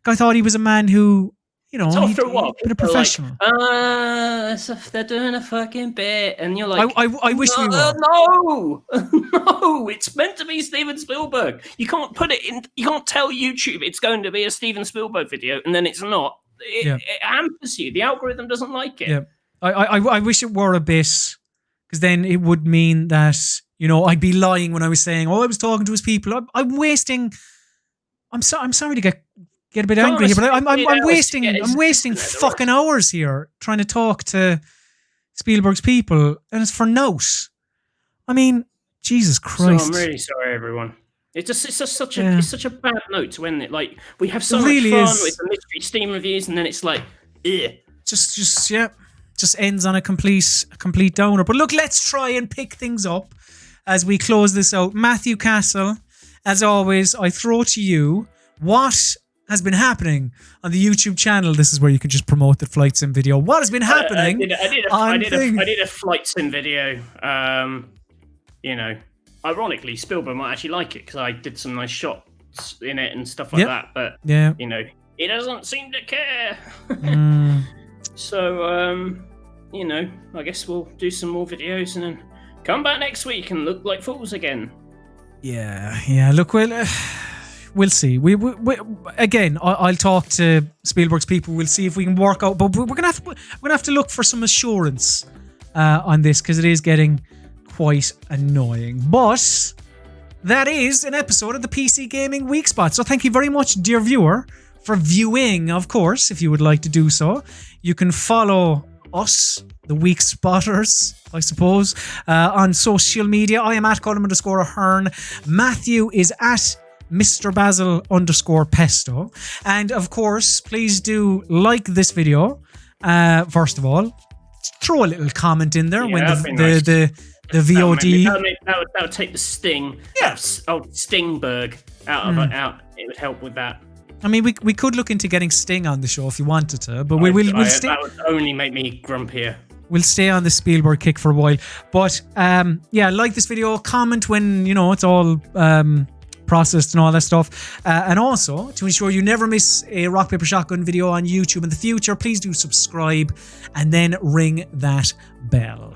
I thought he was a man who. After a while, a professional. They're doing a fucking bit, and you're like, I wish we were. No, it's meant to be Steven Spielberg. You can't put it in. You can't tell YouTube it's going to be a Steven Spielberg video, and then it's not. It hampers you. The algorithm doesn't like it. Yeah, I wish it were a bit, because then it would mean that I'd be lying when I was saying, I was talking to his people. I'm wasting. I'm sorry to get a bit angry here, but I'm wasting fucking hours here trying to talk to Spielberg's people, and it's for note. I mean, Jesus Christ. So I'm really sorry, everyone. It's just such a bad note to end it. Like we have so much fun with the mystery Steam reviews, and then it's like, just ends on a complete downer. But look, let's try and pick things up as we close this out. Matthew Castle, as always, I throw to you what has been happening on the YouTube channel. This is where you can just promote the Flight Sim video. What has been happening? I did a Flight Sim video. Ironically, Spielberg might actually like it because I did some nice shots in it and stuff like that. But he doesn't seem to care. So I guess we'll do some more videos and then come back next week and look like fools again. Yeah. Look, we'll see. We again. I'll talk to Spielberg's people. We'll see if we can work out. But we're gonna have to look for some assurance on this because it is getting quite annoying. But that is an episode of the PC Gaming Weekspot. So thank you very much, dear viewer, for viewing. Of course, if you would like to do so, you can follow us, the Week Spotters, I suppose, on social media. I am at Colm_Ahern. Matthew is at Mr. Basil _Pesto. And of course, please do like this video. First of all, throw a little comment in there when the VOD. That would take the sting. Yeah. Stingberg out of it. It would help with that. I mean, we could look into getting Sting on the show if you wanted to, but we'll stay. That would only make me grumpier. We'll stay on the Spielberg kick for a while. But like this video, comment when it's all processed and all that stuff. And also, to ensure you never miss a Rock Paper Shotgun video on YouTube in the future, please do subscribe and then ring that bell.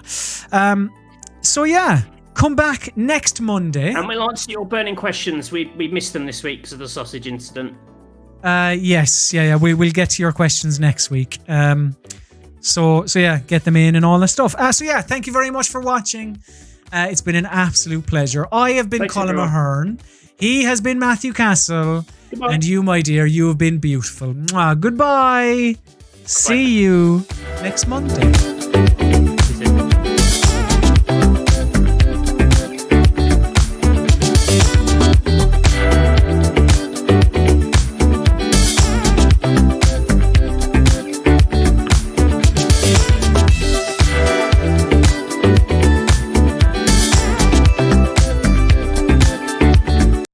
So yeah, come back next Monday. And we'll answer your burning questions. We missed them this week because of the sausage incident. Yes, we'll get to your questions next week. So yeah, get them in and all that stuff. So yeah, thank you very much for watching. It's been an absolute pleasure. I have been Colm Ahern. He has been Matthew Castle. Goodbye. And you, my dear, you have been beautiful. Mwah. Goodbye. See you next Monday.